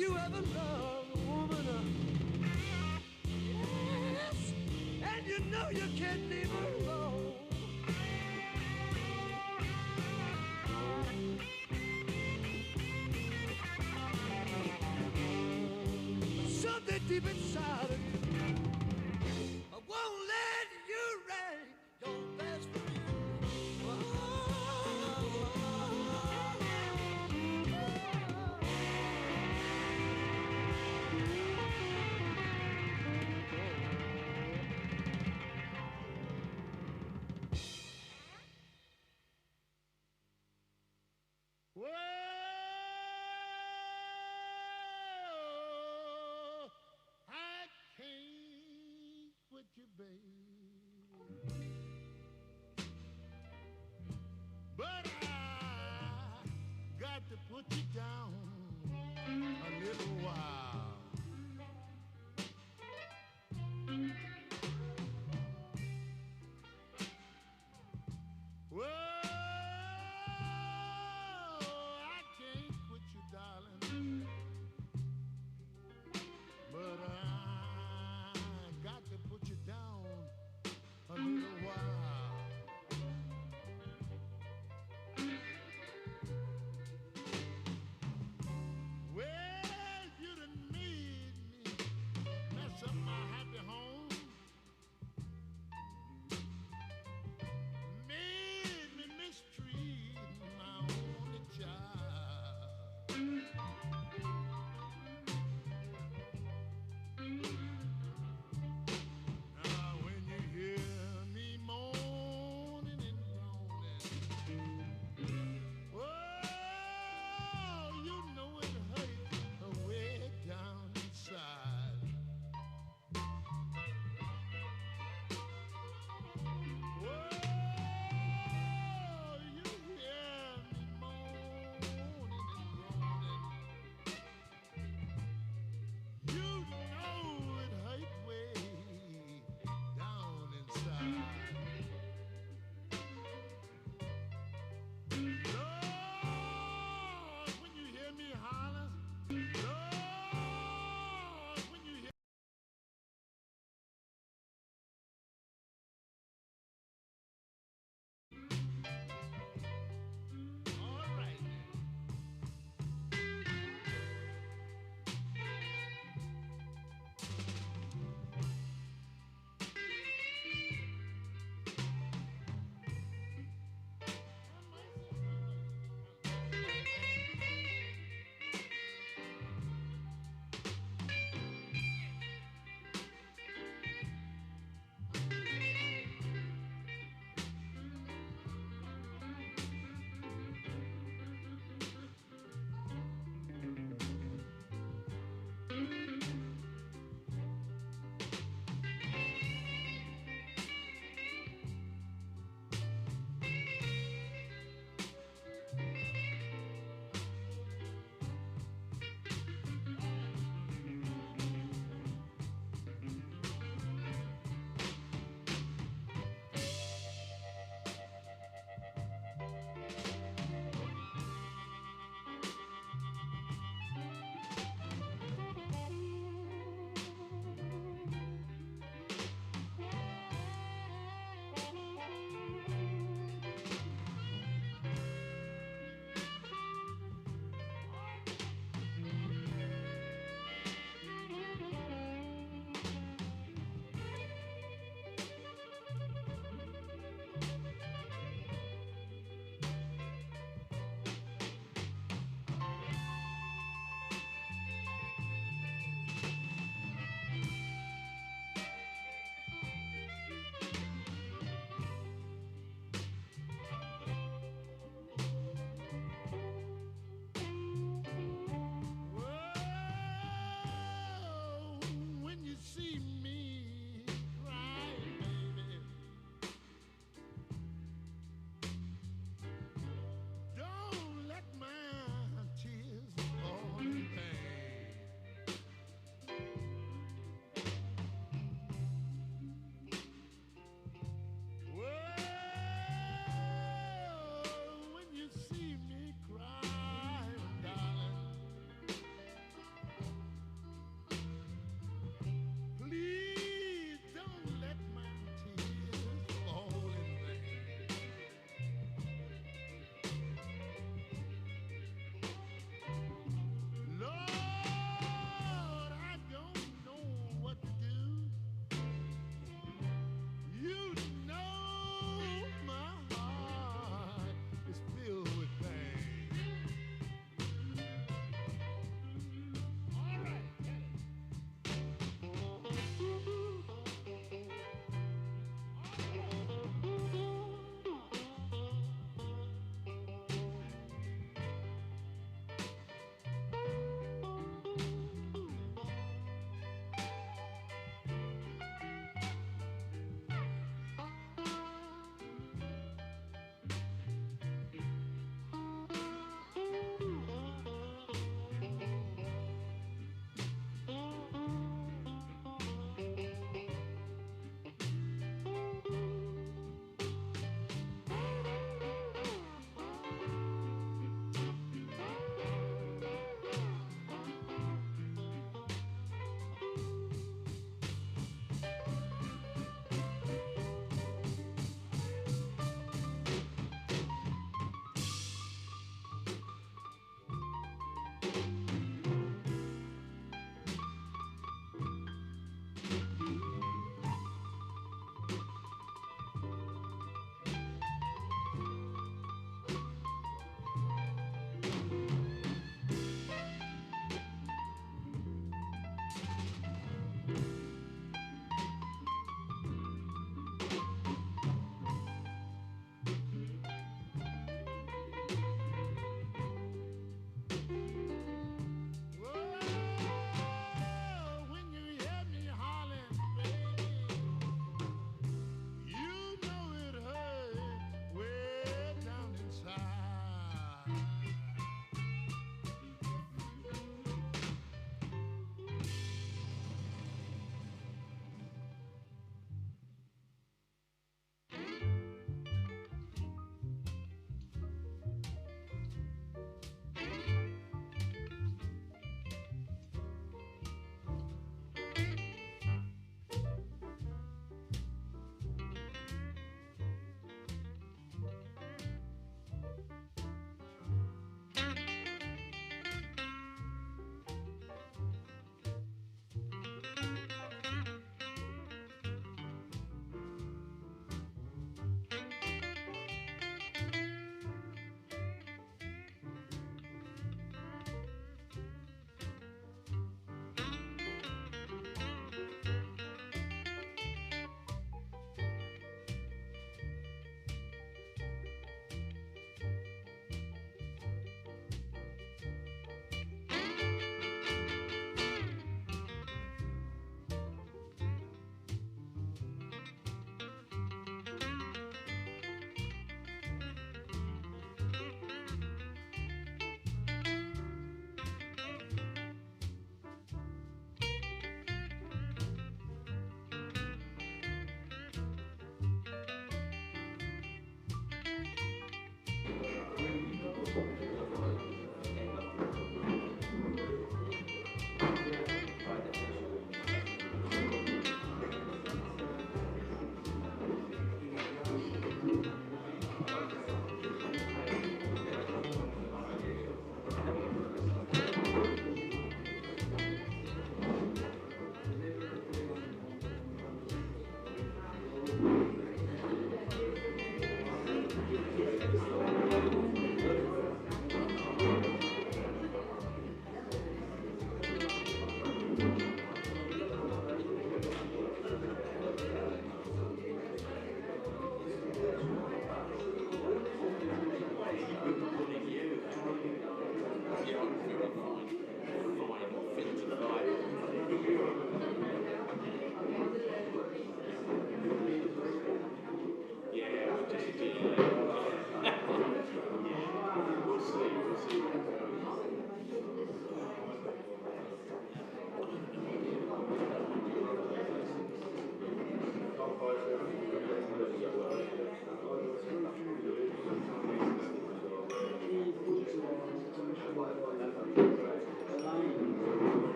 you ever loved a woman. Yes, and you know you can't leave her alone. Something deep inside of you won't let you rain your best friend. Whoa, I can't quit you, baby, but I got to put you down a little while. Whoa, I can't quit you, darling, but I got to put you down a little while. Well, you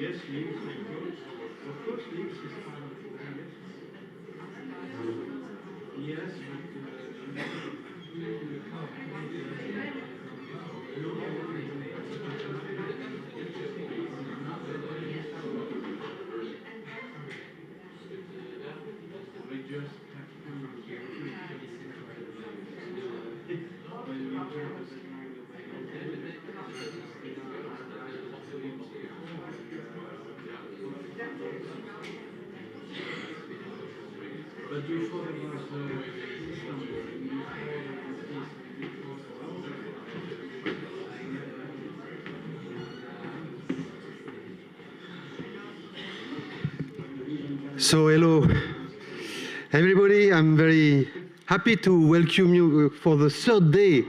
Yes, links, of course, links is part of the yes, we just but before there was So hello, everybody. I'm very happy to welcome you for the third day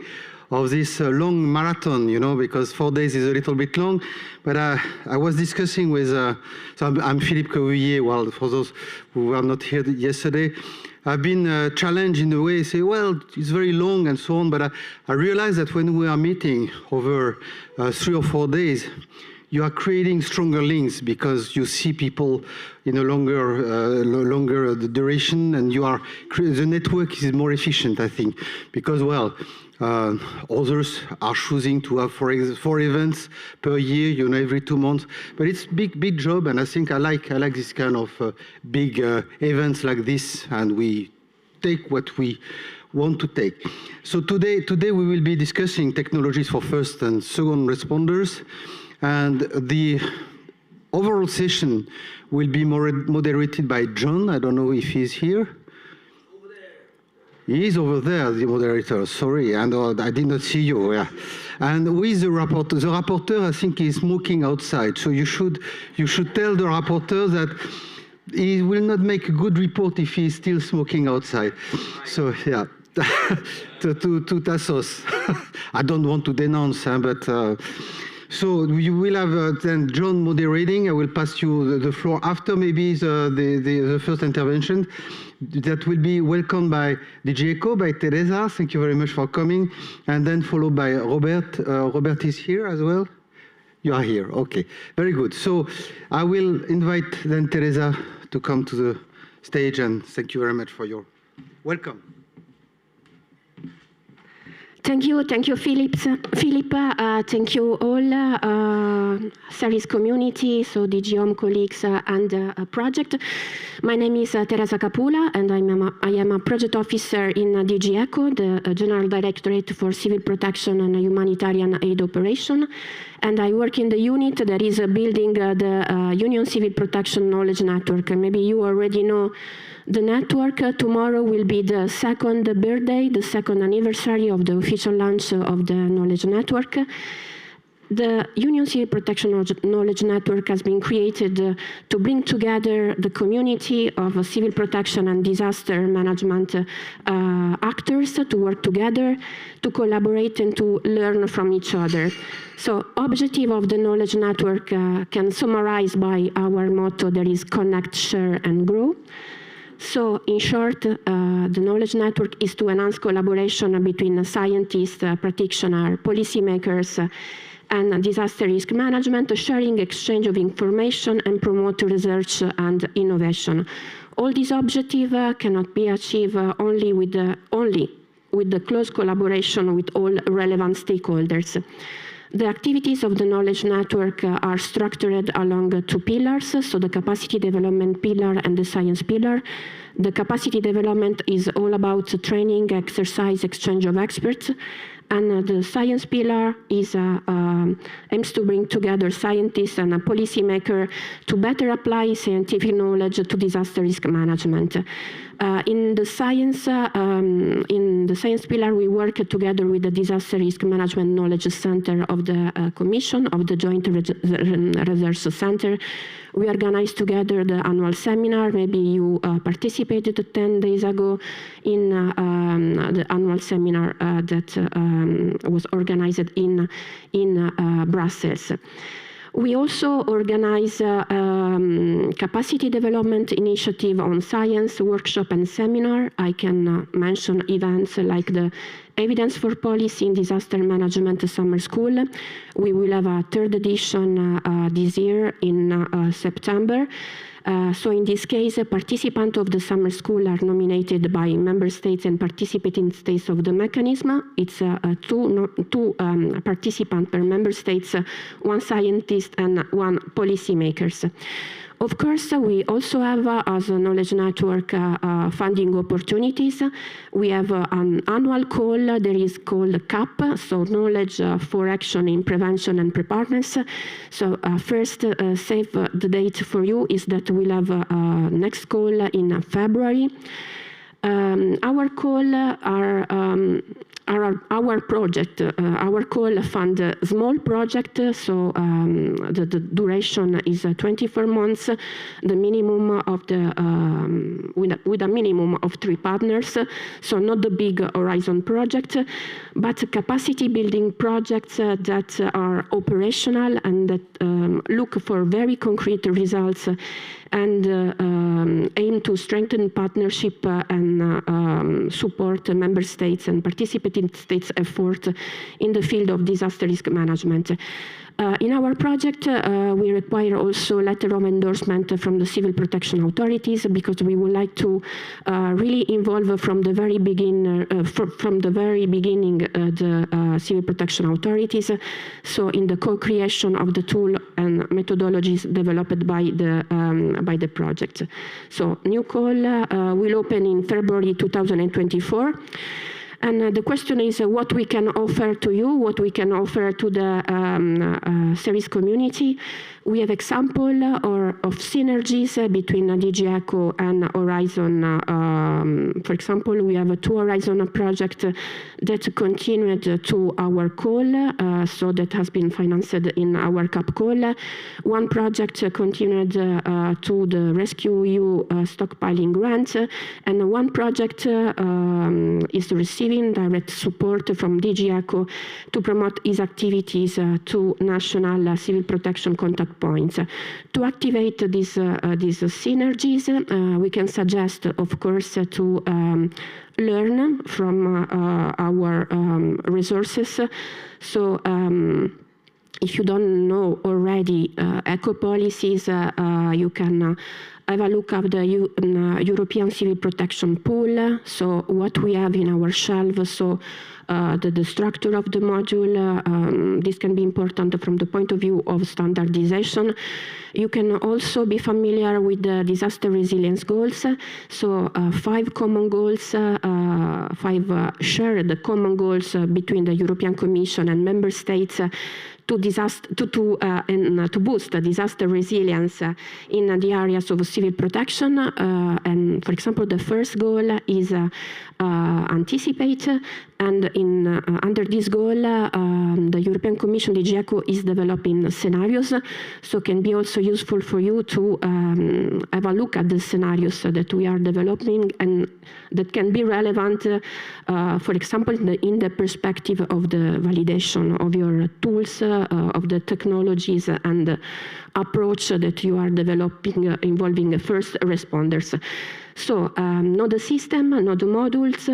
of this long marathon, you know, because 4 days is a little bit long. But I was discussing with, so I'm Philippe Cauvillier, well, for those who were not here yesterday. I've been challenged in a way, say, well, it's very long and so on, but I realized that when we are meeting over 3 or 4 days, you are creating stronger links because you see people in a longer duration, and the network is more efficient, I think, because, well, others are choosing to have 4 events per year, you know, every 2 months. But it's big job, and I think I like this kind of big events like this, and we take what we want to take. So today we will be discussing technologies for first and second responders, and the overall session will be moderated by John. I don't know if he's here. He is over there, the moderator, sorry, and I did not see you. Yeah. And who is the rapporteur? The rapporteur, I think, is smoking outside, so you should tell the rapporteur that he will not make a good report if he is still smoking outside. So, yeah, to Tassos. I don't want to denounce, but... So you will have then John moderating. I will pass you the floor after maybe the first intervention. That will be welcomed by DJ Echo, by Teresa. Thank you very much for coming. And then followed by Robert. Robert is here as well. You are here. Okay, very good. So I will invite then Teresa to come to the stage, and thank you very much for your welcome. Thank you, Philip. Thank you all, CERIS community, so DG Home colleagues and project. My name is Teresa Capula, and I am a project officer in DG ECHO, the General Directorate for Civil Protection and Humanitarian Aid Operation. And I work in the unit that is building the Union Civil Protection Knowledge Network. And maybe you already know the network. Tomorrow will be the second birthday, the second anniversary of the official launch of the Knowledge Network. The Union Civil Protection Knowledge Network has been created to bring together the community of civil protection and disaster management actors to work together, to collaborate and to learn from each other. So objective of the Knowledge Network can summarize by our motto, that is connect, share and grow. So in short, the Knowledge Network is to enhance collaboration between scientists, practitioners, policymakers, and disaster risk management, sharing exchange of information, and promote research and innovation. All these objectives cannot be achieved only with the close collaboration with all relevant stakeholders. The activities of the Knowledge Network are structured along 2 pillars, so the capacity development pillar and the science pillar. The capacity development is all about training, exercise, exchange of experts, And the science pillar is, aims to bring together scientists and policymakers to better apply scientific knowledge to disaster risk management. In the science pillar, we work together with the Disaster Risk Management Knowledge Center of the Commission, of the Joint Research Center. We organized together the annual seminar. Maybe you participated 10 days ago in the annual seminar that was organized in Brussels. We also organize capacity development initiative on science, workshop and seminar. I can mention events like the Evidence for Policy in Disaster Management Summer School. We will have a third edition this year in September. So in this case, participants of the summer school are nominated by member states and participating states of the mechanism. It's two participants per member states, one scientist and one policymakers. Of course, we also have, as a knowledge network, funding opportunities. We have an annual call that is called CAP, so Knowledge for Action in Prevention and Preparedness. So first, save the date for you is that we'll have next call in February. Our call are our project. Our call fund a small project, so the duration is 24 months. The minimum of the with a minimum of 3 partners, so not the big Horizon project, but capacity building projects that are operational and that look for very concrete results and aim to strengthen partnership and support member states and participating states' effort in the field of disaster risk management. In our project, we require also letter of endorsement from the civil protection authorities because we would like to really involve from the very beginning the civil protection authorities. So in the co-creation of the tool and methodologies developed by the project. So new call will open in February 2024. And the question is what we can offer to you, what we can offer to the CERIS community. We have example of synergies between DG ECHO and Horizon. For example, we have a 2 Horizon project that continued to our call, so that has been financed in our CAP call. One project continued to the Rescue EU stockpiling grant, and one project is receiving direct support from DG ECHO to promote its activities to national civil protection contact points. To activate these synergies, we can suggest, of course, to learn from our resources. So if you don't know already eco policies, you can have a look at the European Civil Protection Pool, so what we have in our shelf, so the structure of the module. This can be important from the point of view of standardization. You can also be familiar with the disaster resilience goals. So 5 common goals, 5 shared common goals between the European Commission and member states to boost disaster resilience in the areas of civil protection. And for example, the first goal is anticipate. And under this goal, the European Commission, DG ECHO, is developing scenarios. So it can be also useful for you to have a look at the scenarios that we are developing and that can be relevant, for example, in the perspective of the validation of your tools, of the technologies and the approach that you are developing involving first responders. So know the system, know the modules,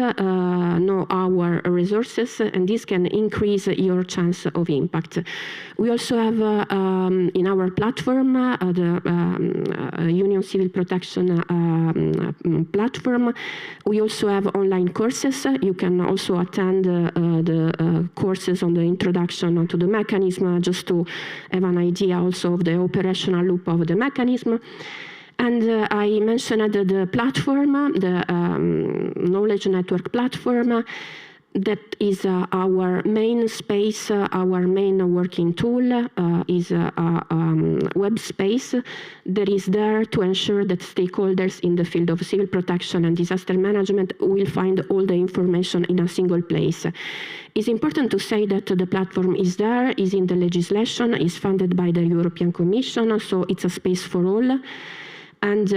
know our resources, and this can increase your chance of impact. We also have in our platform, the Union Civil Protection platform, we also have online courses. You can also attend the courses on the introduction to the mechanism, just to have an idea also of the operational loop of the mechanism. And I mentioned the platform, the knowledge network platform. that is our main space, our main working tool is a web space that is there to ensure that stakeholders in the field of civil protection and disaster management will find all the information in a single place. It's important to say that the platform is there, is in the legislation, is funded by the European Commission, so it's a space for all. And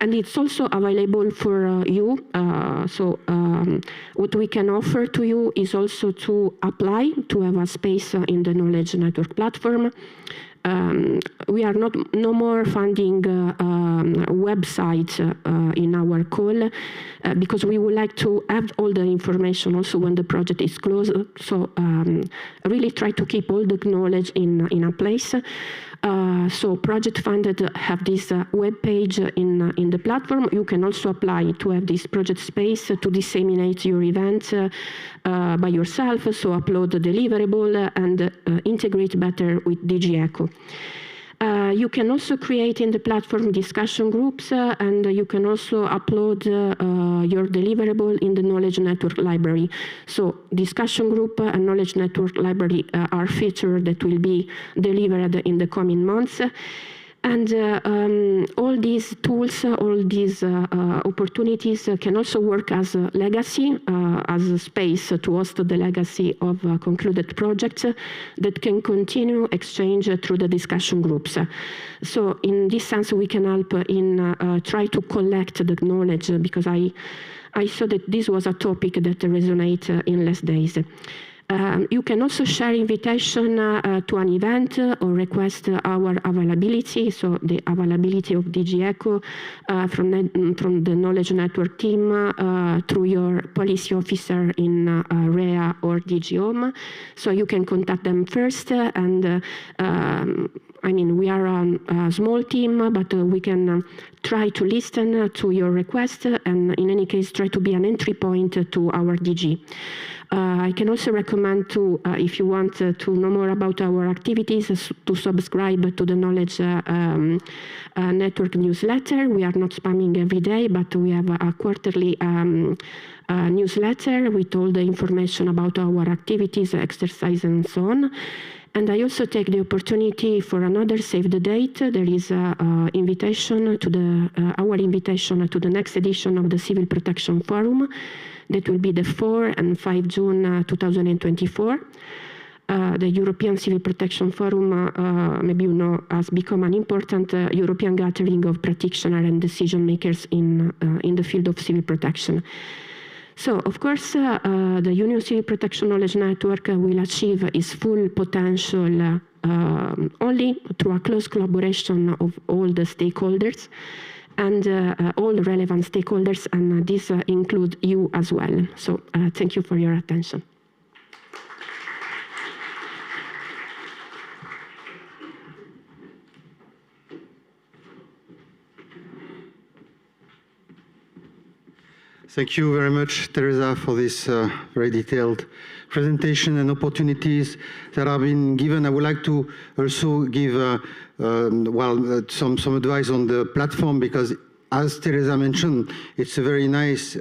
it's also available for you. What we can offer to you is also to apply to have a space in the Knowledge Network platform. We are no more funding websites in our call because we would like to have all the information also when the project is closed. So really try to keep all the knowledge in a place. So project funded have this web page in the platform. You can also apply to have this project space to disseminate your event by yourself, so upload the deliverable and integrate better with DG ECHO. You can also create in the platform discussion groups and you can also upload your deliverable in the Knowledge Network library. So discussion group and Knowledge Network library are features that will be delivered in the coming months. And all these tools, all these opportunities can also work as a legacy, as a space to host the legacy of concluded projects that can continue exchange through the discussion groups. So in this sense, we can help in try to collect the knowledge because I saw that this was a topic that resonates in less days. You can also share invitation to an event or request our availability, so the availability of DG ECHO from the Knowledge Network team through your policy officer in REA or DG Home. So you can contact them first and I mean, we are a small team, but we can try to listen to your request and in any case try to be an entry point to our DG. I can also recommend to, if you want to know more about our activities, to subscribe to the Knowledge Network newsletter. We are not spamming every day, but we have a quarterly newsletter with all the information about our activities, exercise, and so on. And I also take the opportunity for another save the date. There is an invitation to our invitation to the next edition of the Civil Protection Forum. That will be the 4 and 5 June 2024. The European Civil Protection Forum, maybe you know, has become an important European gathering of practitioners and decision makers in the field of civil protection. So, of course, the Union Civil Protection Knowledge Network will achieve its full potential only through a close collaboration of all the stakeholders and all relevant stakeholders, and this includes you as well. So, thank you for your attention. Thank you very much, Teresa, for this very detailed presentation and opportunities that have been given. I would like to also give some advice on the platform because, as Teresa mentioned, it's a very nice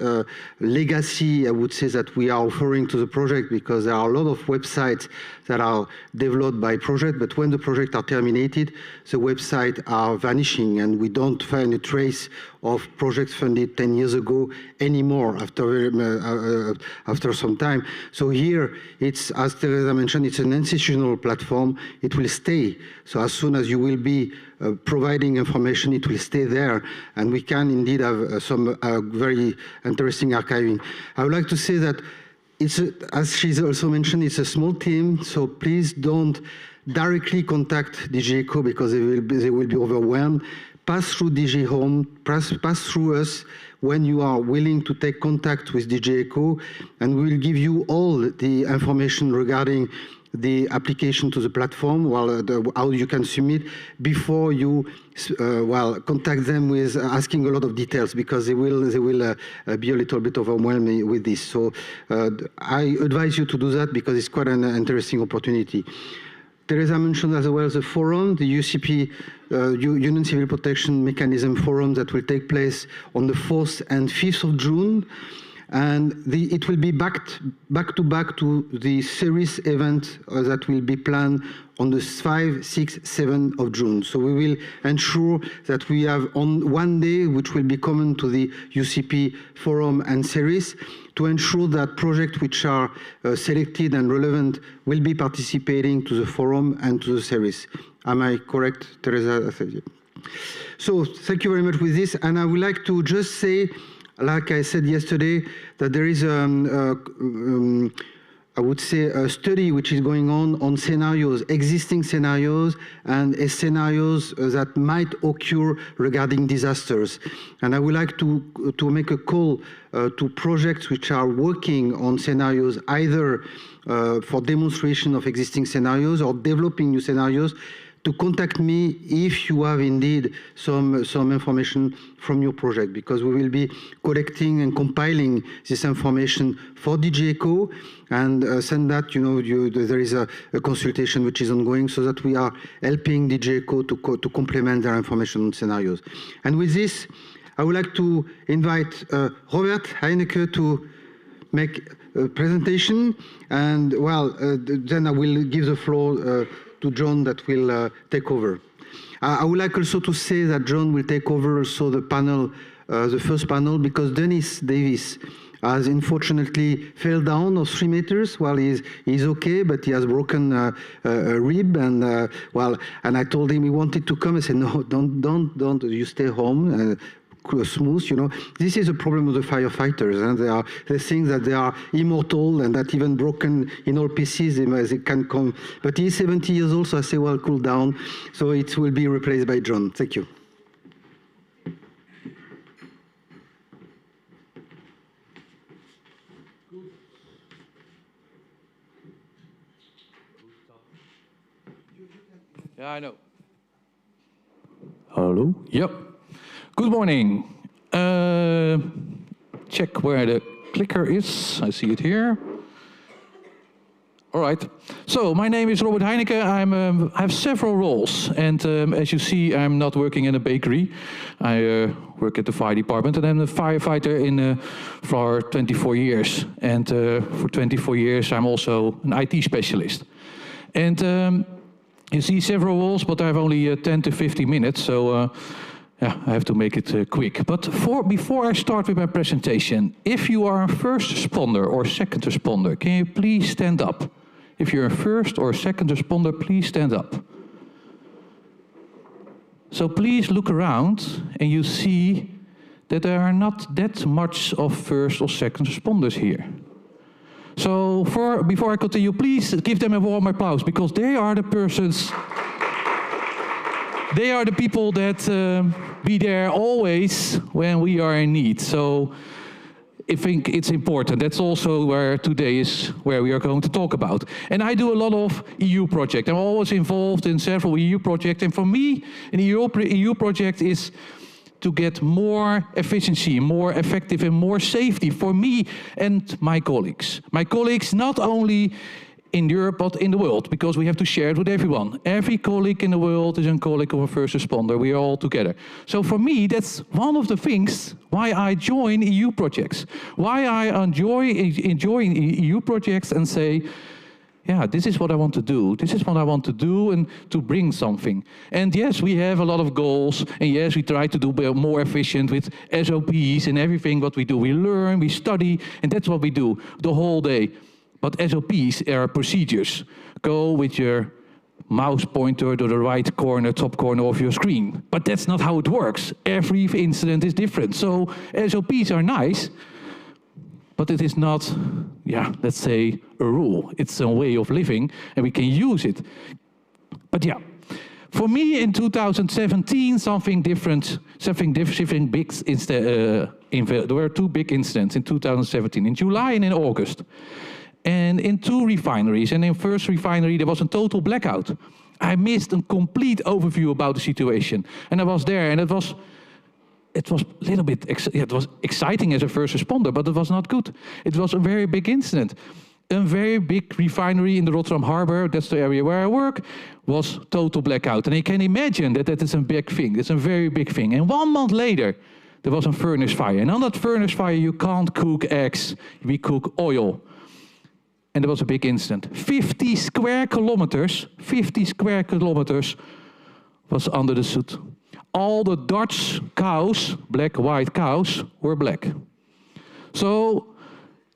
legacy, I would say, that we are offering to the project because there are a lot of websites that are developed by project, but when the projects are terminated, the websites are vanishing and we don't find a trace of projects funded 10 years ago anymore after some time. So here, it's, as Teresa mentioned, it's an institutional platform. It will stay. So as soon as you will be providing information, it will stay there, and we can indeed have some very interesting archiving. I would like to say that it's, as she's also mentioned, it's a small team, so please don't directly contact DG ECHO because they will be overwhelmed. Pass through DG Home, pass through us when you are willing to take contact with DG ECHO, and we will give you all the information regarding the application to the platform, how you can submit before you contact them with asking a lot of details because they will be a little bit overwhelmed with this. So I advise you to do that because it's quite an interesting opportunity. Teresa mentioned as well the forum, the UCP, Union Civil Protection Mechanism Forum that will take place on the 4th and 5th of June. And it will be back to back to the CERIS event that will be planned on the 5, 6, 7 of June. So we will ensure that we have on one day, which will be common to the UCP forum and CERIS, to ensure that projects which are selected and relevant will be participating to the forum and to the CERIS. Am I correct, Teresa? So thank you very much with this. And I would like to just say, like I said yesterday, that there is, I would say, a study which is going on scenarios, existing scenarios, and scenarios that might occur regarding disasters. And I would like to make a call to projects which are working on scenarios, either for demonstration of existing scenarios or developing new scenarios, to contact me if you have indeed some information from your project, because we will be collecting and compiling this information for DG ECHO and send that, there is a consultation which is ongoing so that we are helping DG ECHO to complement their information on scenarios. And with this, I would like to invite Robert Heinecke to make a presentation, and then I will give the floor to John that will take over. I would like also to say that John will take over also the panel, the first panel, because Dennis Davis has unfortunately fell down of 3 meters. Well, he's okay, but he has broken a rib, and and I told him he wanted to come. I said, no, don't, you stay home. Smooth, This is a problem of the firefighters, and they think that they are immortal and that even broken in all pieces they can come. But he's 70 years old, so I say, well, cool down. So it will be replaced by John. Thank you. Yeah, I know. Hello? Yep. Good morning. Check where the clicker is. I see it here. All right. So my name is Robert Heinecke. I have several roles, and as you see, I'm not working in a bakery. I work at the fire department, and I'm a firefighter for 24 years. And for 24 years, I'm also an IT specialist. And you see several roles, but I have only 10 to 15 minutes, so yeah, I have to make it quick. But before I start with my presentation, if you are a first responder or second responder, can you please stand up? If you're a first or second responder, please stand up. So please look around and you see that there are not that much of first or second responders here. So before I continue, please give them a warm applause, because they are the persons, they are the people that be there always when we are in need. So I think it's important. That's also where today is where we are going to talk about. And I do a lot of EU projects. I'm always involved in several EU projects. And for me, an EU project is to get more efficiency, more effective, and more safety for me and my colleagues. My colleagues not only in Europe, but in the world, because we have to share it with everyone. Every colleague in the world is a colleague of a first responder. We are all together. So for me, that's one of the things why I join EU projects, why I enjoying EU projects and say, yeah, this is what I want to do. This is what I want to do, and to bring something. And yes, we have a lot of goals. And yes, we try to do more efficient with SOPs and everything what we do. We learn, we study, and that's what we do the whole day. But SOPs are procedures. Go with your mouse pointer to the right corner, top corner of your screen. But that's not how it works. Every incident is different. So SOPs are nice, but it is not, yeah, let's say, a rule. It's a way of living, and we can use it. But yeah, for me in 2017, something big. There were 2 big incidents in 2017, in July and in August. And in 2 refineries, and in first refinery there was a total blackout. I missed a complete overview about the situation, and I was there, and it was a little bit, it was exciting as a first responder, but it was not good. It was a very big incident. A very big refinery in the Rotterdam Harbor, that's the area where I work, was total blackout. And you can imagine that is a big thing. It's a very big thing. And 1 month later, there was a furnace fire. And on that furnace fire, you can't cook eggs. We cook oil. And there was a big incident. 50 square kilometers was under the soot. All the Dutch cows, black, white cows, were black. So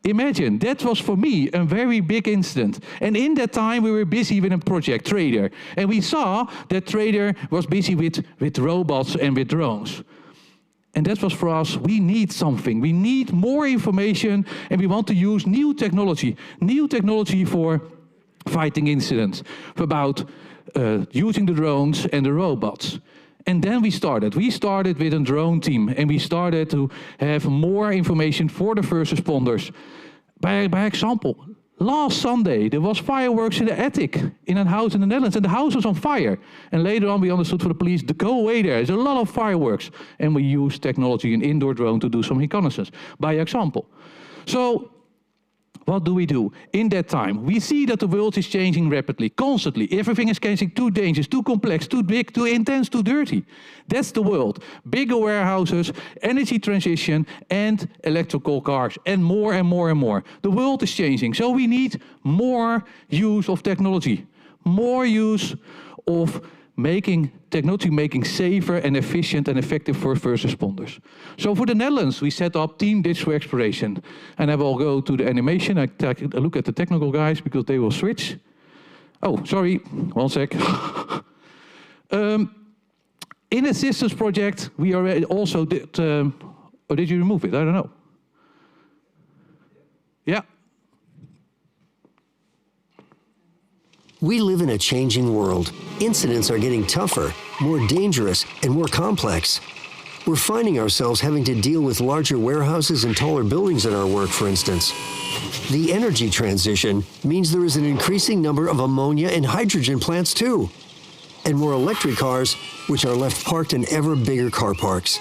imagine, that was for me a very big incident. And in that time, we were busy with a project, Trader. And we saw that Trader was busy with robots and with drones. And that was for us, we need something. We need more information, and we want to use new technology for fighting incidents, about using the drones and the robots. And then we started with a drone team, and we started to have more information for the first responders. By example, last Sunday, there was fireworks in the attic in a house in the Netherlands, and the house was on fire. And later on, we understood for the police to go away there. There's a lot of fireworks. And we used technology, an indoor drone, to do some reconnaissance, by example. So what do we do? In that time, we see that the world is changing rapidly, constantly. Everything is changing, too dangerous, too complex, too big, too intense, too dirty. That's the world. Bigger warehouses, energy transition, and electrical cars, and more and more and more. The world is changing, so we need more use of technology, more use of making safer and efficient and effective for first responders. So for the Netherlands, we set up Team Digital Exploration. And I will go to the animation. I look at the technical guys because they will switch. Oh, sorry, 1 sec. In Assistance Project, we already also did, or did you remove it? I don't know. Yeah. We live in a changing world. Incidents are getting tougher, more dangerous, and more complex. We're finding ourselves having to deal with larger warehouses and taller buildings in our work, for instance. The energy transition means there is an increasing number of ammonia and hydrogen plants too, and more electric cars, which are left parked in ever bigger car parks.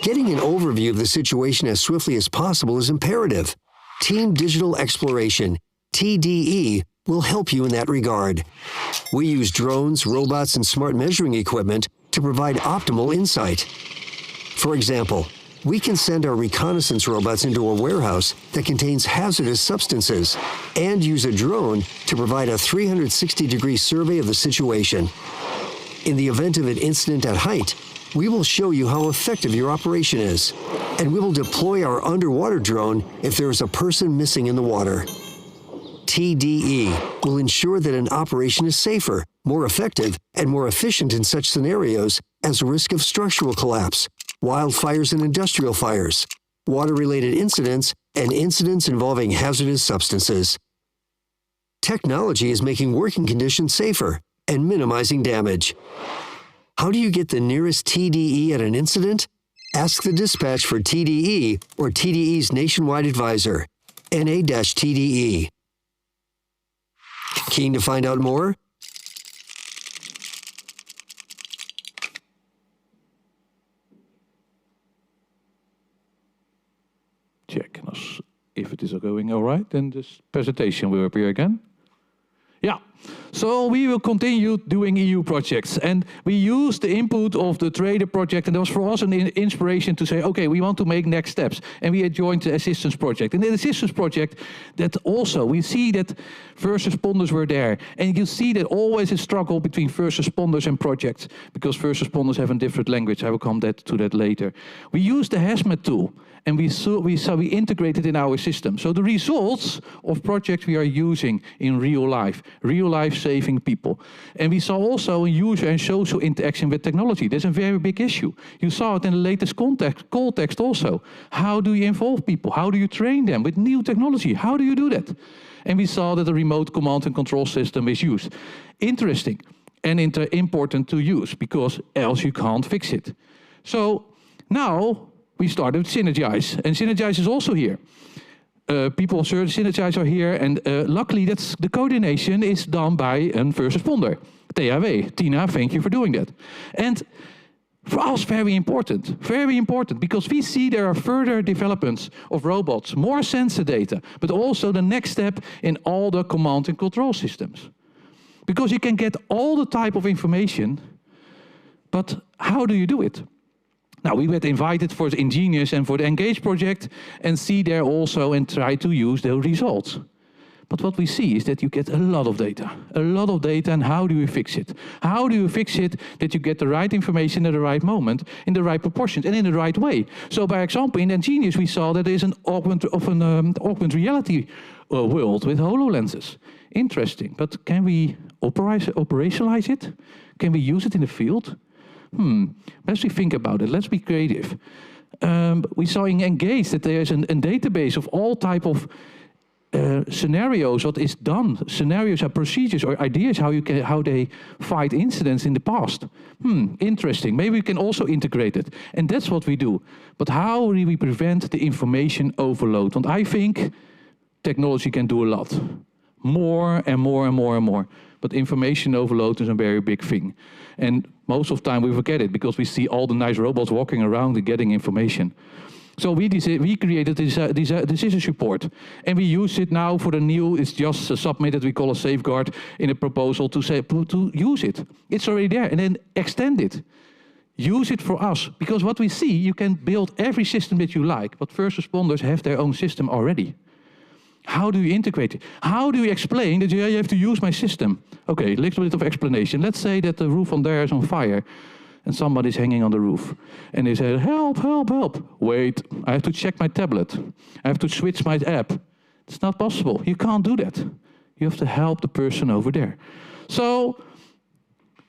Getting an overview of the situation as swiftly as possible is imperative. Team Digital Exploration, TDE, will help you in that regard. We use drones, robots, and smart measuring equipment to provide optimal insight. For example, we can send our reconnaissance robots into a warehouse that contains hazardous substances and use a drone to provide a 360-degree survey of the situation. In the event of an incident at height, we will show you how effective your operation is, and we will deploy our underwater drone if there is a person missing in the water. TDE will ensure that an operation is safer, more effective, and more efficient in such scenarios as risk of structural collapse, wildfires and industrial fires, water-related incidents, and incidents involving hazardous substances. Technology is making working conditions safer and minimizing damage. How do you get the nearest TDE at an incident? Ask the dispatch for TDE or TDE's nationwide advisor, NA-TDE. Keen to find out more? Check if it is going all right, then this presentation will appear again. Yeah, so we will continue doing EU projects, and we use the input of the Trader project, and that was for us an inspiration to say, okay, we want to make next steps, and we joined the Assistance Project. And the Assistance Project, that also, we see that first responders were there, and you see that always a struggle between first responders and projects, because first responders have a different language. I will come to that later. We use the HAZMAT tool, and we integrated in our system. So the results of projects we are using in real life saving people. And we saw also a user and social interaction with technology. That's a very big issue. You saw it in the latest call text also. How do you involve people? How do you train them with new technology? How do you do that? And we saw that the remote command and control system is used. Interesting and important to use, because else you can't fix it. So now we started with Synergize, and Synergize is also here. People search Synergize are here, and luckily the coordination is done by a first responder, THW. Tina, thank you for doing that. And for us, very important, because we see there are further developments of robots, more sensor data, but also the next step in all the command and control systems. Because you can get all the type of information, but how do you do it? Now, we were invited for the Ingenious and for the Engage project and see there also and try to use those results. But what we see is that you get a lot of data, and how do you fix it? How do you fix it that you get the right information at the right moment, in the right proportions, and in the right way? So, by example, in Ingenious, we saw that there is an augmented reality world with HoloLenses. Interesting, but can we operationalize it? Can we use it in the field? Let's think about it. Let's be creative. We saw in Engage that there is a database of all type of scenarios, what is done. Scenarios are procedures or ideas how they fight incidents in the past. Interesting. Maybe we can also integrate it. And that's what we do. But how do we prevent the information overload? And I think technology can do a lot. More and more and more and more. But information overload is a very big thing. And most of the time we forget it because we see all the nice robots walking around and getting information. So we created this decision support, and we use it now for the new. It's just submitted. We call a safeguard in a proposal to use it. It's already there, and then extend it. Use it for us, because what we see, you can build every system that you like, but first responders have their own system already. How do you integrate it? How do you explain that you have to use my system? Okay, a little bit of explanation. Let's say that the roof on there is on fire. And somebody's hanging on the roof. And they say, help, help, help. Wait, I have to check my tablet. I have to switch my app. It's not possible. You can't do that. You have to help the person over there. So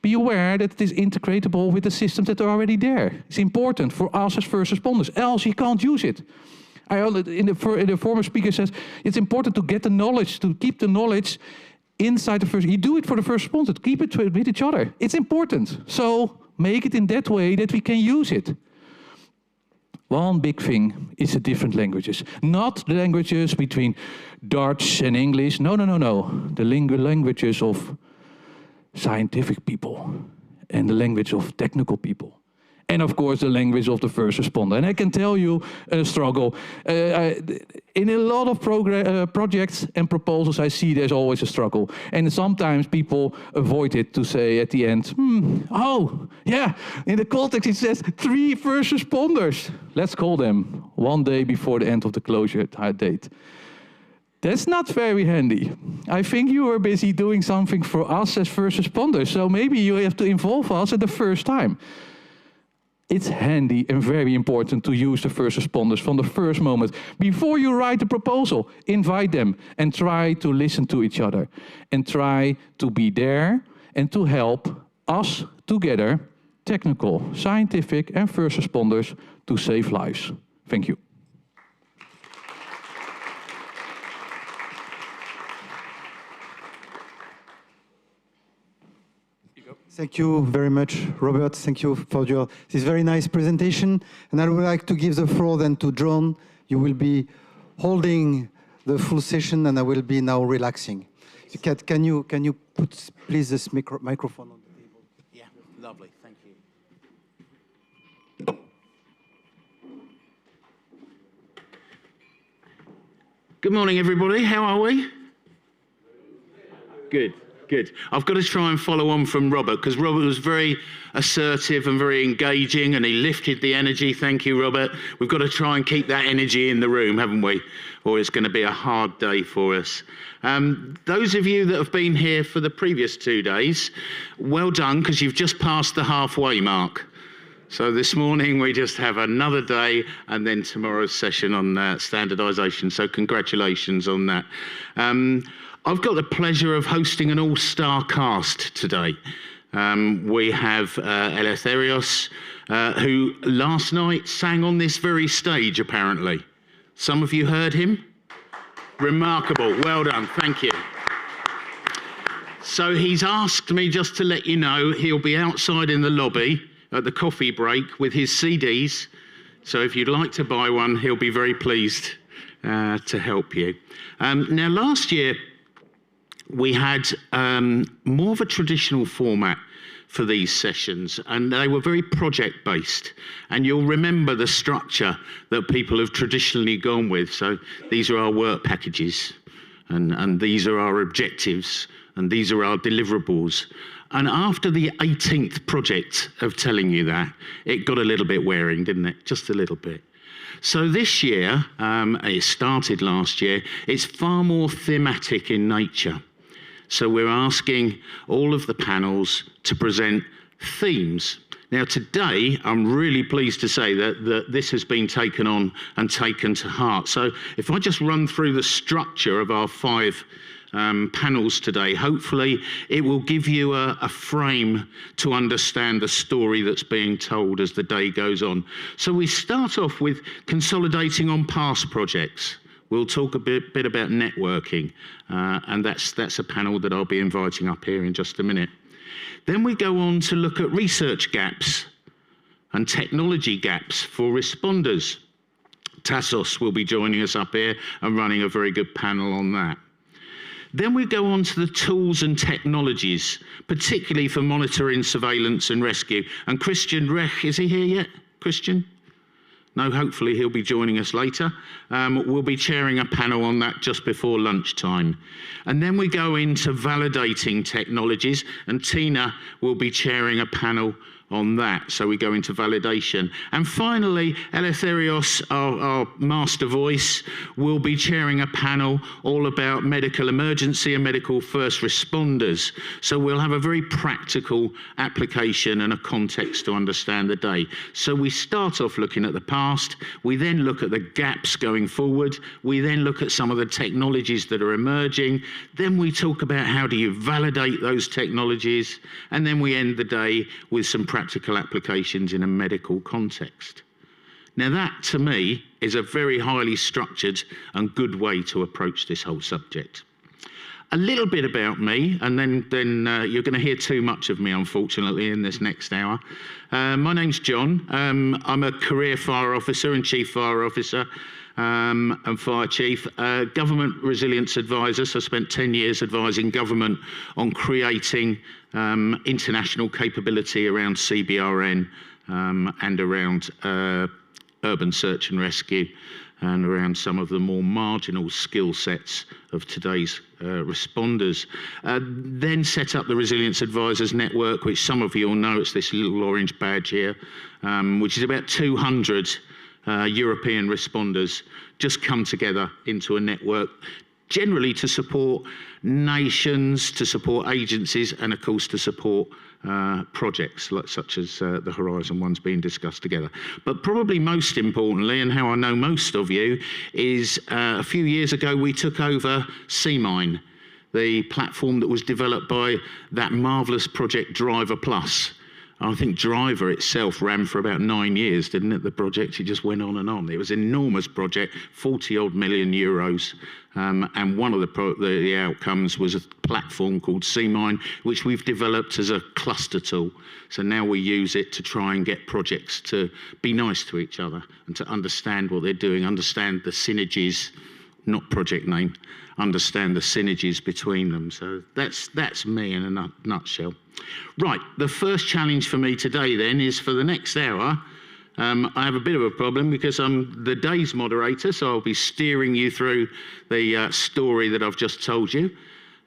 be aware that it is integratable with the systems that are already there. It's important for us as first responders, else you can't use it. In the former speaker says, it's important to get the knowledge, to keep the knowledge inside the first. You do it for the first responder, keep it with each other. It's important. So make it in that way that we can use it. One big thing is the different languages. Not the languages between Dutch and English. No. The languages of scientific people and the language of technical people. And of course, the language of the first responder. And I can tell you a struggle. In a lot of projects and proposals, I see there's always a struggle. And sometimes people avoid it to say at the end, oh, yeah, in the context it says 3 first responders. Let's call them 1 day before the end of the closure date. That's not very handy. I think you are busy doing something for us as first responders. So maybe you have to involve us at the first time. It's handy and very important to use the first responders from the first moment. Before you write the proposal, invite them and try to listen to each other. And try to be there and to help us together, technical, scientific and first responders, to save lives. Thank you. Thank you very much, Robert. Thank you for this very nice presentation. And I would like to give the floor then to John. You will be holding the full session, and I will be now relaxing. Can you put, please, this microphone on the table? Yeah, lovely. Thank you. Good morning, everybody. How are we? Good. Good. I've got to try and follow on from Robert, because Robert was very assertive and very engaging, and he lifted the energy. Thank you, Robert. We've got to try and keep that energy in the room, haven't we? Or it's going to be a hard day for us. Those of you that have been here for the previous 2 days, well done, because you've just passed the halfway mark. So this morning we just have another day, and then tomorrow's session on standardisation. So congratulations on that. I've got the pleasure of hosting an all-star cast today. We have Eleftherios, who last night sang on this very stage, apparently. Some of you heard him? Remarkable. Well done. Thank you. So he's asked me just to let you know he'll be outside in the lobby at the coffee break with his CDs. So if you'd like to buy one, he'll be very pleased to help you. Now, last year, we had more of a traditional format for these sessions, and they were very project-based. And you'll remember the structure that people have traditionally gone with. So these are our work packages, and these are our objectives and these are our deliverables. And after the 18th project of telling you that, it got a little bit wearing, didn't it? Just a little bit. So this year, it started last year, it's far more thematic in nature. So we're asking all of the panels to present themes. Now today, I'm really pleased to say that this has been taken on and taken to heart. So if I just run through the structure of our 5 panels today, hopefully it will give you a frame to understand the story that's being told as the day goes on. So we start off with consolidating on past projects. We'll talk a bit about networking, and that's a panel that I'll be inviting up here in just a minute. Then we go on to look at research gaps and technology gaps for responders. Tassos will be joining us up here and running a very good panel on that. Then we go on to the tools and technologies, particularly for monitoring, surveillance and rescue. And Christian Rech, is he here yet? Christian? No, hopefully he'll be joining us later. We'll be chairing a panel on that just before lunchtime. And then we go into validating technologies, and Tina will be chairing a panel on that. So we go into validation. And finally, Eleftherios, our master voice, will be chairing a panel all about medical emergency and medical first responders. So we'll have a very practical application and a context to understand the day. So we start off looking at the past, we then look at the gaps going forward, we then look at some of the technologies that are emerging, then we talk about how do you validate those technologies, and then we end the day with some practical applications in a medical context. Now that, to me, is a very highly structured and good way to approach this whole subject. A little bit about me, and then you're going to hear too much of me, unfortunately, in this next hour. My name's John. I'm a career fire officer and chief fire officer and fire chief, government resilience advisor. So I spent 10 years advising government on creating international capability around CBRN and around urban search and rescue, and around some of the more marginal skill sets of today's responders. Then set up the Resilience Advisors Network, which some of you will know, it's this little orange badge here, which is about 200 European responders just come together into a network, generally to support nations, to support agencies, and of course to support projects such as the Horizon ones being discussed together. But probably most importantly, and how I know most of you, is a few years ago we took over CMINE, the platform that was developed by that marvellous project Driver Plus. I think Driver itself ran for about 9 years, didn't it, the project? It just went on and on. It was an enormous project, 40-odd million euros. And one of the outcomes was a platform called CMINE, which we've developed as a cluster tool. So now we use it to try and get projects to be nice to each other and to understand what they're doing, understand the synergies, not project name, understand the synergies between them. So that's me in a nutshell. Right, the first challenge for me today then is for the next hour. I have a bit of a problem because I'm the day's moderator, so I'll be steering you through the story that I've just told you.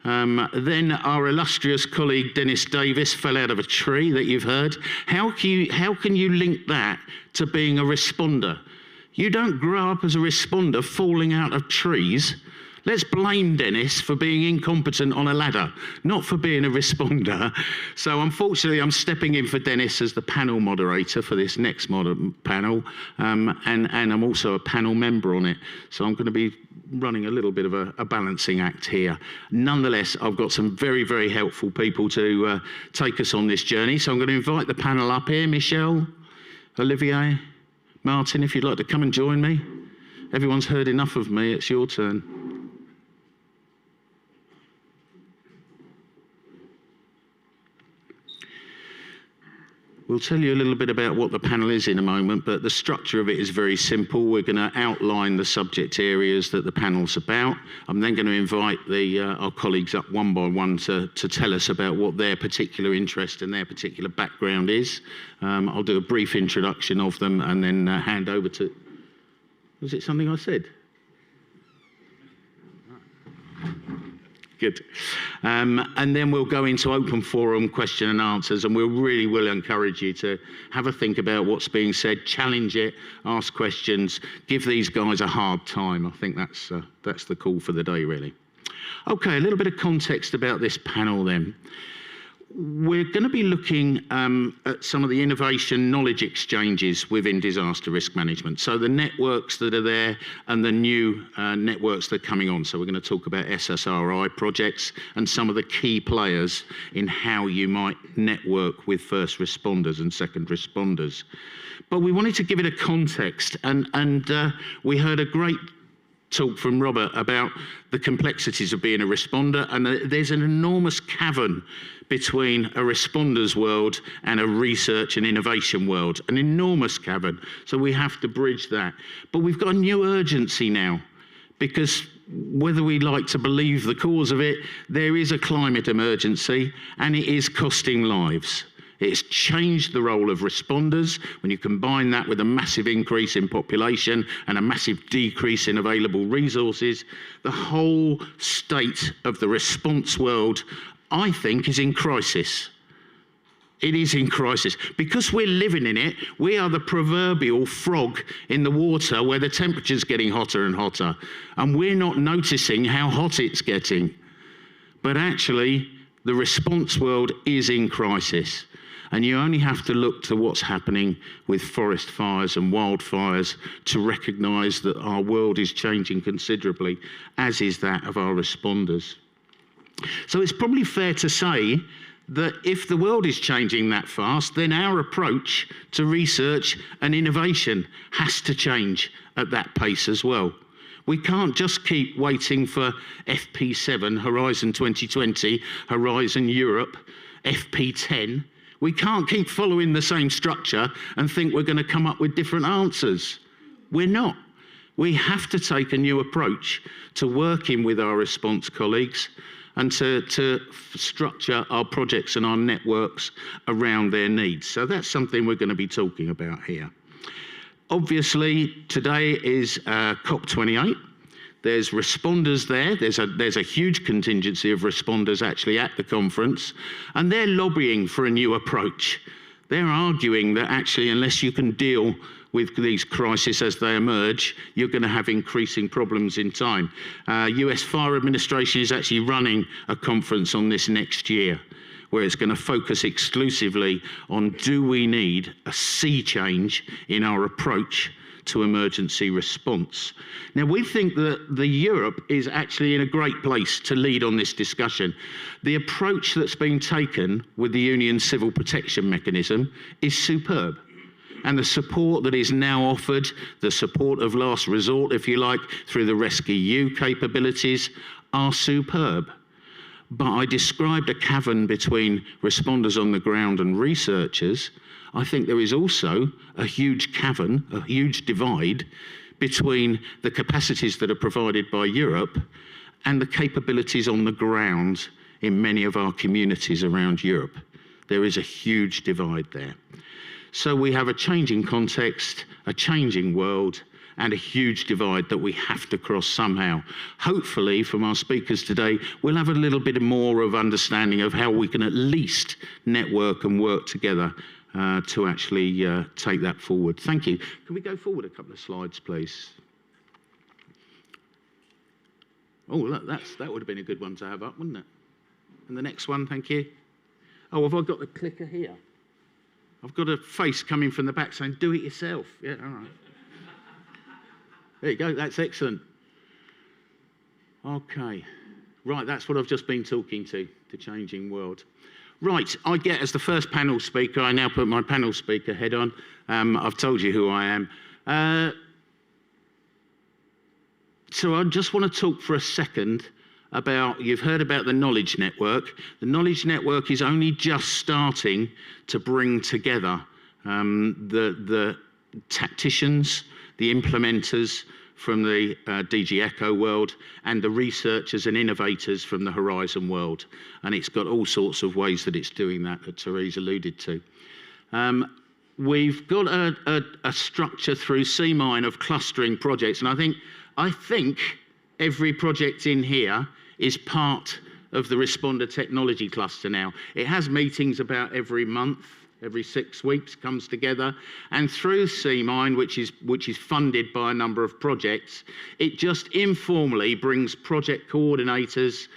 Then our illustrious colleague Dennis Davis fell out of a tree that you've heard. How can you link that to being a responder? You don't grow up as a responder falling out of trees. Let's blame Dennis for being incompetent on a ladder, not for being a responder. So unfortunately, I'm stepping in for Dennis as the panel moderator for this next panel, and I'm also a panel member on it. So I'm going to be running a little bit of a balancing act here. Nonetheless, I've got some very, very helpful people to take us on this journey. So I'm going to invite the panel up here. Michelle, Olivier, Martin, if you'd like to come and join me. Everyone's heard enough of me, it's your turn. We'll tell you a little bit about what the panel is in a moment, but the structure of it is very simple. We're going to outline the subject areas that the panel's about. I'm then going to invite our colleagues up one by one to tell us about what their particular interest and their particular background is. I'll do a brief introduction of them and then hand over to... Was it something I said? Good. And then we'll go into open forum question and answers, and we really will encourage you to have a think about what's being said, challenge it, ask questions, give these guys a hard time. I think that's the call for the day, really. Okay, a little bit of context about this panel then. We're going to be looking at some of the innovation knowledge exchanges within disaster risk management. So the networks that are there and the new networks that are coming on. So we're going to talk about SSRI projects and some of the key players in how you might network with first responders and second responders. But we wanted to give it a context, and we heard a great talk from Robert about the complexities of being a responder, and there's an enormous cavern between a responder's world and a research and innovation world, an enormous cavern. So we have to bridge that. But we've got a new urgency now, because whether we like to believe the cause of it, there is a climate emergency and it is costing lives. It's changed the role of responders. When you combine that with a massive increase in population and a massive decrease in available resources, the whole state of the response world, I think, is in crisis. It is in crisis. Because we're living in it, we are the proverbial frog in the water where the temperature's getting hotter and hotter, and we're not noticing how hot it's getting. But actually, the response world is in crisis. And you only have to look to what's happening with forest fires and wildfires to recognise that our world is changing considerably, as is that of our responders. So it's probably fair to say that if the world is changing that fast, then our approach to research and innovation has to change at that pace as well. We can't just keep waiting for FP7, Horizon 2020, Horizon Europe, FP10. We can't keep following the same structure and think we're going to come up with different answers. We're not. We have to take a new approach to working with our response colleagues and to structure our projects and our networks around their needs. So that's something we're going to be talking about here. Obviously, today is COP28. There's responders there. There's a huge contingency of responders actually at the conference, and they're lobbying for a new approach. They're arguing that actually, unless you can deal with these crises as they emerge, you're going to have increasing problems in time. US Fire Administration is actually running a conference on this next year, where it's going to focus exclusively on, do we need a sea change in our approach to emergency response? Now, we think that Europe is actually in a great place to lead on this discussion. The approach that's been taken with the Union Civil Protection Mechanism is superb. And the support that is now offered, the support of last resort, if you like, through the RescEU capabilities, are superb. But I described a cavern between responders on the ground and researchers. I think there is also a huge cavern, a huge divide between the capacities that are provided by Europe and the capabilities on the ground in many of our communities around Europe. There is a huge divide there. So we have a changing context, a changing world, and a huge divide that we have to cross somehow. Hopefully, from our speakers today, we'll have a little bit more of understanding of how we can at least network and work together to actually take that forward. Thank you. Can we go forward a couple of slides, please? Oh, look, that would have been a good one to have up, wouldn't it? And the next one, thank you. Oh, have I got the clicker here? I've got a face coming from the back saying, do it yourself. Yeah, all right. There you go, that's excellent. Okay, right, that's what I've just been talking to, the changing world. Right, I get as the first panel speaker, I now put my panel speaker head on. I've told you who I am. So I just want to talk for a second about, you've heard about the knowledge network. The knowledge network is only just starting to bring together the tacticians, the implementers from the DG ECHO world, and the researchers and innovators from the Horizon world. And it's got all sorts of ways that it's doing that Therese alluded to. We've got a structure through CMINE of clustering projects, and I think every project in here is part of the Responder Technology Cluster now. It has meetings about every month, every 6 weeks, comes together, and through CMind, which is funded by a number of projects, it just informally brings project coordinators,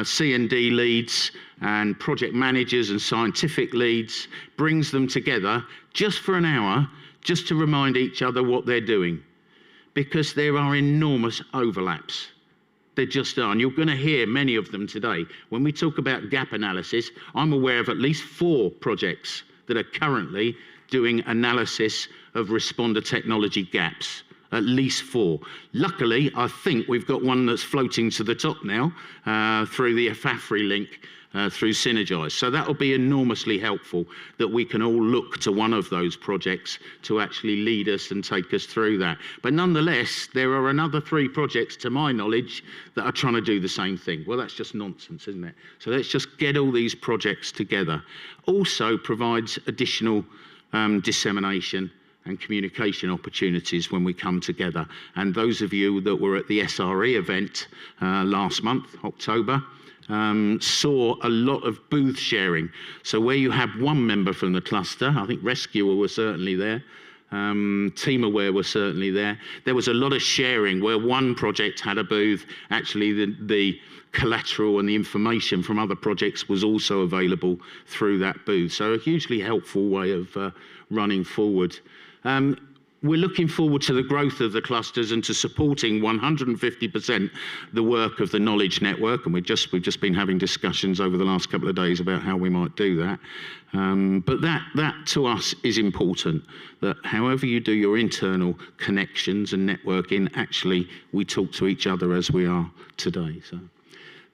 C&D leads, and project managers and scientific leads, brings them together just for an hour, just to remind each other what they're doing, because there are enormous overlaps. There just are, and you're going to hear many of them today. When we talk about gap analysis, I'm aware of at least 4 projects that are currently doing analysis of responder technology gaps. At least 4. Luckily, I think we've got one that's floating to the top now through the AFAFRI link through Synergise. So that will be enormously helpful, that we can all look to one of those projects to actually lead us and take us through that. But nonetheless, there are another 3 projects, to my knowledge, that are trying to do the same thing. Well, that's just nonsense, isn't it? So let's just get all these projects together. Also provides additional dissemination and communication opportunities when we come together. And those of you that were at the SRE event last month, October, saw a lot of booth sharing. So where you have one member from the cluster, I think Rescuer were certainly there, TeamAware were certainly there. There was a lot of sharing where one project had a booth, actually the collateral and the information from other projects was also available through that booth. So a hugely helpful way of running forward. We're looking forward to the growth of the clusters and to supporting 150% the work of the knowledge network, and we've just been having discussions over the last couple of days about how we might do that. But that to us is important, that however you do your internal connections and networking, actually we talk to each other as we are today. So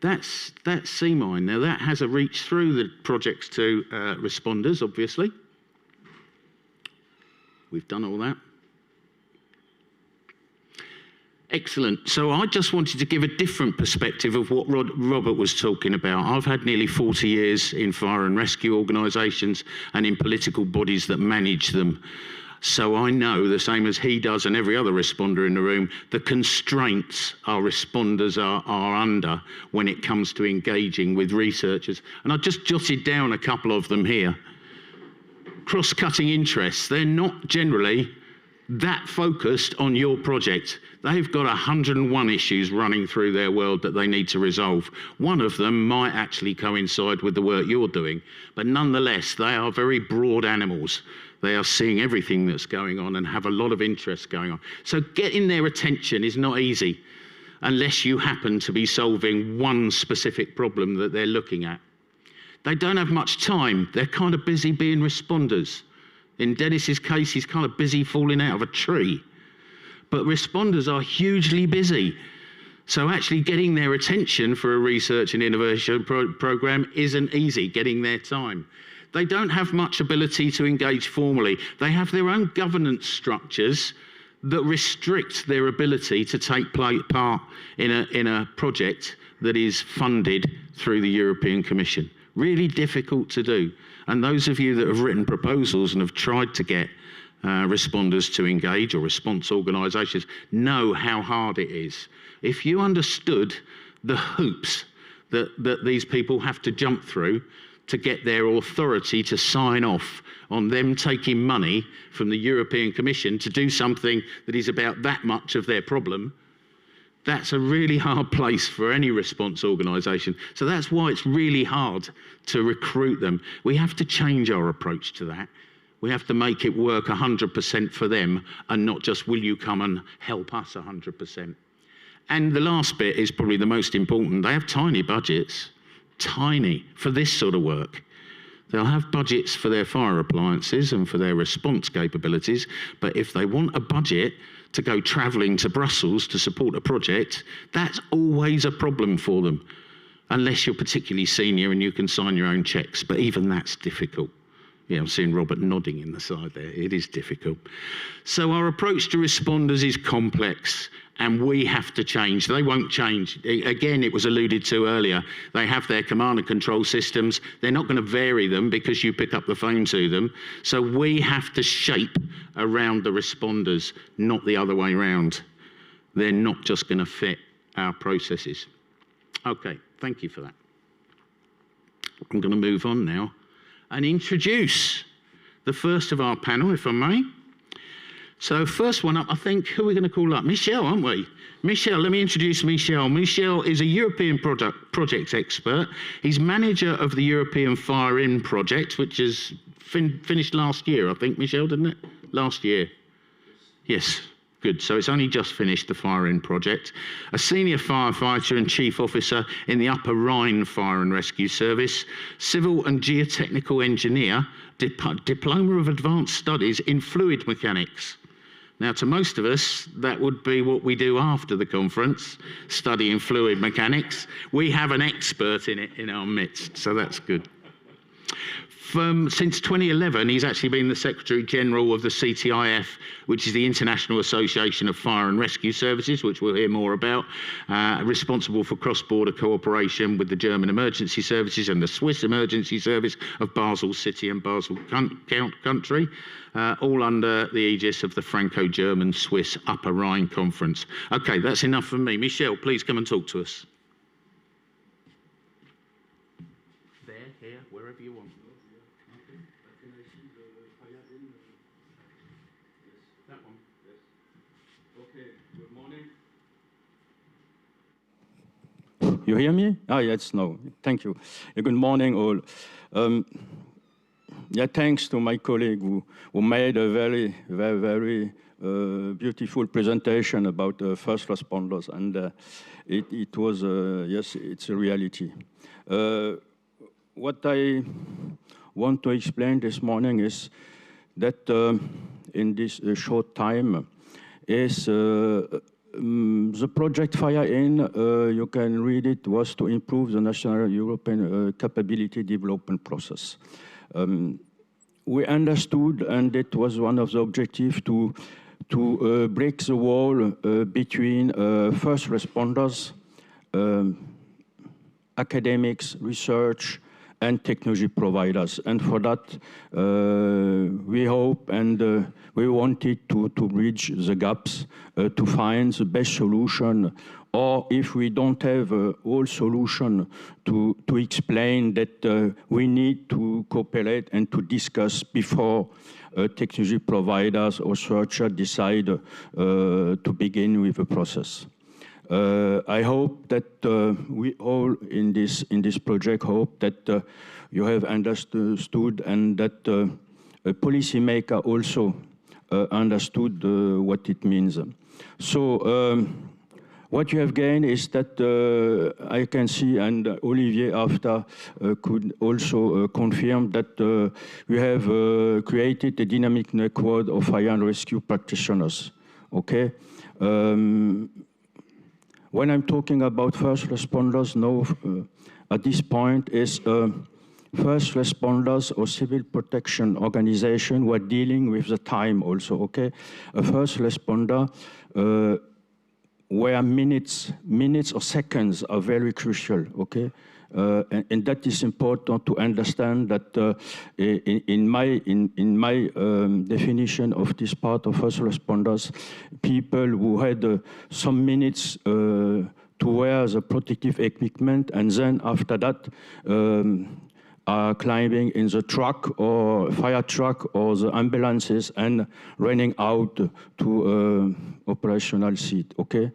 that's CMind. Now that has a reach through the projects to responders, obviously. We've done all that. Excellent. So I just wanted to give a different perspective of what Robert was talking about. I've had nearly 40 years in fire and rescue organisations and in political bodies that manage them. So I know, the same as he does and every other responder in the room, the constraints our responders are under when it comes to engaging with researchers. And I just jotted down a couple of them here. Cross-cutting interests. They're not generally that focused on your project. They've got 101 issues running through their world that they need to resolve. One of them might actually coincide with the work you're doing, but nonetheless, they are very broad animals. They are seeing everything that's going on and have a lot of interest going on. So getting their attention is not easy unless you happen to be solving one specific problem that they're looking at. They don't have much time. They're kind of busy being responders. In Dennis's case, he's kind of busy falling out of a tree. But responders are hugely busy. So actually getting their attention for a research and innovation program isn't easy, getting their time. They don't have much ability to engage formally. They have their own governance structures that restrict their ability to take part in a project that is funded through the European Commission. Really difficult to do. And those of you that have written proposals and have tried to get responders to engage, or response organisations, know how hard it is. If you understood the hoops that these people have to jump through to get their authority to sign off on them taking money from the European Commission to do something that is about that much of their problem, that's a really hard place for any response organisation. So that's why it's really hard to recruit them. We have to change our approach to that. We have to make it work 100% for them and not just, will you come and help us 100%. And the last bit is probably the most important. They have tiny budgets, tiny, for this sort of work. They'll have budgets for their fire appliances and for their response capabilities, but if they want a budget to go travelling to Brussels to support a project, that's always a problem for them, unless you're particularly senior and you can sign your own cheques, but even that's difficult. Yeah, I'm seeing Robert nodding in the side there. It is difficult. So our approach to responders is complex, and we have to change. They won't change. Again, it was alluded to earlier. They have their command and control systems. They're not going to vary them because you pick up the phone to them. So we have to shape around the responders, not the other way around. They're not just going to fit our processes. Okay, thank you for that. I'm going to move on now and introduce the first of our panel, if I may. So first one up, I think, who are we going to call up? Michel, aren't we? Michel, let me introduce Michel. Michel is a European project expert. He's manager of the European Fire-In project, which is finished last year, I think, Michel, didn't it? Last year. Yes. Good, so it's only just finished, the Fire-In project. A senior firefighter and chief officer in the Upper Rhine Fire and Rescue Service, civil and geotechnical engineer, diploma of advanced studies in fluid mechanics. Now, to most of us, that would be what we do after the conference, studying fluid mechanics. We have an expert in it in our midst, so that's good. Since 2011, he's actually been the Secretary General of the CTIF, which is the International Association of Fire and Rescue Services, which we'll hear more about, responsible for cross-border cooperation with the German emergency services and the Swiss emergency service of Basel City and Basel Country, all under the aegis of the Franco-German-Swiss Upper Rhine Conference. Okay, that's enough from me. Michel, please come and talk to us. There, here, wherever you want. You hear me? Ah, yes, no. Thank you. Good morning, all. Yeah, thanks to my colleague who made a very beautiful presentation about first responders, and it was, yes, it's a reality. What I want to explain this morning is that in this short time is the project Fire-In, you can read it, was to improve the national European capability development process. We understood, and it was one of the objectives, to break the wall between first responders, academics, research, and technology providers. And for that, we hope and we wanted to bridge the gaps, to find the best solution, or if we don't have all solution, to explain that we need to cooperate and to discuss before technology providers or searchers decide to begin with the process. I hope that we all in this project hope that you have understood and that a policymaker also understood what it means. So what you have gained is that I can see, and Olivier after could also confirm that we have created a dynamic network of fire and rescue practitioners. Okay. When I'm talking about first responders, no, at this point is first responders or civil protection organization who are dealing with the time also, okay? A first responder where minutes or seconds are very crucial, okay? And that is important to understand that in my definition of this part of first responders, people who had some minutes to wear the protective equipment and then after that are climbing in the truck or fire truck or the ambulances and running out to operational seat, okay?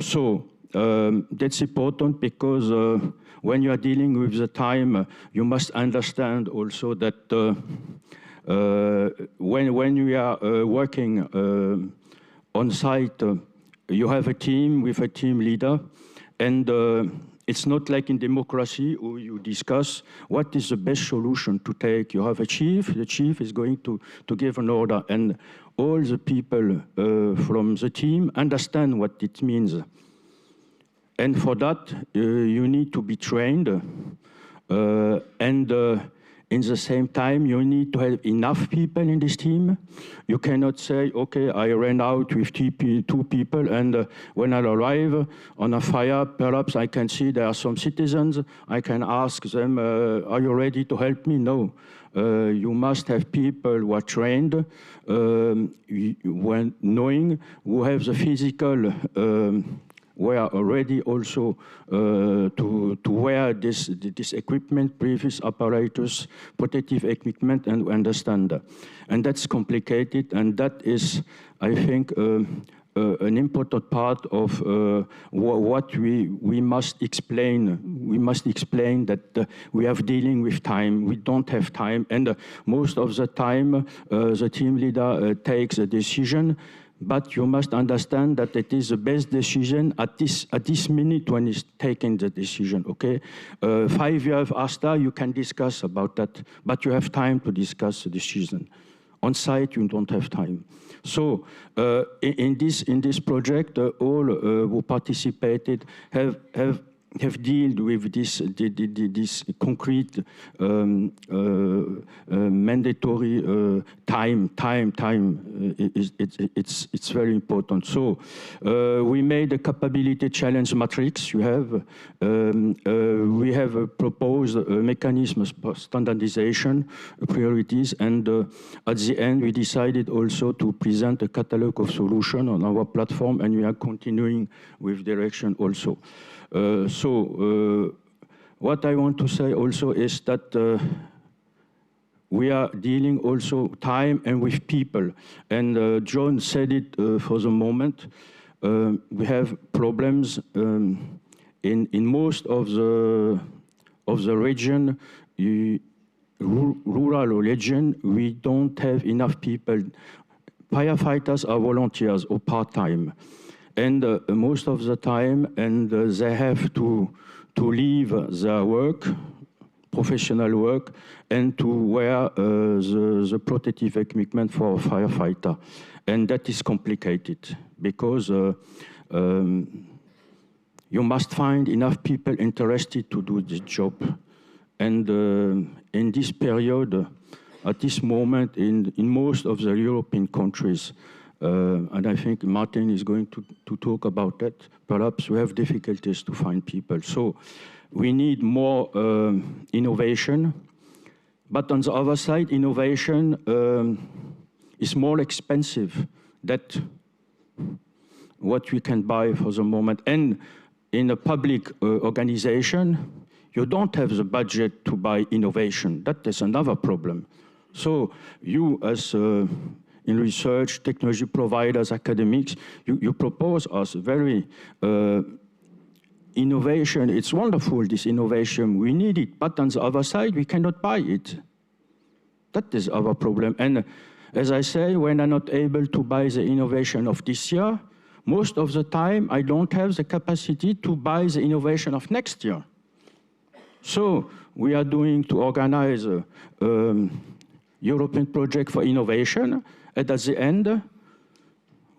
So that's important because when you are dealing with the time, you must understand also that when you are working on site, you have a team with a team leader, and it's not like in democracy where you discuss what is the best solution to take. You have a chief, the chief is going to give an order, and all the people from the team understand what it means. And for that, you need to be trained, and in the same time, you need to have enough people in this team. You cannot say, okay, I ran out with two people, and when I arrive on a fire, perhaps I can see there are some citizens. I can ask them, are you ready to help me? No. You must have people who are trained, when knowing, who have the physical were ready also to wear this equipment, previous apparatus, protective equipment, and understand. And that's complicated, and that is, I think, an important part of what we must explain. We must explain that we are dealing with time. We don't have time, and most of the time the team leader takes a decision. But you must understand that it is the best decision at this minute when he's taking the decision, okay? 5 years after, you can discuss about that, but you have time to discuss the decision. On site, you don't have time. So in this project, all who participated have dealt with this concrete mandatory time. It's very important. So we made a capability challenge matrix. We have proposed a mechanism for standardization priorities, and at the end we decided also to present a catalog of solutions on our platform, and we are continuing with direction also. What I want to say also is that we are dealing also time and with people. And John said it for the moment. We have problems in most of the region, rural region. We don't have enough people. Firefighters are volunteers or part-time. And most of the time, and they have to leave their work, professional work, and to wear the protective equipment for a firefighter. And that is complicated because you must find enough people interested to do this job. And in this period, at this moment, in most of the European countries, and I think Martin is going to talk about that. Perhaps we have difficulties to find people. So we need more innovation. But on the other side, innovation is more expensive than what we can buy for the moment. And in a public organization, you don't have the budget to buy innovation. That is another problem. So you, as in research, technology providers, academics, you propose us very innovation. It's wonderful, this innovation. We need it, but on the other side, we cannot buy it. That is our problem. And as I say, when I'm not able to buy the innovation of this year, most of the time, I don't have the capacity to buy the innovation of next year. So we are doing to organize a European project for innovation, and at the end,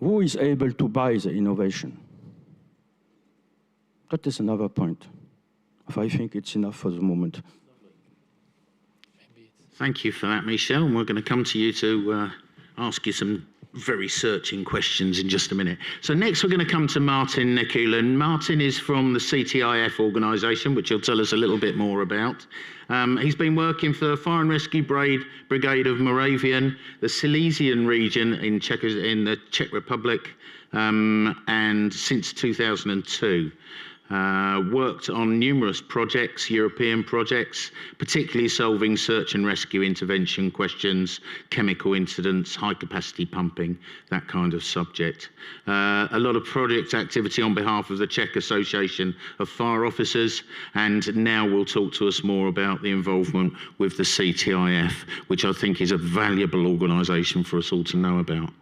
who is able to buy the innovation? That is another point. I think it's enough for the moment. Thank you for that, Michel. And we're going to come to you to ask you some very searching questions in just a minute. So next we're going to come to Martin Nekulen. Martin is from the CTIF organisation, which he'll tell us a little bit more about. He's been working for the Fire and Rescue Brigade of Moravian, the Silesian region in the Czech Republic, and since 2002. Worked on numerous projects, European projects, particularly solving search and rescue intervention questions, chemical incidents, high capacity pumping, that kind of subject. A lot of project activity on behalf of the Czech Association of Fire Officers, and now will talk to us more about the involvement with the CTIF, which I think is a valuable organisation for us all to know about.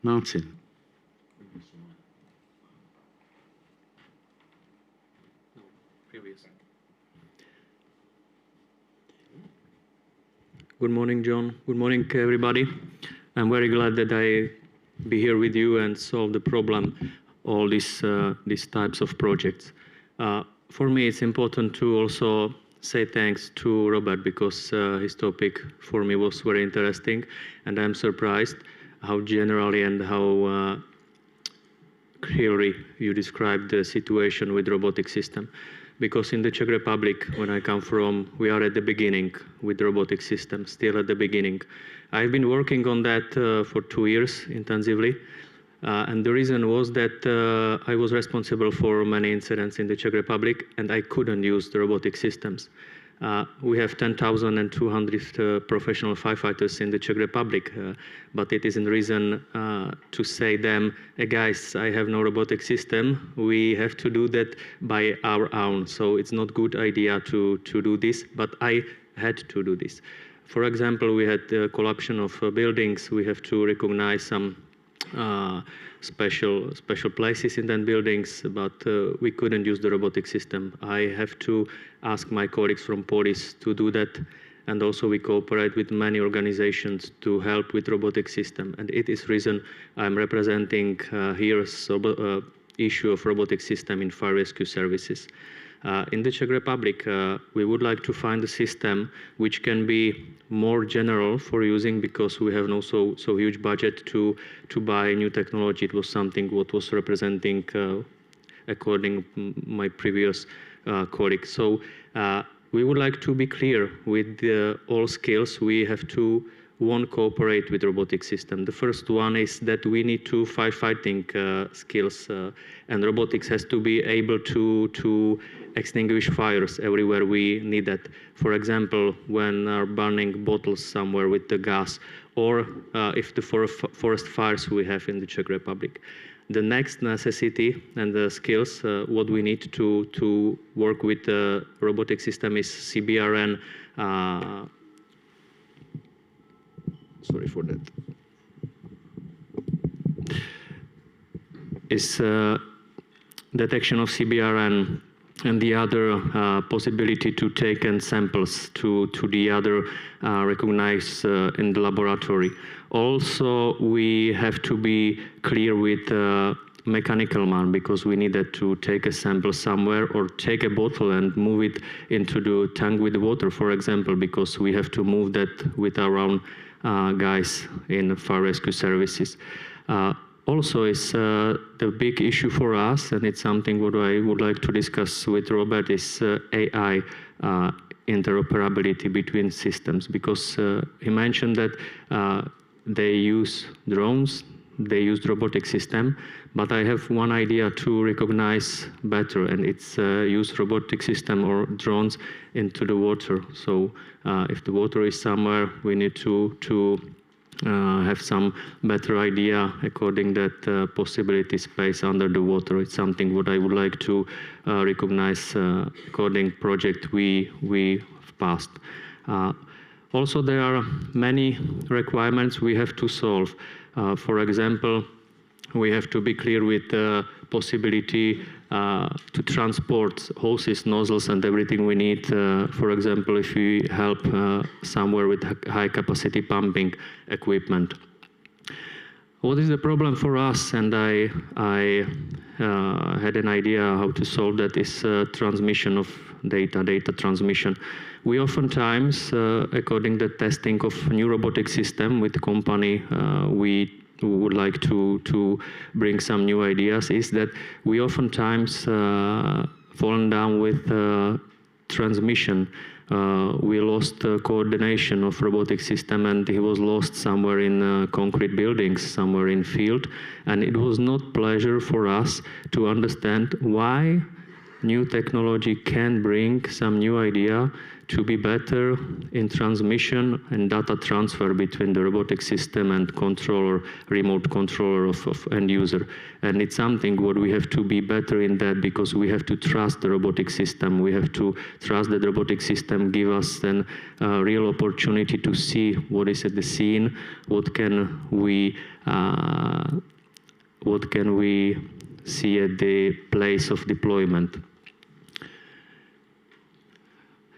Martin. Good morning, John. Good morning, everybody. I'm very glad that I be here with you and solve the problem, all these types of projects. For me, it's important to also say thanks to Robert because his topic for me was very interesting, and I'm surprised how generally and how clearly you described the situation with robotic system. Because in the Czech Republic, when I come from, we are at the beginning with the robotic system, still at the beginning. I've been working on that for 2 years intensively, And the reason was that I was responsible for many incidents in the Czech Republic, and I couldn't use the robotic systems. We have 10,200 professional firefighters in the Czech Republic, but it isn't reason to say them, hey guys, I have no robotic system. We have to do that by our own. So it's not good idea to do this, but I had to do this. For example, we had the collapse of buildings. We have to recognize some special places in that buildings, but we couldn't use the robotic system. I have to ask my colleagues from police to do that, and also we cooperate with many organizations to help with robotic system. And it is reason I'm representing here issue of robotic system in fire rescue services. In the Czech Republic, we would like to find a system which can be more general for using, because we have no so huge budget to buy new technology. It was something what was representing according my previous colleagues. So we would like to be clear with all skills. We have to cooperate with robotic system. The first one is that we need to firefighting skills, and robotics has to be able to extinguish fires everywhere we need that. For example, when are burning bottles somewhere with the gas, or if the forest fires we have in the Czech Republic. The next necessity and the skills what we need to work with the robotic system is CBRN. Sorry for that. Is detection of CBRN and the other possibility to take in samples to the other recognized in the laboratory. Also, we have to be clear with mechanical man, because we needed to take a sample somewhere or take a bottle and move it into the tank with water, for example, because we have to move that with our own guys in fire rescue services. Also, is the big issue for us, and it's something what I would like to discuss with Robert, is AI interoperability between systems, because he mentioned that they use drones, they use the robotic system, but I have one idea to recognize better, and it's use robotic system or drones into the water. So if the water is somewhere, we need to have some better idea according that possibility space under the water. It's something what I would like to recognize according project we passed. Also, there are many requirements we have to solve. For example, we have to be clear with the possibility to transport hoses, nozzles, and everything we need. For example, if we help somewhere with high capacity pumping equipment. What is the problem for us, and I had an idea how to solve that, is transmission of data transmission. We oftentimes, according to the testing of new robotic system with the company, we would like to bring some new ideas, is that we oftentimes fallen down with transmission. We lost coordination of robotic system, and he was lost somewhere in concrete buildings, somewhere in field, and it was not pleasure for us to understand why new technology can bring some new idea to be better in transmission and data transfer between the robotic system and controller, remote controller of end user. And it's something what we have to be better in that, because we have to trust the robotic system. We have to trust that the robotic system give us then a real opportunity to see what is at the scene, what can we see at the place of deployment.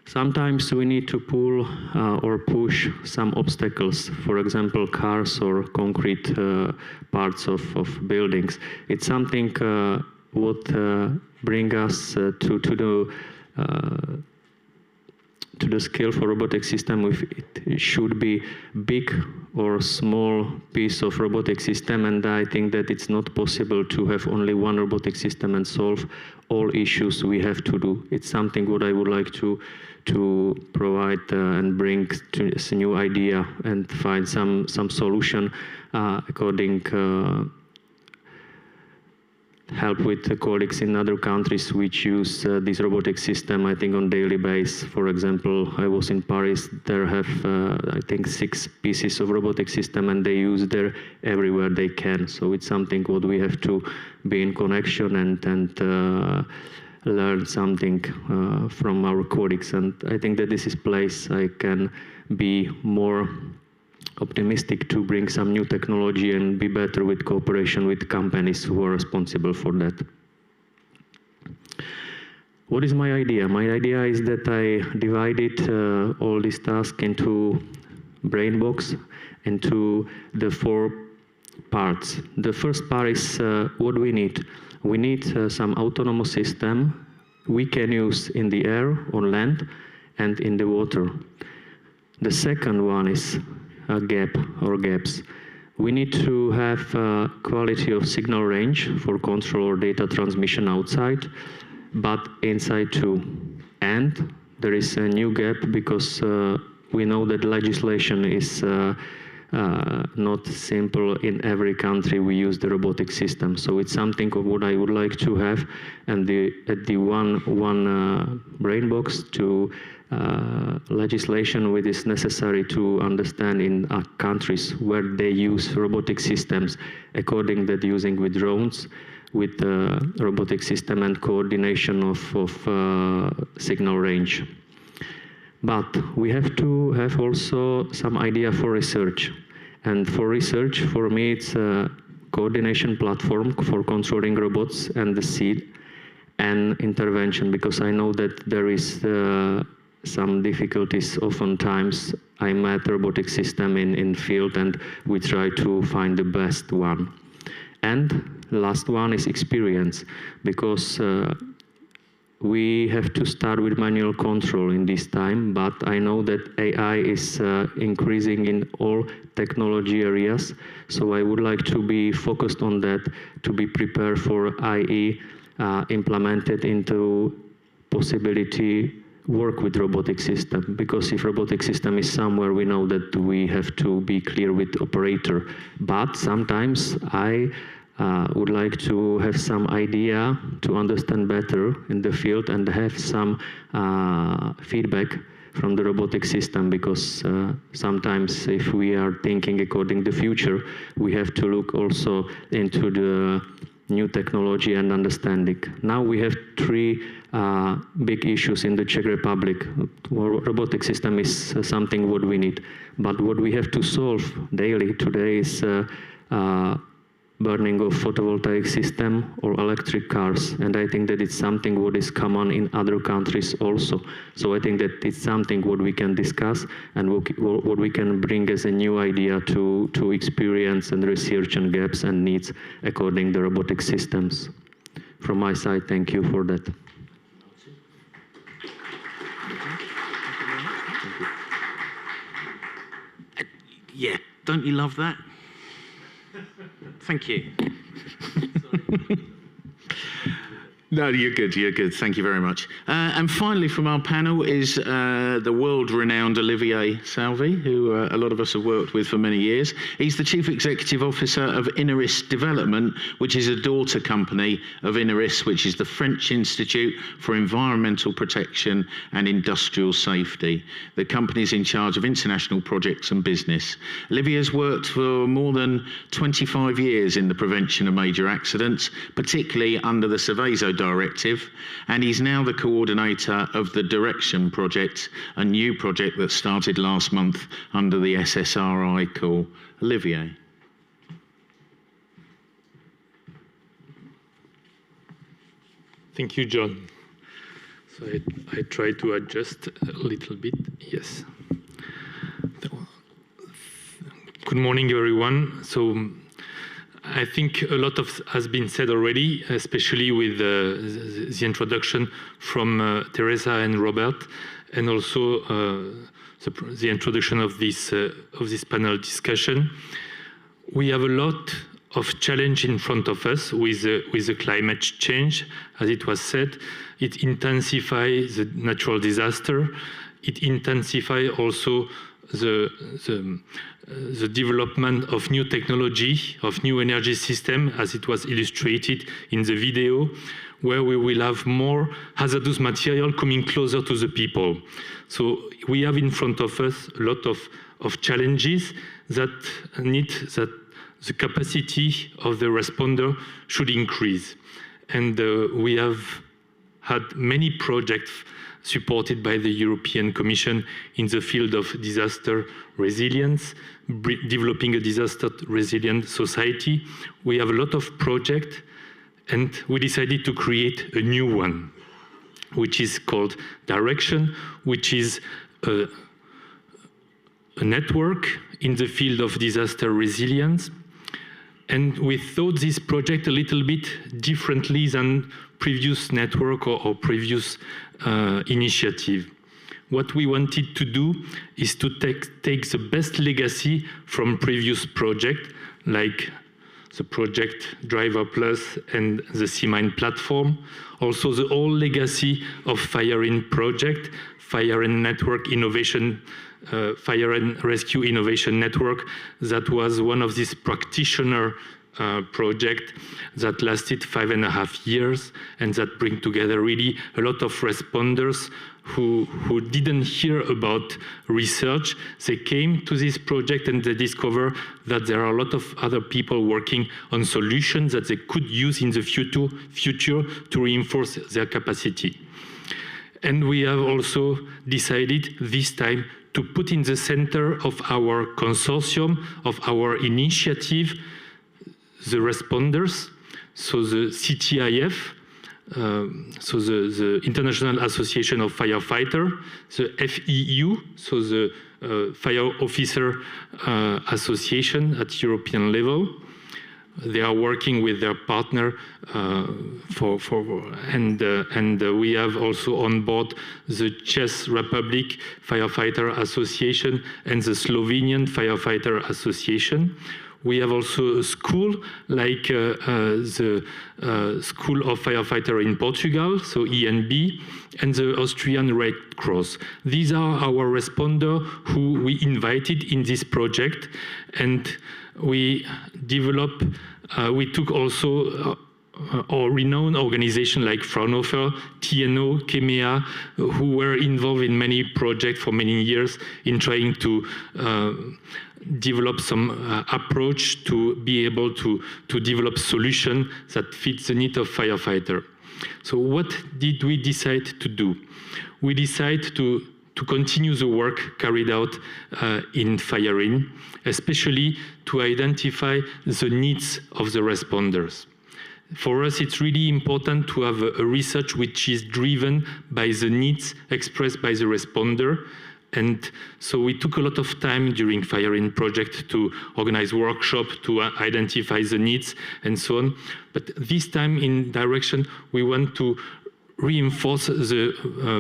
Sometimes we need to pull or push some obstacles, for example, cars or concrete parts of buildings. It's something what bring us to the skill for robotic system. If it should be big or small piece of robotic system, and I think that it's not possible to have only one robotic system and solve all issues we have to do. It's something what I would like to provide and bring to a new idea and find some solution according help with the colleagues in other countries which use this robotic system, I think, on daily basis. For example, I was in Paris, there have, I think, 6 pieces of robotic system, and they use there everywhere they can. So it's something what we have to be in connection and learn something from our colleagues. And I think that this is place I can be more optimistic to bring some new technology and be better with cooperation with companies who are responsible for that. What is my idea? My idea is that I divided all these tasks into brain box, into the 4 parts. The first part is what we need. We need some autonomous system we can use in the air, on land, and in the water. The second one is a gap or gaps. We need to have quality of signal range for control or data transmission outside, but inside too. And there is a new gap because we know that legislation is not simple in every country we use the robotic system. So it's something of what I would like to have, and at the one brain box to legislation which is necessary to understand in countries where they use robotic systems, according that using with drones, with robotic system and coordination of signal range. But we have to have also some idea for research. And for research, for me, it's a coordination platform for controlling robots and the seed and intervention, because I know that there is some difficulties. Oftentimes, I met robotic system in field, and we try to find the best one. And last one is experience, because we have to start with manual control in this time, but I know that AI is increasing in all technology areas, so I would like to be focused on that, to be prepared for IE implemented into possibility work with robotic system, because if robotic system is somewhere, we know that we have to be clear with operator. But sometimes I would like to have some idea to understand better in the field and have some feedback from the robotic system, because sometimes if we are thinking according to the future, we have to look also into the new technology and understanding. Now we have 3 big issues in the Czech Republic. Robotic system is something what we need, but what we have to solve daily today is burning of photovoltaic system or electric cars, and I think that it's something what is common in other countries also. So I think that it's something what we can discuss and what we can bring as a new idea to experience and research and gaps and needs according to robotic systems. From my side, thank you for that. Yeah, don't you love that? Thank you. No, you're good, you're good. Thank you very much. And finally from our panel is the world-renowned Olivier Salvi, who a lot of us have worked with for many years. He's the Chief Executive Officer of INERIS Development, which is a daughter company of INERIS, which is the French Institute for Environmental Protection and Industrial Safety. The company is in charge of international projects and business. Olivier's worked for more than 25 years in the prevention of major accidents, particularly under the Seveso Directive, and he's now the coordinator of the Direction Project, a new project that started last month under the SSRI call. Olivier. Thank you, John. So I try to adjust a little bit. Yes. Good morning, everyone. So I think a lot has been said already, especially with the introduction from Teresa and Robert, and also the introduction of this panel discussion. We have a lot of challenge in front of us with the climate change. As it was said, it intensifies the natural disaster. It intensifies also the development of new technology, of new energy system, as it was illustrated in the video, where we will have more hazardous material coming closer to the people. So we have in front of us a lot of challenges that need that the capacity of the responder should increase. And we have had many projects supported by the European Commission in the field of disaster resilience, developing a disaster resilient society. We have a lot of projects, and we decided to create a new one, which is called Direction, which is a network in the field of disaster resilience. And we thought this project a little bit differently than previous network or previous initiative. What we wanted to do is to take the best legacy from previous projects, like the project Driver Plus and the C-Mine platform, also the old legacy of Fire-In project, Fire-In Network Innovation, Fire and Rescue Innovation Network, that was one of these practitioner project that lasted 5.5 years, and that bring together really a lot of responders who didn't hear about research. They came to this project and they discover that there are a lot of other people working on solutions that they could use in the future to reinforce their capacity. And we have also decided this time to put in the center of our consortium, of our initiative, the responders, so the CTIF, so the International Association of Firefighters, the FEU, so the Fire Officer Association at European level. They are working with their partner and we have also on board the Czech Republic Firefighter Association and the Slovenian Firefighter Association. We have also a school like the School of Firefighter in Portugal, so ENB, and the Austrian Red Cross. These are our responders who we invited in this project, and we developed, we took also or renowned organizations like Fraunhofer, TNO, Kemea, who were involved in many projects for many years in trying to develop some approach to be able to develop solutions that fit the need of firefighter. So what did we decide to do? We decided to continue the work carried out in Fire-In, especially to identify the needs of the responders. For us, it's really important to have a research which is driven by the needs expressed by the responder. And so we took a lot of time during Fire-In project to organize workshops, to identify the needs and so on. But this time in Direction, we want to reinforce the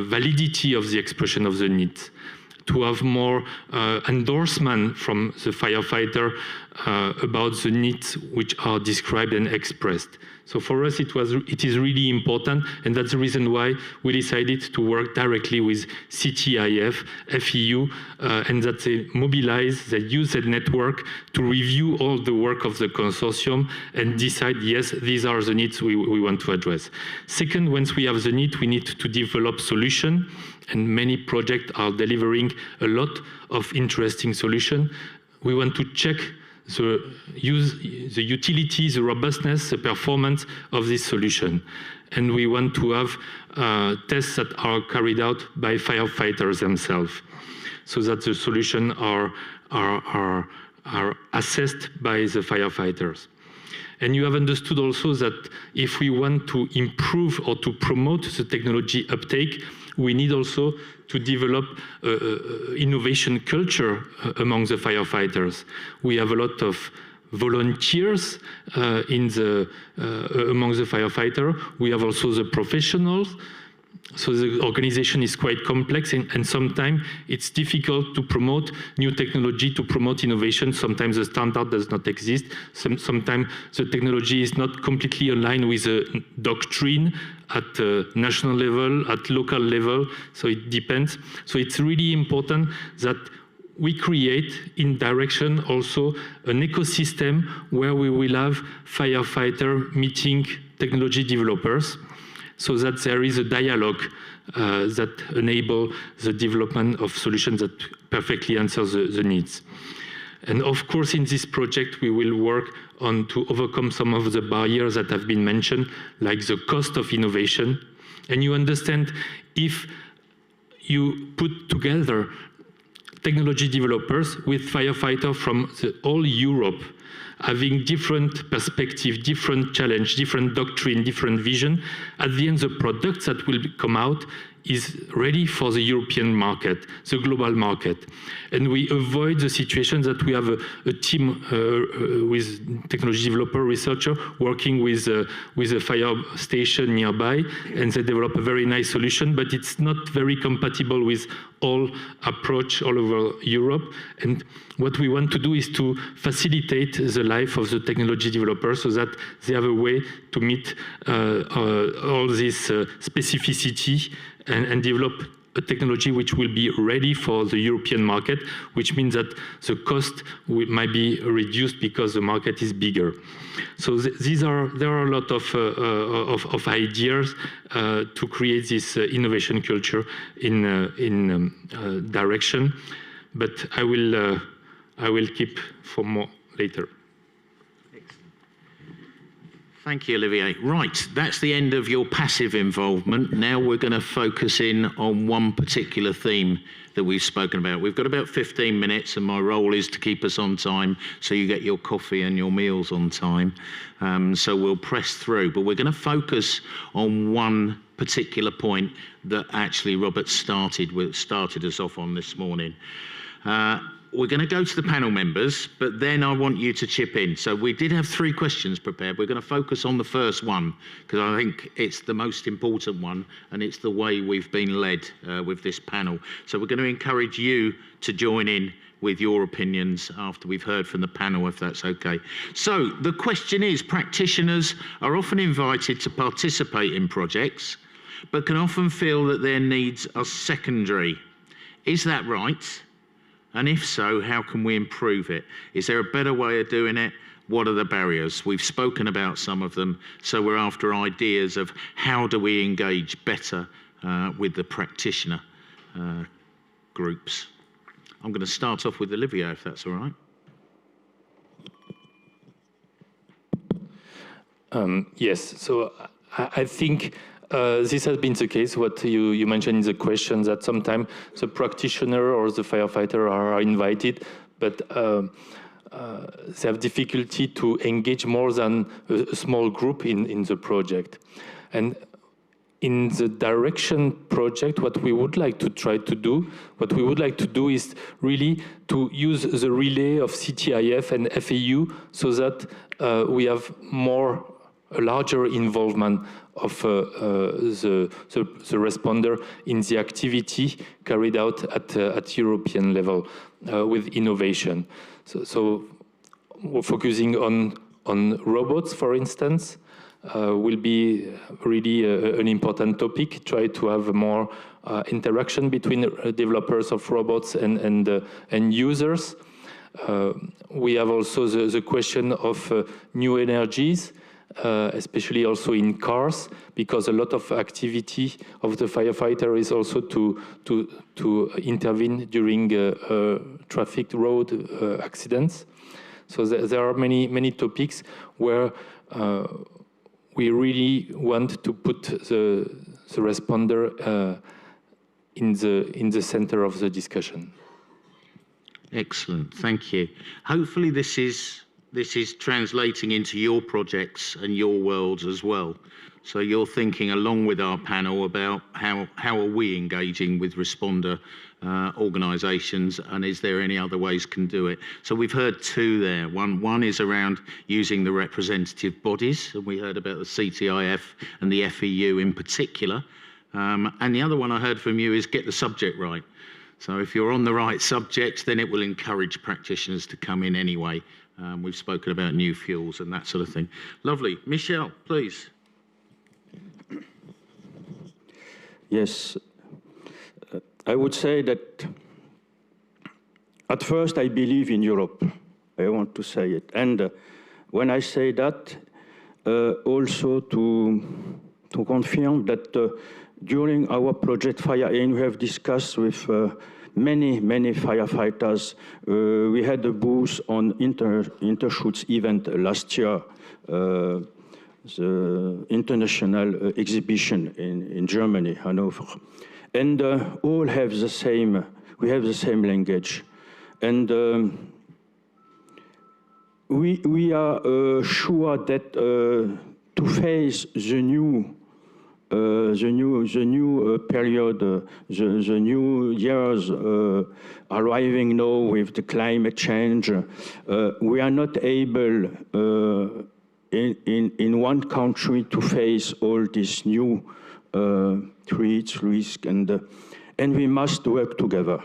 validity of the expression of the needs, to have more endorsement from the firefighter about the needs which are described and expressed. So for us, it is really important, and that's the reason why we decided to work directly with CTIF, FEU, and that they mobilize, they use that network to review all the work of the consortium and decide, yes, these are the needs we want to address. Second, once we have the need, we need to develop solutions, and many projects are delivering a lot of interesting solutions. We want to check the utility, the robustness, the performance of this solution. And we want to have tests that are carried out by firefighters themselves, so that the solutions are assessed by the firefighters. And you have understood also that if we want to improve or to promote the technology uptake, we need also to develop innovation culture among the firefighters. We have a lot of volunteers among the firefighters. We have also the professionals. So the organization is quite complex, and sometimes it's difficult to promote new technology, to promote innovation. Sometimes the standard does not exist. Sometimes the technology is not completely aligned with the doctrine at national level, at local level, so it depends. So it's really important that we create in direction also an ecosystem where we will have firefighter meeting technology developers, so that there is a dialogue that enable the development of solutions that perfectly answer the needs. And of course, in this project, we will work on to overcome some of the barriers that have been mentioned, like the cost of innovation. And you understand, if you put together technology developers with firefighters from all Europe, having different perspective, different challenge, different doctrine, different vision, at the end the product that will come out is ready for the European market, the global market. And we avoid the situation that we have a team with technology developer, researcher, working with a fire station nearby, and they develop a very nice solution, but it's not very compatible with all approach all over Europe. And what we want to do is to facilitate the life of the technology developer so that they have a way to meet all this specificity and develop a technology which will be ready for the European market, which means that the cost might be reduced because the market is bigger. So there are a lot of ideas to create this innovation culture in direction, but I will keep for more later. Thank you, Olivier. Right, that's the end of your passive involvement. Now we're going to focus in on one particular theme that we've spoken about. We've got about 15 minutes, and my role is to keep us on time so you get your coffee and your meals on time. So we'll press through, but we're going to focus on one particular point that actually Robert started us off on this morning. We're going to go to the panel members, but then I want you to chip in. So we did have 3 questions prepared. We're going to focus on the first one, because I think it's the most important one, and it's the way we've been led with this panel. So we're going to encourage you to join in with your opinions after we've heard from the panel, if that's okay. So the question is, practitioners are often invited to participate in projects, but can often feel that their needs are secondary. Is that right? And if so, how can we improve it? Is there a better way of doing it? What are the barriers? We've spoken about some of them, so we're after ideas of how do we engage better with the practitioner groups. I'm going to start off with Olivier, if that's all right. Yes, so I think this has been the case, what you mentioned in the question, that sometimes the practitioner or the firefighter are invited, but they have difficulty to engage more than a small group in the project. And in the direction project, what we would like to try to do, is really to use the relay of CTIF and FAU so that we have a larger involvement of the responder in the activity carried out at European level with innovation. So we're focusing on robots, for instance, will be really an important topic. Try to have more interaction between developers of robots and users. We have also the question of new energies, especially also in cars, because a lot of activity of the firefighter is also to intervene during traffic road accidents. So there are many topics where we really want to put the responder in the center of the discussion. Excellent, thank you. Hopefully this is translating into your projects and your worlds as well. So you're thinking along with our panel about how are we engaging with responder organisations, and is there any other ways can do it? So we've heard 2 there. One is around using the representative bodies, and we heard about the CTIF and the FEU in particular. And the other one I heard from you is get the subject right. So if you're on the right subject, then it will encourage practitioners to come in anyway. We've spoken about new fuels and that sort of thing. Lovely. Michel, please. Yes, I would say that at first I believe in Europe. I want to say it. And when I say that, also to confirm that during our project Fire In, we have discussed with many firefighters. We had a booth on Interschutz event last year, the international exhibition in Germany, Hanover. And all have the same, we have the same language. And we are sure that to face the new period, the new years arriving now with the climate change, we are not able in one country to face all these new threats, risks, and we must work together.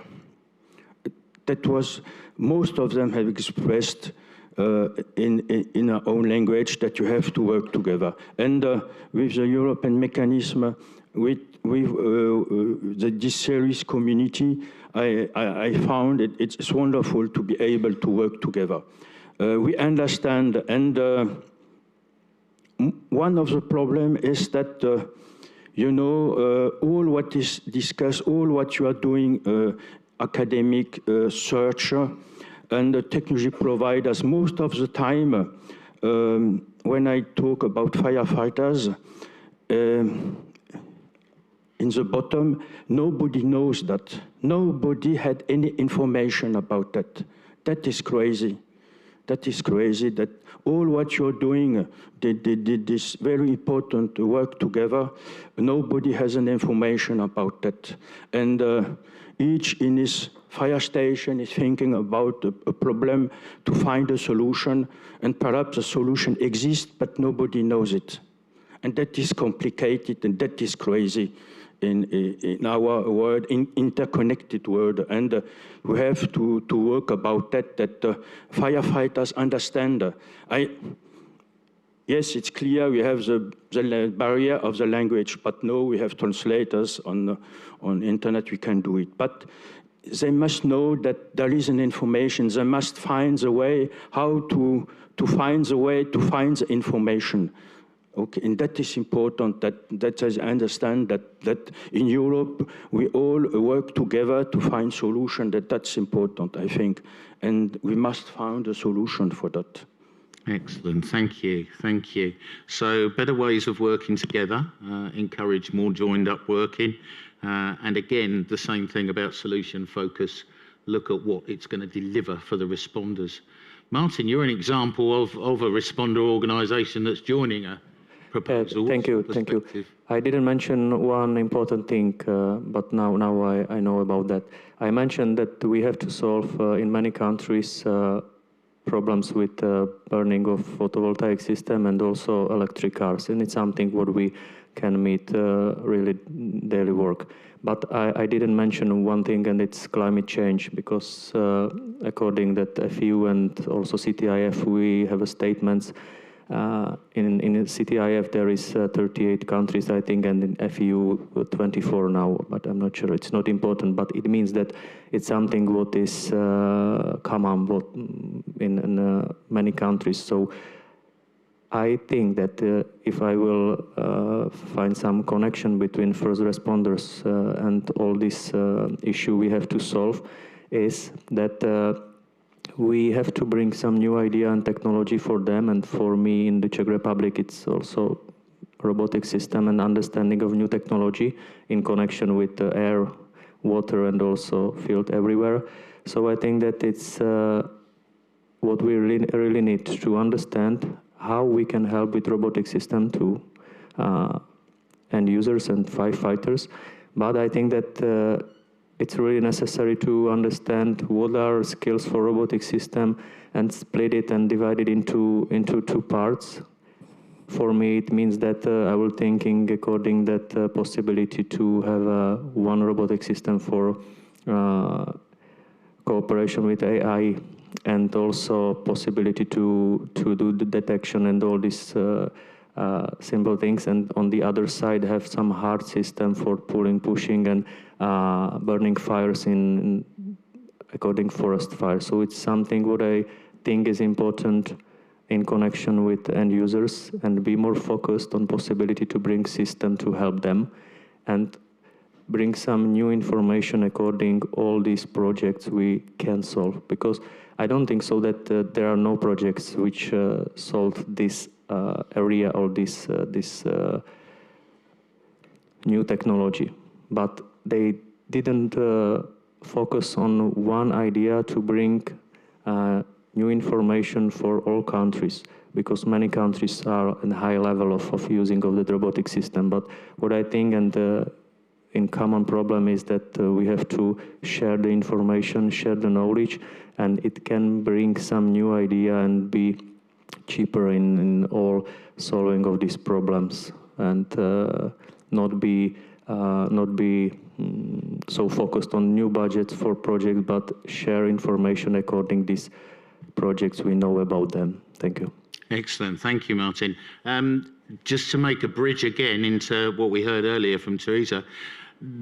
That was, most of them have expressed in our own language that you have to work together. And with the European mechanism, with this CERIS community, I found it's wonderful to be able to work together. We understand, and one of the problems is that, you know, all what is discussed, all what you are doing, academic search, and the technology providers, most of the time, when I talk about firefighters, in the bottom, nobody knows that. Nobody had any information about that. That is crazy. That is crazy that all what you're doing, this very important work together, nobody has an information about that. And each in his fire station is thinking about a problem to find a solution, and perhaps a solution exists, but nobody knows it. And that is complicated, and that is crazy in our world, in interconnected world. And we have to work about that firefighters understand. Yes, it's clear we have the barrier of the language, but no, we have translators on internet, we can do it. But they must know that there is an information. They must find the way how to find the way to find the information. Okay, and that is important. That I understand that in Europe we all work together to find solution. That's important, I think, and we must find a solution for that. Excellent, thank you, thank you. So better ways of working together, encourage more joined up working, and again, the same thing about solution focus, look at what it's going to deliver for the responders. Martin, you're an example of a responder organisation that's joining a proposal. Thank you. I didn't mention one important thing, but now I know about that. I mentioned that we have to solve in many countries problems with burning of photovoltaic system and also electric cars, and it's something what we can meet really daily work. But I didn't mention one thing, and it's climate change, because according that FEU and also CTIF, we have a statements. In CTIF there is 38 countries, I think, and in FEU 24 now, but I'm not sure. It's not important, but it means that it's something what is common in many countries. So I think that if I will find some connection between first responders and all this issue we have to solve, is that we have to bring some new idea and technology for them, and for me in the Czech Republic it's also robotic system and understanding of new technology in connection with air, water, and also field everywhere. So I think that it's what we really need to understand, how we can help with robotic system to end users and firefighters. But I think that it's really necessary to understand what are skills for robotic system and split it and divide it into two parts. For me, it means that I will thinking according that possibility to have one robotic system for cooperation with AI, and also possibility to do the detection and all these simple things, and on the other side have some hard system for pulling, pushing, and burning fires in according forest fire. So it's something what I think is important in connection with end users, and be more focused on possibility to bring system to help them and bring some new information according all these projects we can solve. Because I don't think so that there are no projects which solve this area or this new technology, but they didn't focus on one idea to bring new information for all countries, because many countries are in high level of using of the robotic system. But what I think and in common problem is that we have to share the information, share the knowledge, and it can bring some new idea and be cheaper in all solving of these problems, and not be so focused on new budgets for projects, but share information according these projects we know about them. Thank you. Excellent. Thank you, Martin. Just to make a bridge again into what we heard earlier from Teresa,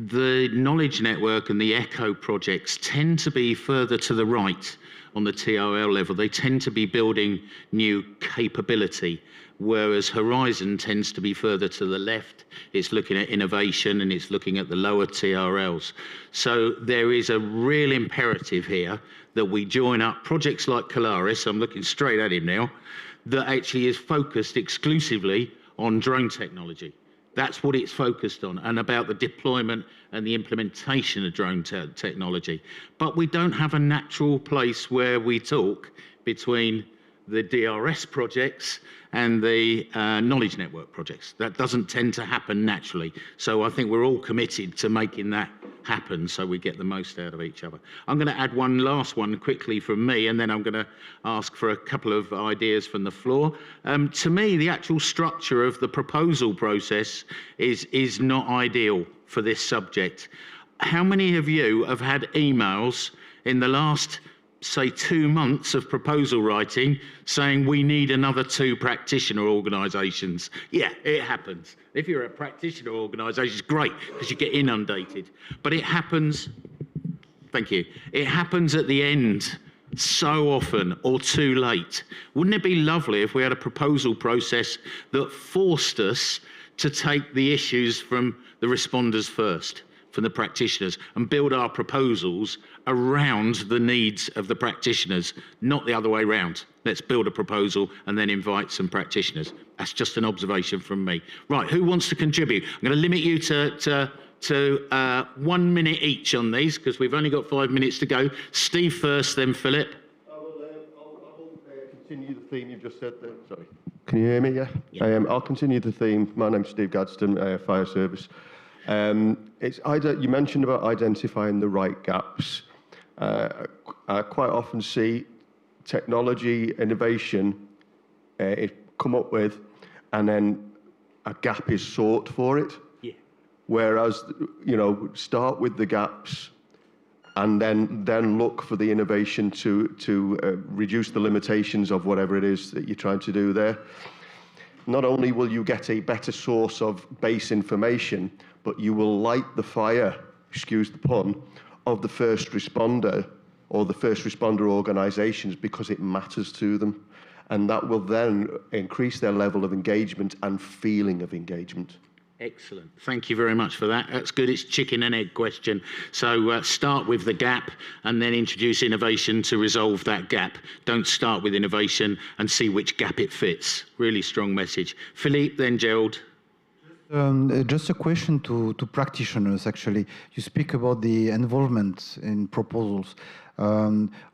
the knowledge network and the ECHO projects tend to be further to the right on the TRL level. They tend to be building new capability, whereas Horizon tends to be further to the left. It's looking at innovation and it's looking at the lower TRLs. So there is a real imperative here that we join up projects like CERIS, I'm looking straight at him now, that actually is focused exclusively on drone technology. That's what it's focused on, and about the deployment and the implementation of drone technology. But we don't have a natural place where we talk between the DRS projects and the knowledge network projects. That doesn't tend to happen naturally. So I think we're all committed to making that happen so we get the most out of each other. I'm going to add one last one quickly from me, and then I'm going to ask for a couple of ideas from the floor. To me, the actual structure of the proposal process is not ideal for this subject. How many of you have had emails in the last, say, 2 months of proposal writing saying we need another 2 practitioner organisations? Yeah, it happens. If you're a practitioner organisation, it's great because you get inundated. But it happens, thank you, it happens at the end so often or too late. Wouldn't it be lovely if we had a proposal process that forced us to take the issues from the responders first, from the practitioners, and build our proposals around the needs of the practitioners, not the other way around. Let's build a proposal and then invite some practitioners. That's just an observation from me. Right, who wants to contribute? I'm going to limit you to 1 minute each on these, because we've only got 5 minutes to go. Steve first, then Philip. I will continue the theme you've just said there. Sorry. Can you hear me? Yeah. I'll continue the theme. My name's Steve Gadsden, Fire Service. You mentioned about identifying the right gaps. I quite often see technology innovation come up with, and then a gap is sought for it. Yeah. Whereas, start with the gaps, and then look for the innovation to reduce the limitations of whatever it is that you're trying to do there. Not only will you get a better source of base information, but you will light the fire, excuse the pun, of the first responder or the first responder organisations, because it matters to them. And that will then increase their level of engagement and feeling of engagement. Excellent. Thank you very much for that. That's good. It's chicken and egg question. So start with the gap and then introduce innovation to resolve that gap. Don't start with innovation and see which gap it fits. Really strong message. Philippe, then Gerald. Just a question to practitioners, actually. You speak about the involvement in proposals.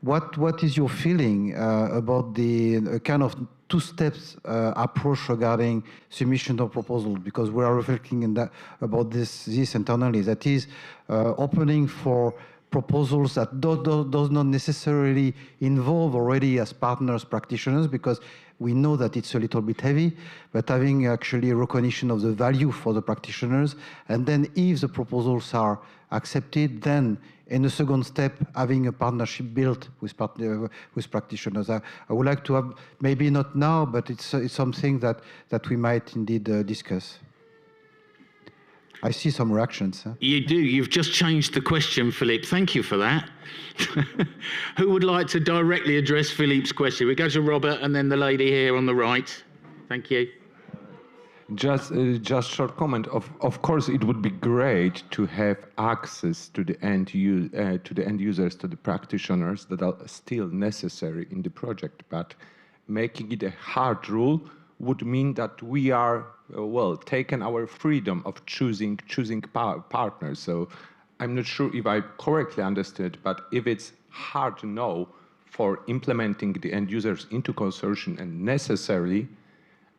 What is your feeling about the kind of 2 steps approach regarding submission of proposals? Because we are reflecting about this internally. That is opening for proposals that does not necessarily involve already as partners practitioners, because we know that it's a little bit heavy, but having actually a recognition of the value for the practitioners, and then if the proposals are accepted, then in the second step, having a partnership built with practitioners. I would like to have, maybe not now, but it's something that we might indeed discuss. I see some reactions. Huh? You do. You've just changed the question, Philippe. Thank you for that. Who would like to directly address Philippe's question? We go to Robert and then the lady here on the right. Thank you. Just short comment. Of course, it would be great to have access to the end users, to the practitioners that are still necessary in the project. But making it a hard rule would mean that we are taken our freedom of choosing partners. So I'm not sure if I correctly understood, but if it's hard no for implementing the end users into consortium and necessarily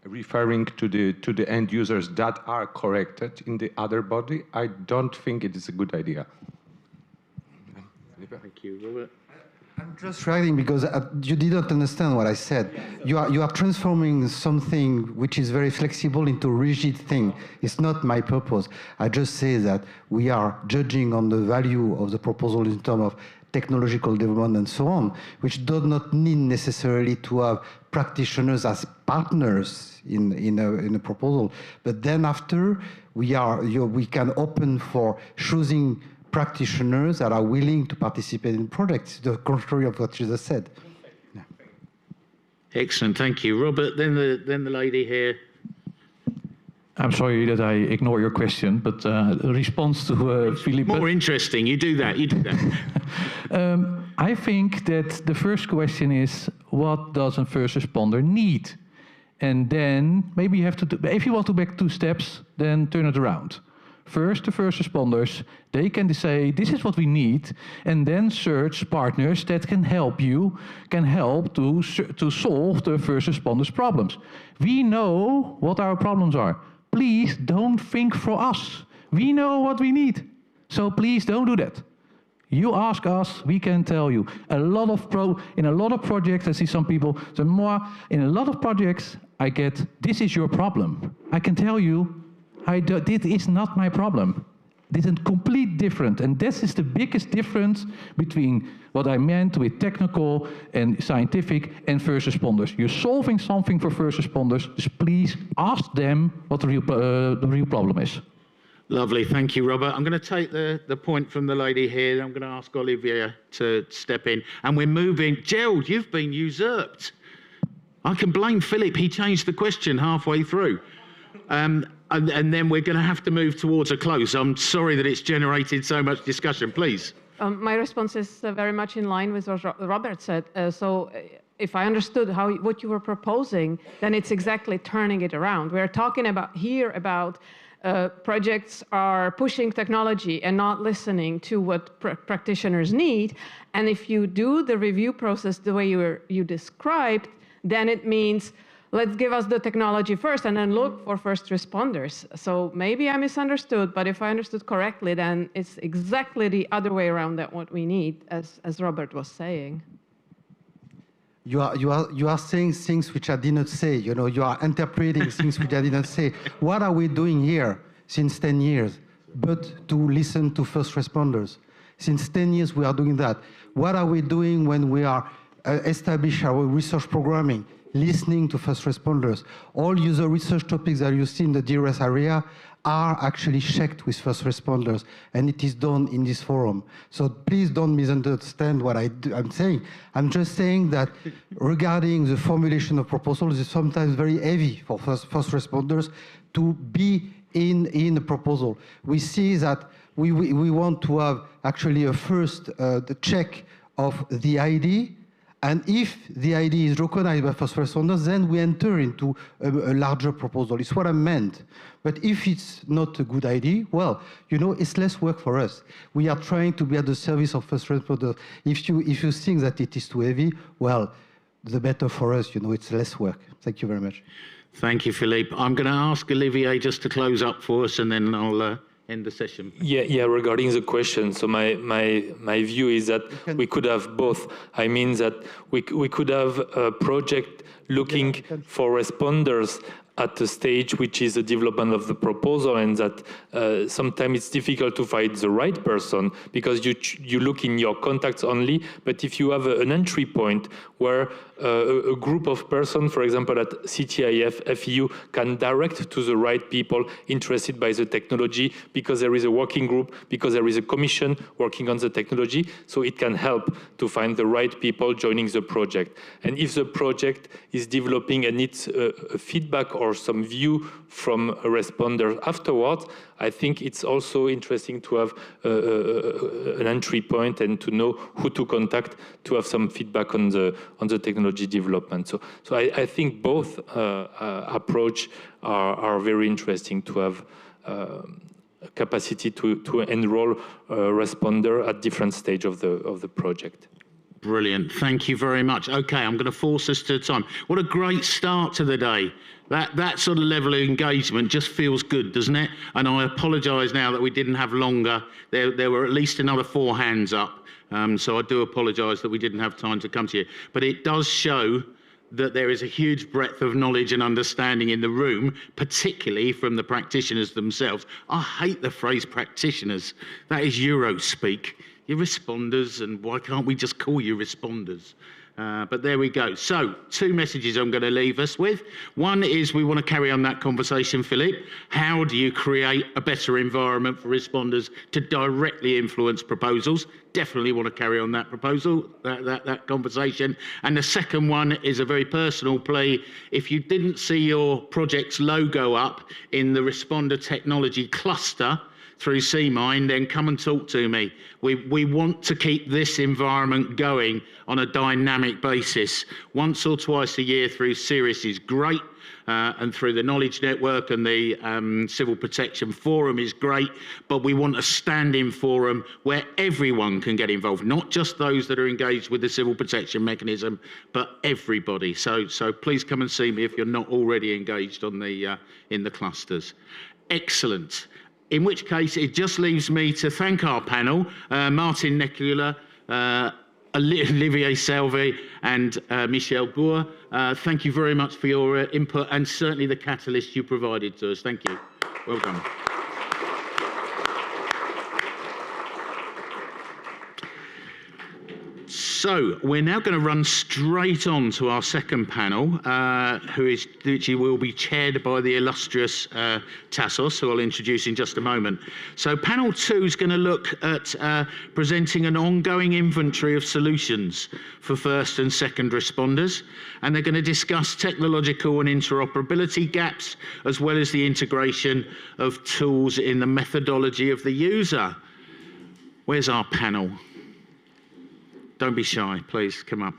referring to the end users that are corrected in the other body, I don't think it is a good idea. Thank you, Robert. I'm just reacting because you didn't understand what I said. You are transforming something which is very flexible into a rigid thing. It's not my purpose. I just say that we are judging on the value of the proposal in terms of technological development and so on, which does not need necessarily to have practitioners as partners in a proposal. But then after, we can open for choosing practitioners that are willing to participate in projects, the contrary of what you just said. Yeah. Excellent, thank you. Robert, then the lady here. I'm sorry that I ignore your question, but response to Philippe. More interesting, you do that. I think that the first question is, what does a first responder need? And then maybe you have to, if you want to back 2 steps, then turn it around. First, the first responders, they can say, this is what we need, and then search partners that can help to solve the first responders' problems. We know what our problems are. Please don't think for us. We know what we need. So please don't do that. You ask us, we can tell you. In a lot of projects, I see some people say, in a lot of projects, I get, this is your problem. I can tell you, this is not my problem. This is complete different. And this is the biggest difference between what I meant with technical and scientific and first responders. You're solving something for first responders, just please ask them what the real problem is. Lovely, thank you, Robert. I'm going to take the point from the lady here. I'm going to ask Olivia to step in. And we're moving. Gerald, you've been usurped. I can blame Philip. He changed the question halfway through. And then we're going to have to move towards a close. I'm sorry that it's generated so much discussion. Please. My response is very much in line with what Robert said. So if I understood what you were proposing, then it's exactly turning it around. We're talking about projects are pushing technology and not listening to what practitioners need. And if you do the review process the way you described, then it means let's give us the technology first and then look for first responders. So maybe I misunderstood, but if I understood correctly, then it's exactly the other way around that what we need, as Robert was saying. You are saying things which I did not say. You are interpreting things which I did not say. What are we doing here since 10 years? But to listen to first responders. Since 10 years, we are doing that. What are we doing when we are establish our research programming? Listening to first responders. All user research topics that you see in the DRS area are actually checked with first responders, and it is done in this forum. So please don't misunderstand what I'm saying. I'm just saying that regarding the formulation of proposals, it's sometimes very heavy for first responders to be in the proposal. We see that we want to have actually a first the check of the ID. And if the ID is recognized by first responders, then we enter into a larger proposal. It's what I meant. But if it's not a good ID, well, it's less work for us. We are trying to be at the service of first responders. If you think that it is too heavy, well, the better for us. It's less work. Thank you very much. Thank you, Philippe. I'm going to ask Olivier just to close up for us, and then I'll end the session. Yeah. Regarding the question, so my view is that we could have both. I mean that we could have a project looking for responders at a stage which is the development of the proposal, and that sometimes it's difficult to find the right person because you look in your contacts only. But if you have an entry point where a group of persons, for example, at CTIF, FEU, can direct to the right people interested by the technology, because there is a working group, because there is a commission working on the technology, so it can help to find the right people joining the project. And if the project is developing and needs a feedback or some view from a responder afterwards, I think it's also interesting to have an entry point and to know who to contact to have some feedback on the technology development. So I think both approach are very interesting to have capacity to enroll a responder at different stage of the project. Brilliant. Thank you very much. Okay, I'm going to force us to time. What a great start to the day. That sort of level of engagement just feels good, doesn't it? And I apologise now that we didn't have longer. There were at least another 4 hands up. So I do apologise that we didn't have time to come to you. But it does show that there is a huge breadth of knowledge and understanding in the room, particularly from the practitioners themselves. I hate the phrase practitioners. That is Eurospeak. You're responders, and why can't we just call you responders? But there we go. So 2 messages I'm going to leave us with. One is we want to carry on that conversation, Philippe. How do you create a better environment for responders to directly influence proposals? Definitely want to carry on that proposal, that conversation. And the second one is a very personal plea. If you didn't see your project's logo up in the responder technology cluster through CMind, then come and talk to me. We want to keep this environment going on a dynamic basis. Once or twice a year through CERIS is great, and through the Knowledge Network and the Civil Protection Forum is great, but we want a standing forum where everyone can get involved, not just those that are engaged with the civil protection mechanism, but everybody. So please come and see me if you're not already engaged on in the clusters. Excellent. In which case, it just leaves me to thank our panel, Martin Nekula, Olivier Salve, and Michel Boer. Thank you very much for your input and certainly the catalyst you provided to us. Thank you. Well done. So we're now going to run straight on to our second panel, which will be chaired by the illustrious Tassos, who I'll introduce in just a moment. So panel 2 is going to look at presenting an ongoing inventory of solutions for first and second responders, and they're going to discuss technological and interoperability gaps, as well as the integration of tools in the methodology of the user. Where's our panel? Don't be shy, please, come up.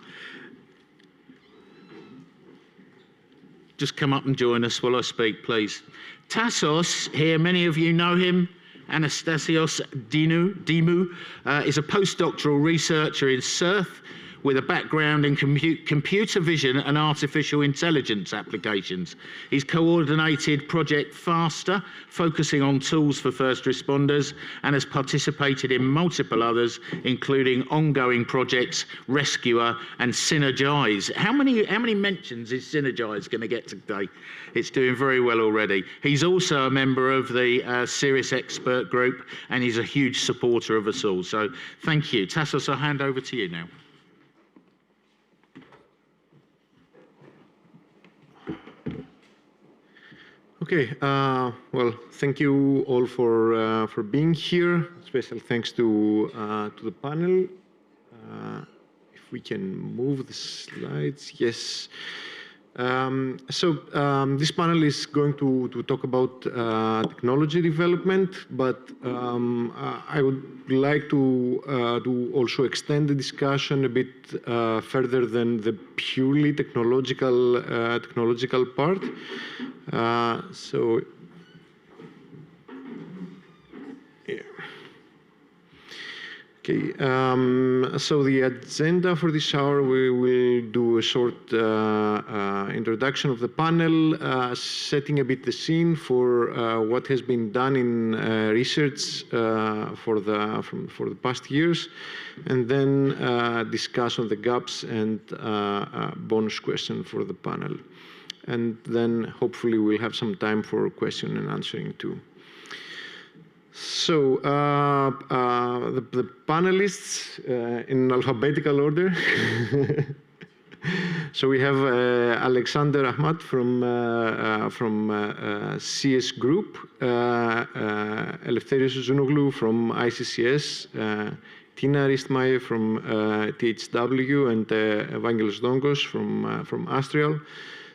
Just come up and join us while I speak, please. Tassos here, many of you know him. Anastasios Dimou is a postdoctoral researcher in CERT with a background in computer vision and artificial intelligence applications. He's coordinated Project Faster, focusing on tools for first responders, and has participated in multiple others, including ongoing projects, Rescuer and Synergize. How many mentions is Synergize going to get today? It's doing very well already. He's also a member of the CERIS expert group, and he's a huge supporter of us all. So thank you. Tassos, I'll hand over to you now. Okay, well, thank you all for being here. Special thanks to the panel. If we can move the slides, yes. This panel is going to talk about technology development, but I would like to also extend the discussion a bit further than the purely technological part. Okay, so the agenda for this hour, we will do a short introduction of the panel, setting a bit the scene for what has been done in research for the past years, and then discuss on the gaps and bonus question for the panel. and then hopefully we'll have some time for question and answering too. So the panelists in alphabetical order. So we have Alexander Ahmad from CS Group, Eleftherios Zounoglou from ICCS, Tina Ristmaier from THW, and Evangelos Dongos from Astrial.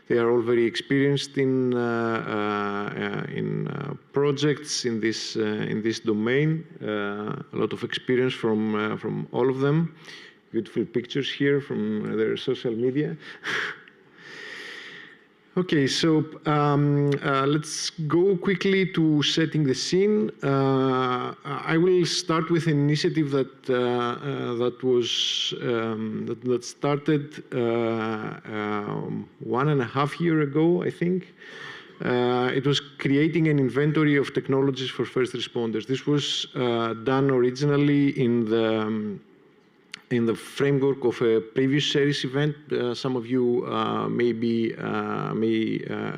They are all very experienced in projects in this domain. A lot of experience from all of them. Beautiful pictures here from their social media. Okay, so let's go quickly to setting the scene. I will start with an initiative that started 1.5 years ago, I think. It was creating an inventory of technologies for first responders. This was done originally in the framework of a previous CERIS event. Some of you may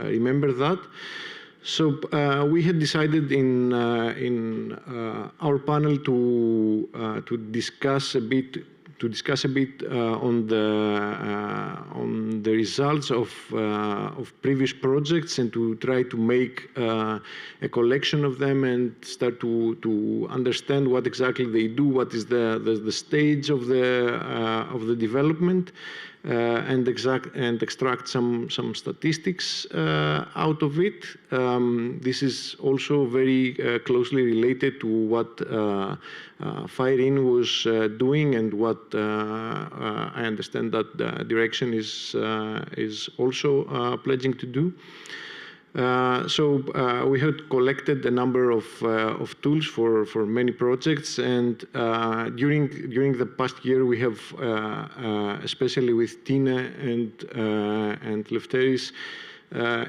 remember that. So we had decided in our panel to discuss a bit on the results of previous projects and to try to make a collection of them and start to understand what exactly they do, what is the stage of the development, and extract some statistics out of it. This is also very closely related to what FIRE-IN was doing and what I understand that the direction is also pledging to do. So we had collected a number of tools for many projects, and during the past year we have, especially with Tina and Lefteris,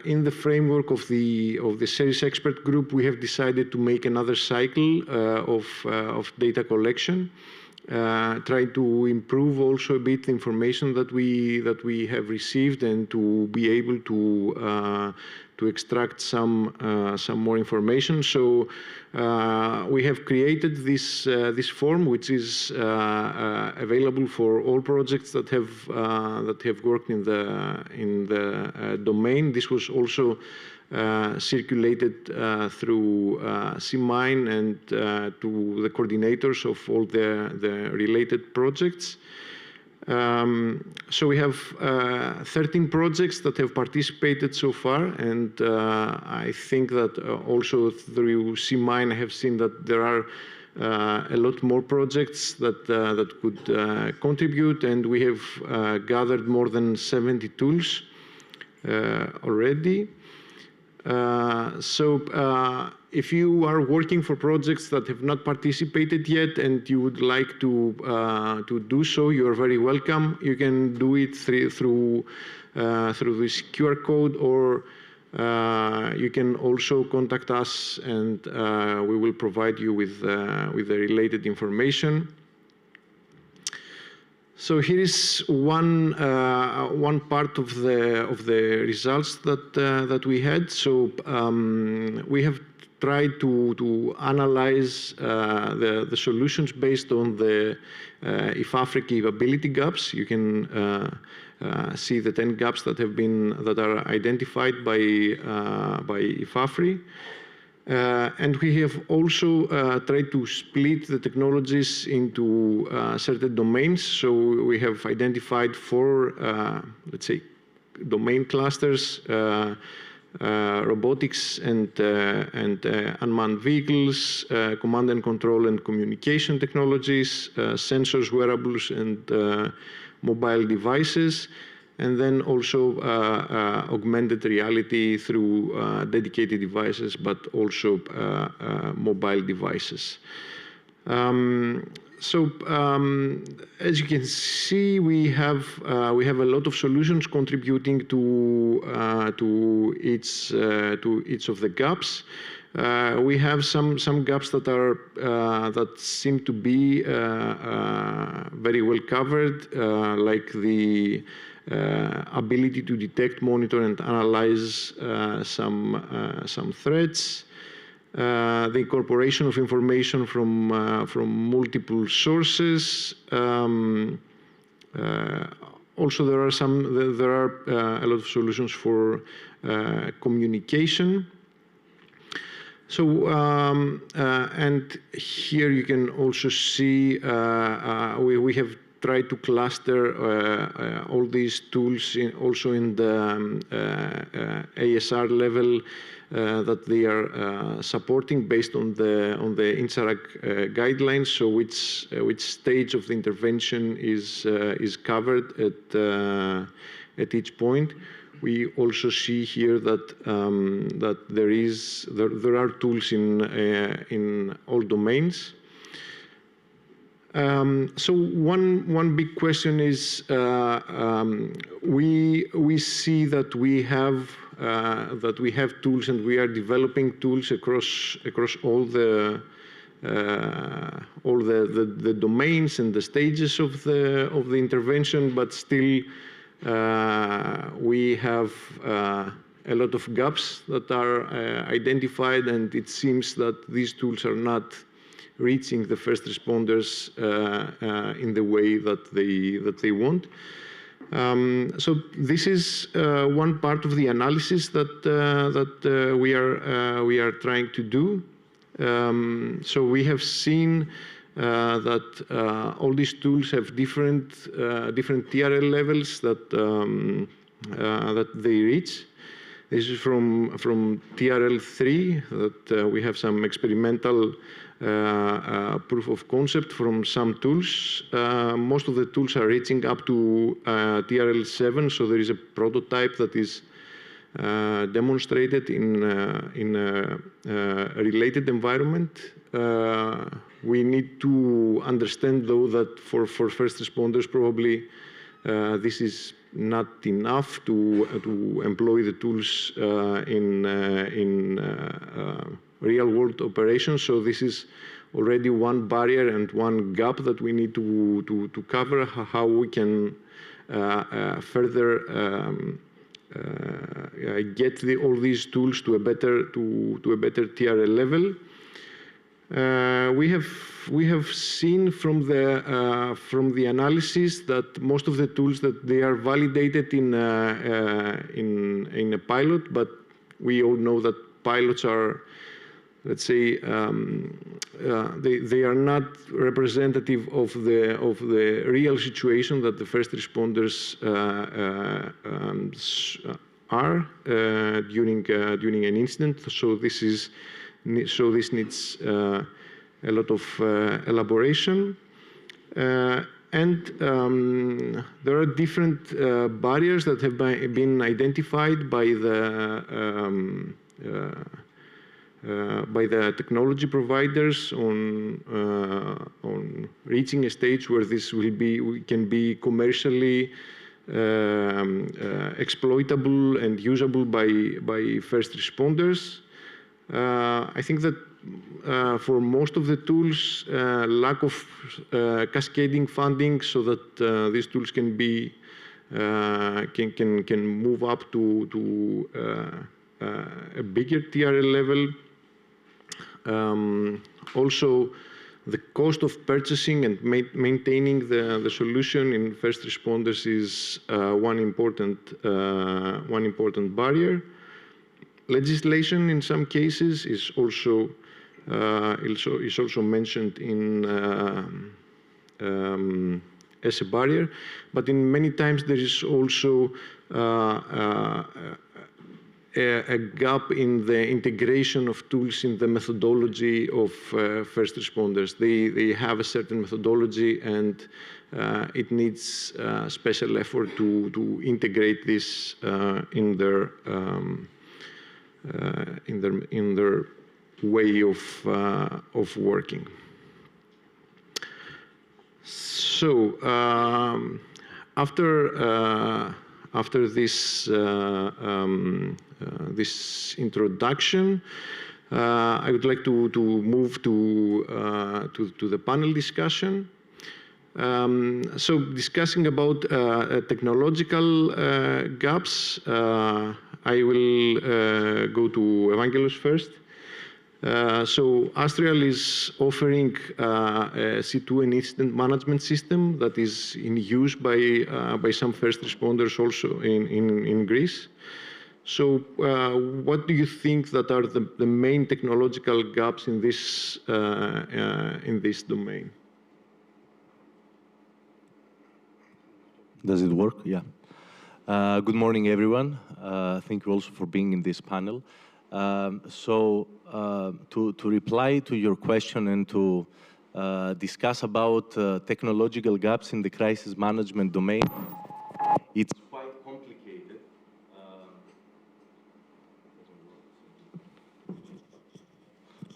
in the framework of the CERIS expert group, we have decided to make another cycle of data collection. Try to improve also a bit the information that we have received and to be able to extract some more information. So we have created this form, which is available for all projects that have worked in the domain. This was also circulated through CMINE and to the coordinators of all the related projects. So we have 13 projects that have participated so far, and I think that also through CMINE I have seen that there are a lot more projects that could contribute, and we have gathered more than 70 tools already. So if you are working for projects that have not participated yet and you would like to do so, you are very welcome. You can do it through this QR code, or you can also contact us and we will provide you with the related information. So here is one part of the results that we had. So we have tried to analyze the solutions based on the IFAFRI capability gaps. You can see the 10 gaps that are identified by IFAFRI. And we have also tried to split the technologies into certain domains. So we have identified 4, let's say, domain clusters: robotics and unmanned vehicles, command and control and communication technologies, sensors, wearables, and mobile devices. And then also augmented reality through dedicated devices, but also mobile devices. So as you can see, we have a lot of solutions contributing to each of the gaps. We have some gaps that seem to be very well covered, like the ability to detect, monitor, and analyze some threats. The incorporation of information from multiple sources. Also, there are a lot of solutions for communication. So, and here you can also see we have tried to cluster all these tools also in the ASR level that they are supporting based on the INSARAG guidelines. So which stage of the intervention is covered at each point. We also see here that there are tools in all domains. So one big question is we see that we have tools, and we are developing tools across all the domains and the stages of the intervention, but still we have a lot of gaps that are identified, and it seems that these tools are not reaching the first responders in the way that they want. So this is one part of the analysis that we are trying to do. So we have seen that all these tools have different TRL levels that they reach. This is from TRL 3 that we have some experimental proof of concept from some tools. Most of the tools are reaching up to TRL 7, so there is a prototype that is demonstrated in a related environment. We need to understand, though, that for first responders, probably this is not enough to employ the tools in real-world operations. So this is already one barrier and one gap that we need to cover, how we can further get all these tools to a better TRL level. We have seen from the analysis that most of the tools that they are validated in a pilot, but we all know that pilots are, let's say, they are not representative of the real situation that the first responders are during an incident. So this needs a lot of elaboration. And there are different barriers that have been identified by the technology providers on reaching a stage where this can be commercially exploitable and usable by first responders. I think that for most of the tools, lack of cascading funding so that these tools can be can move up to a bigger TRL level. Also, the cost of purchasing and maintaining the solution in first responders is one important barrier. Legislation in some cases is also mentioned as a barrier, but in many times there is also a gap in the integration of tools in the methodology of first responders. They have a certain methodology, and it needs special effort to integrate this in their way of working. So after this this introduction, I would like to move to the panel discussion. So discussing about technological gaps, I will go to Evangelos first. So Astral is offering a C2 and incident management system that is in use by some first responders also in Greece. So what do you think that are the main technological gaps in this domain? Does it work? Yeah. Good morning, everyone. Thank you also for being in this panel. To reply to your question and to discuss about technological gaps in the crisis management domain, it's quite complicated.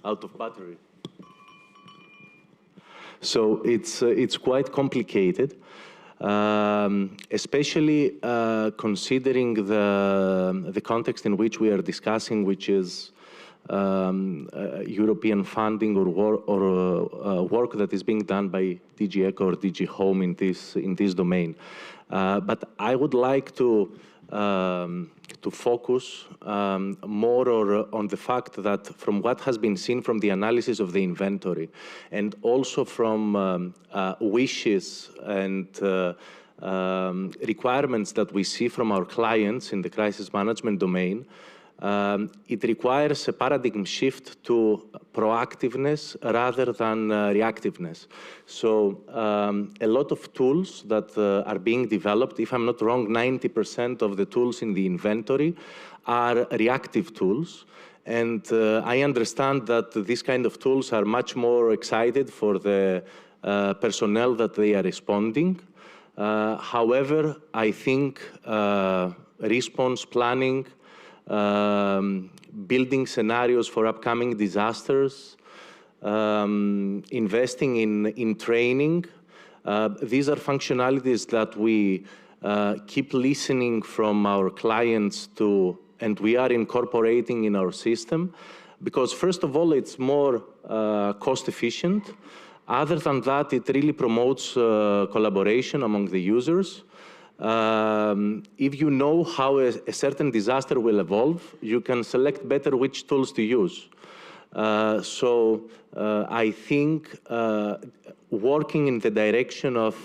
Out of battery. So it's quite complicated. Especially considering the context in which we are discussing, which is European funding or work that is being done by DG ECHO or DG Home in this domain. But I would like to focus more on the fact that from what has been seen from the analysis of the inventory and also from wishes and requirements that we see from our clients in the crisis management domain, it requires a paradigm shift to proactiveness rather than reactiveness. So a lot of tools that are being developed, if I'm not wrong, 90% of the tools in the inventory are reactive tools. And I understand that these kind of tools are much more excited for the personnel that they are responding. However, I think response planning, building scenarios for upcoming disasters, investing in training. These are functionalities that we keep listening from our clients to, and we are incorporating in our system, because first of all, it's more cost efficient. Other than that, it really promotes collaboration among the users. If you know how a certain disaster will evolve, you can select better which tools to use. So I think working in the direction of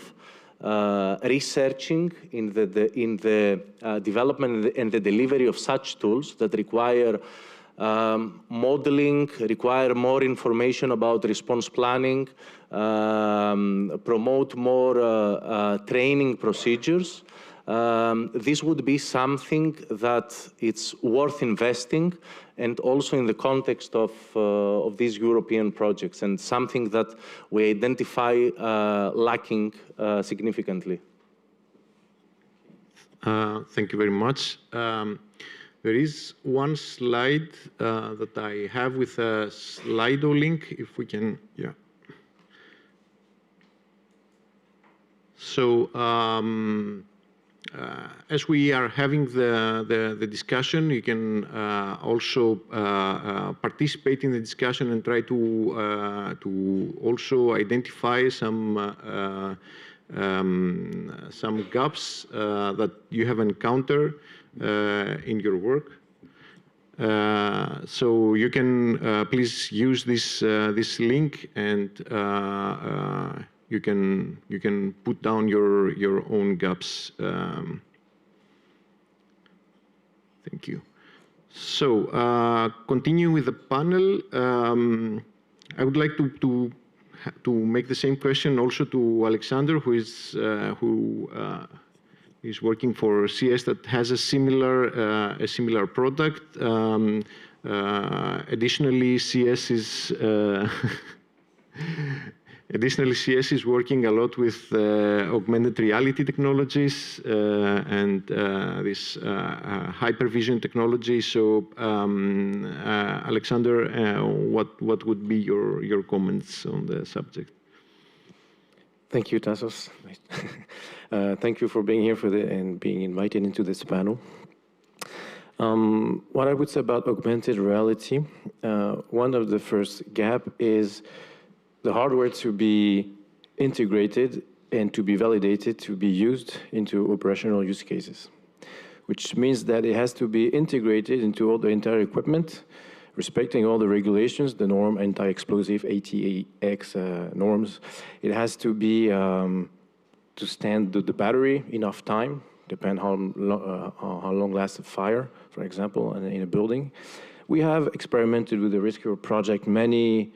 researching in the development and the delivery of such tools that require modeling, require more information about response planning, promote more training procedures. This would be something that it's worth investing, and also in the context of these European projects, and something that we identify lacking significantly. Thank you very much. There is one slide that I have with a Slido link, if we can, yeah. So as we are having the discussion, you can also participate in the discussion and try to also identify some gaps that you have encountered in your work. So you can please use this link, and you can put down your own gaps. Thank you. So continuing with the panel, I would like to make the same question also to Alexander, who is working for CS that has a similar product. Additionally, CS is working a lot with augmented reality technologies and this hypervision technology. So, Alexander, what would be your comments on the subject? Thank you, Tassos. Thank you for being here and being invited into this panel. What I would say about augmented reality, one of the first gap is the hardware to be integrated and to be validated to be used into operational use cases, which means that it has to be integrated into all the entire equipment, respecting all the regulations, the norm, anti-explosive, ATX norms. It has to be to stand the battery enough time, depend how long lasts the fire, for example, in a building. We have experimented with the Rescue project many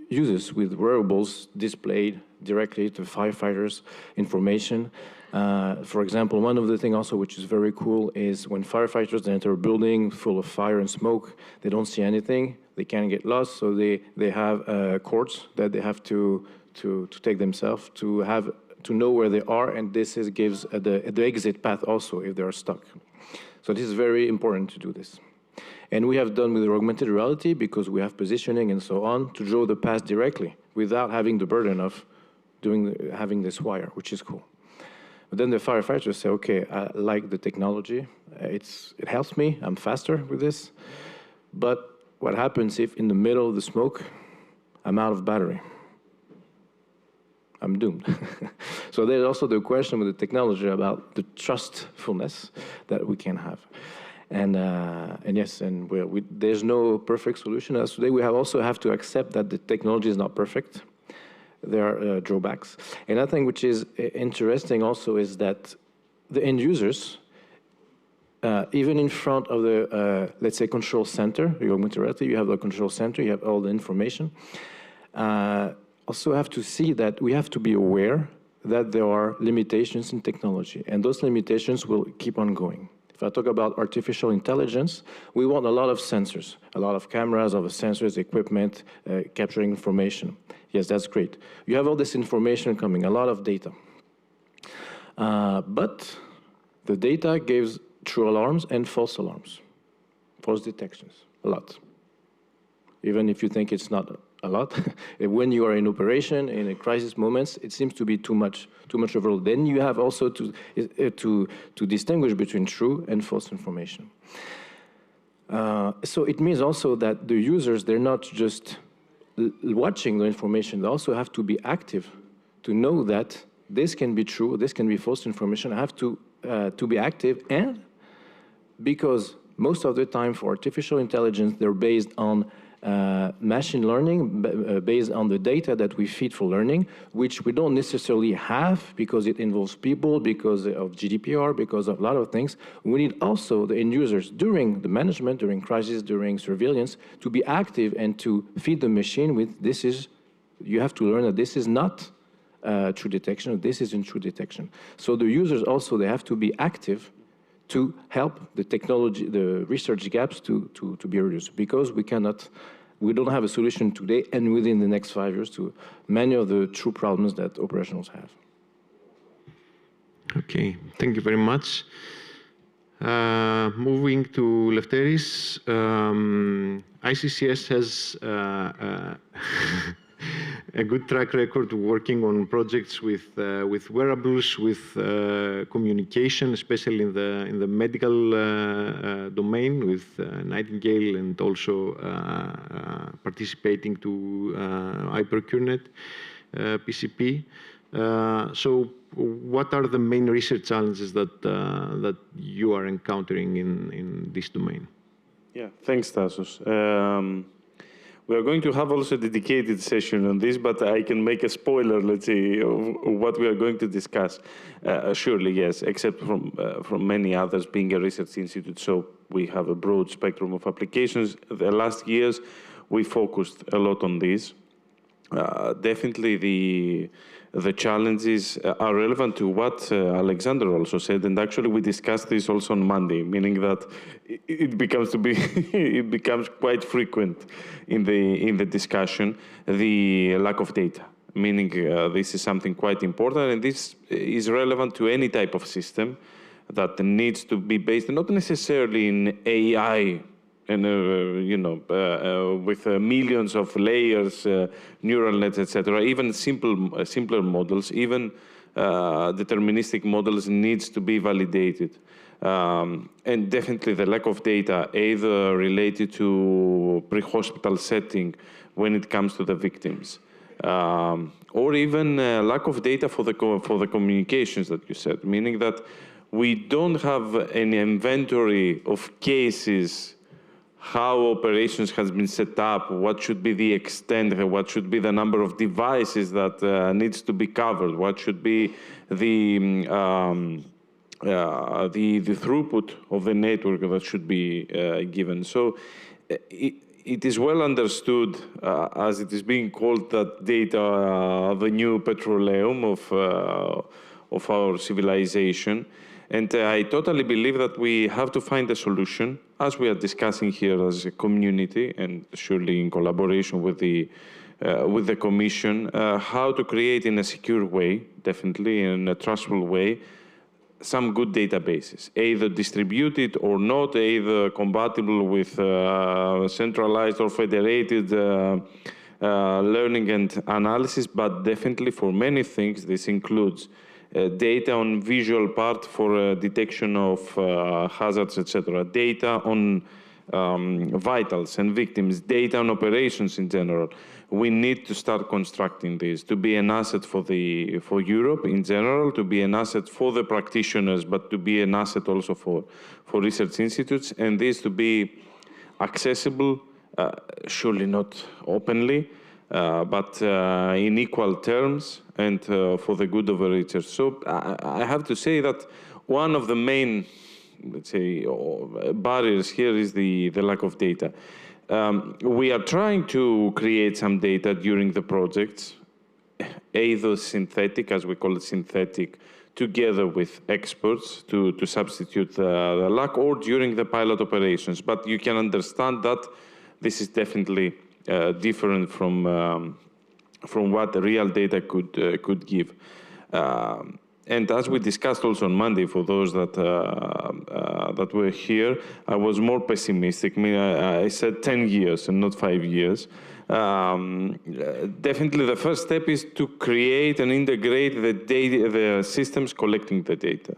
uses with wearables displayed directly to firefighters information. For example, one of the things also which is very cool is when firefighters enter a building full of fire and smoke, they don't see anything, they can get lost, so they have cords that they have to take themselves to know where they are, and this gives the exit path also if they are stuck. So this is very important to do this. And we have done with augmented reality because we have positioning and so on to draw the path directly without having the burden of having this wire, which is cool. But then the firefighters say, okay, I like the technology. It helps me. I'm faster with this. But what happens if in the middle of the smoke, I'm out of battery? I'm doomed. So there's also the question with the technology about the trustfulness that we can have. And yes, and there's no perfect solution. As today, we also have to accept that the technology is not perfect. There are drawbacks. And I think which is interesting also is that the end users, even in front of the, let's say, control center, the augmented reality, you have the control center, you have all the information. Also have to see that we have to be aware that there are limitations in technology, and those limitations will keep on going. If I talk about artificial intelligence, we want a lot of sensors, a lot of cameras, of sensors, equipment, capturing information. Yes, that's great. You have all this information coming, a lot of data. But the data gives true alarms and false alarms, false detections, a lot. Even if you think it's not a lot, when you are in operation, in a crisis moments, it seems to be too much overall. Then you have also to distinguish between true and false information. So it means also that the users, they're not just watching the information, they also have to be active to know that this can be true, this can be false information. I have to be active, and because most of the time for artificial intelligence, they're based on machine learning, based on the data that we feed for learning, which we don't necessarily have because it involves people, because of GDPR, because of a lot of things. We need also the end users during the management, during crisis, during surveillance, to be active and to feed the machine with you have to learn that this is not true detection, this isn't true detection. So the users also, they have to be active to help the technology, the research gaps to be reduced, because we don't have a solution today and within the next 5 years to many of the true problems that operationals have. Okay, thank you very much. Moving to Lefteris, ICCS has a good track record working on projects with wearables, with communication, especially in the medical domain, with Nightingale, and also participating to HyperCureNet, PCP. So, what are the main research challenges that you are encountering in this domain? Yeah, thanks, Tassos. We are going to have also a dedicated session on this, but I can make a spoiler, let's say, of what we are going to discuss. Surely, yes, except from many others, being a research institute, so we have a broad spectrum of applications. The last years, we focused a lot on this. Definitely the challenges are relevant to what Alexander also said, and actually we discussed this also on Monday, meaning that it becomes it becomes quite frequent in the discussion, the lack of data, meaning this is something quite important, and this is relevant to any type of system that needs to be based not necessarily in AI and with millions of layers, neural nets, etc. Even simpler models, even deterministic models needs to be validated. And definitely the lack of data, either related to pre-hospital setting when it comes to the victims, or even lack of data for the communications that you said, meaning that we don't have an inventory of cases, how operations has been set up, what should be the extent, what should be the number of devices that needs to be covered, what should be the throughput of the network that should be given. So it is well understood, as it is being called, that data the new petroleum of our civilization. And I totally believe that we have to find a solution, as we are discussing here as a community, and surely in collaboration with the Commission, how to create in a secure way, definitely in a trustful way, some good databases, either distributed or not, either compatible with centralized or federated learning and analysis, but definitely for many things this includes data on visual part for detection of hazards, etc. Data on vitals and victims, data on operations in general. We need to start constructing this to be an asset for Europe in general, to be an asset for the practitioners, but to be an asset also for research institutes, and this to be accessible, surely not openly, but in equal terms and for the good of the research. So I have to say that one of the main, let's say, barriers here is the lack of data. We are trying to create some data during the projects, either synthetic, as we call it synthetic, together with experts to substitute the lack, or during the pilot operations. But you can understand that this is definitely different from what the real data could give. And as we discussed also on Monday, for those that were here, I was more pessimistic. I mean, I said 10 years and not 5 years. Definitely the first step is to create and integrate the systems collecting the data.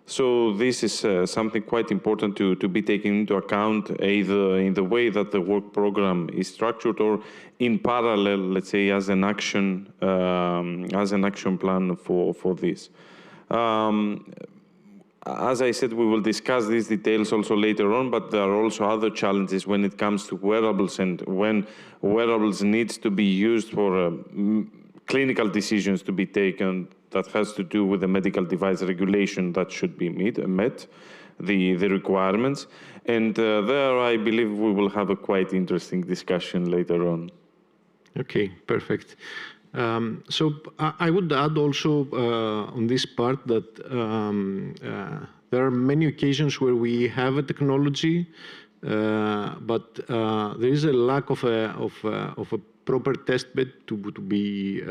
So this is something quite important to be taken into account, either in the way that the work program is structured or in parallel, let's say, as an action plan for this. As I said, we will discuss these details also later on, but there are also other challenges when it comes to wearables, and when wearables needs to be used for clinical decisions to be taken that has to do with the medical device regulation that should be met, the requirements. And there, I believe we will have a quite interesting discussion later on. Okay, perfect. So I would add also on this part that there are many occasions where we have a technology, but there is a lack of a proper test bed to be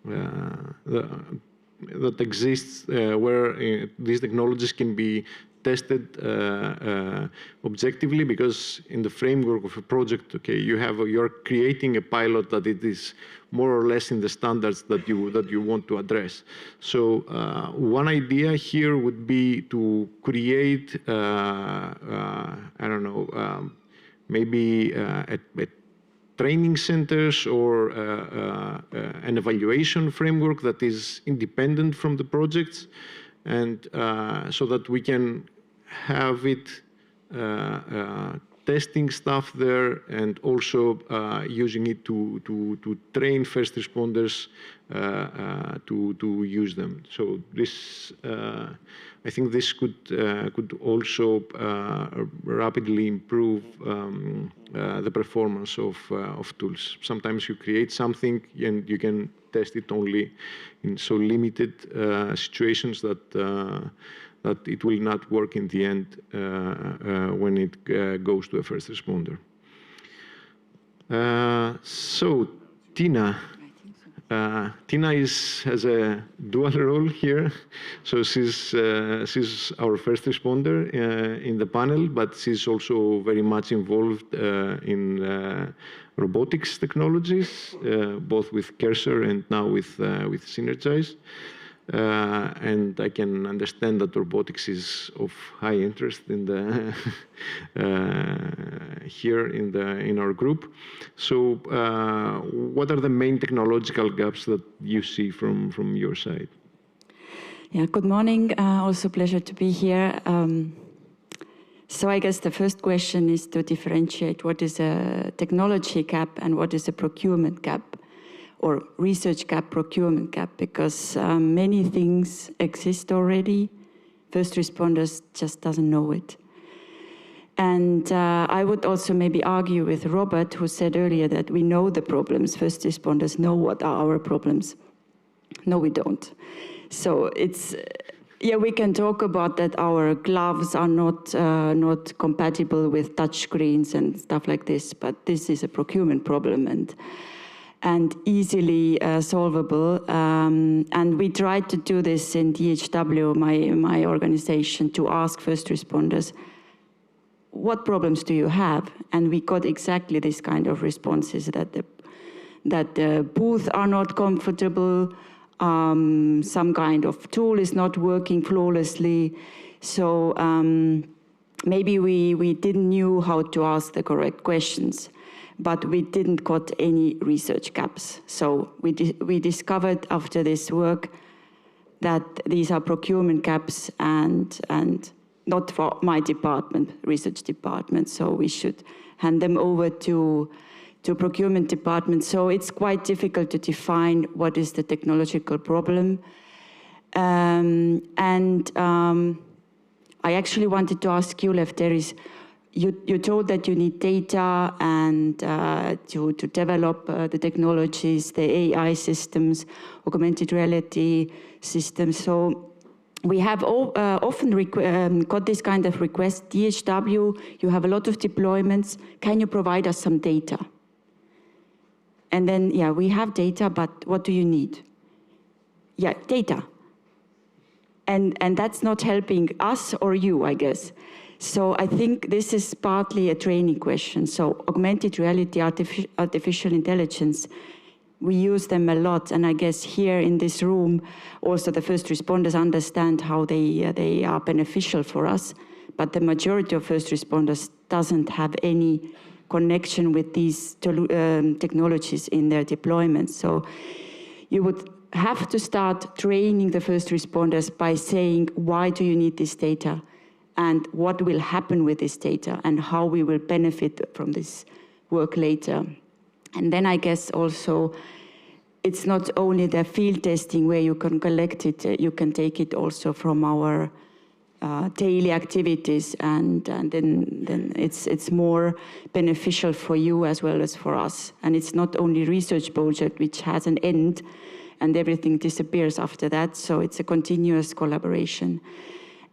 that exists where these technologies can be tested objectively, because in the framework of a project, okay, you're creating a pilot that it is more or less in the standards that you want to address. So one idea here would be to create I don't know, maybe a training centers or an evaluation framework that is independent from the projects, and so that we can have it testing stuff there, and also using it to train first responders to use them. So this, I think this could also rapidly improve the performance of tools. Sometimes you create something and you can test it only in so limited situations that it will not work in the end when it goes to a first responder. So Tina. Tina has a dual role here. So she's our first responder in the panel, but she's also very much involved in robotics technologies, both with Cursor and now with Synergize. And I can understand that robotics is of high interest in the here in our group. So, what are the main technological gaps that you see from your side? Yeah, good morning. Also pleasure to be here. So I guess the first question is to differentiate what is a technology gap and what is a procurement gap, or research gap, procurement gap, because many things exist already. First responders just doesn't know it. And I would also maybe argue with Robert, who said earlier that we know the problems. First responders know what are our problems. No, we don't. So it's, yeah, we can talk about that our gloves are not compatible with touch screens and stuff like this, but this is a procurement problem and easily solvable. And we tried to do this in DHW, my organization, to ask first responders, what problems do you have? And we got exactly this kind of responses, that the booths are not comfortable, some kind of tool is not working flawlessly. So maybe we didn't knew how to ask the correct questions, but we didn't got any research gaps. So we discovered after this work that these are procurement gaps and not for my department, research department. So we should hand them over to procurement department. So it's quite difficult to define what is the technological problem. I actually wanted to ask you, Lev, you told that you need data and to develop the technologies, the AI systems, augmented reality systems. So we have often got this kind of request, DHW, you have a lot of deployments, can you provide us some data? And then, yeah, we have data, but what do you need? Yeah, data. And that's not helping us or you, I guess. So I think this is partly a training question. So augmented reality, artificial intelligence, we use them a lot. And I guess here in this room, also the first responders understand how they are beneficial for us. But the majority of first responders doesn't have any connection with these technologies in their deployments. So you would have to start training the first responders by saying, why do you need this data? And what will happen with this data? And how we will benefit from this work later. And then I guess also, it's not only the field testing where you can collect it, you can take it also from our daily activities, and then it's more beneficial for you as well as for us. And it's not only research project which has an end and everything disappears after that, so it's a continuous collaboration.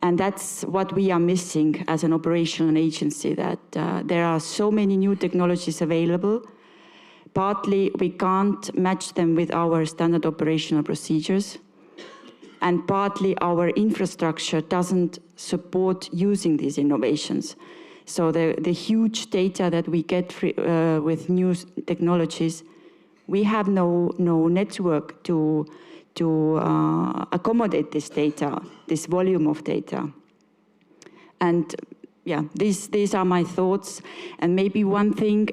And that's what we are missing as an operational agency, that there are so many new technologies available. Partly we can't match them with our standard operational procedures. And partly our infrastructure doesn't support using these innovations. So the huge data that we get with new technologies, we have no network to accommodate this data, this volume of data. And yeah, these are my thoughts. And maybe one thing,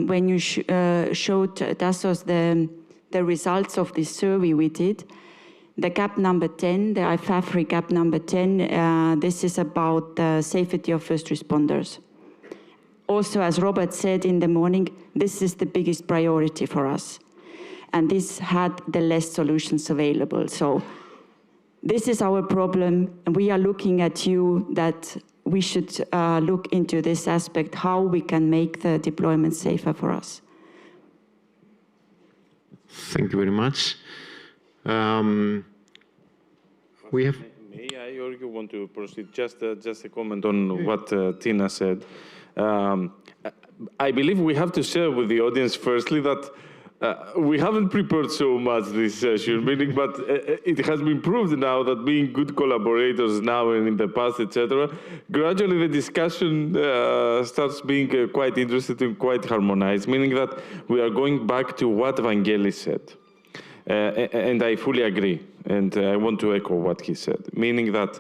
when you showed Tassos the results of this survey we did, the gap number 10, the IFAFRI gap number 10, this is about the safety of first responders. Also, as Robert said in the morning, this is the biggest priority for us. And this had the less solutions available. So this is our problem, and we are looking at you that we should look into this aspect, how we can make the deployment safer for us. Thank you very much. We have. May I, or you want to proceed? Just a comment on what Tina said. I believe we have to share with the audience firstly that we haven't prepared so much this session, meaning, but it has been proved now that being good collaborators now and in the past, etc., gradually the discussion starts being quite interesting and quite harmonized, meaning that we are going back to what Vangelis said. And I fully agree. And I want to echo what he said, meaning that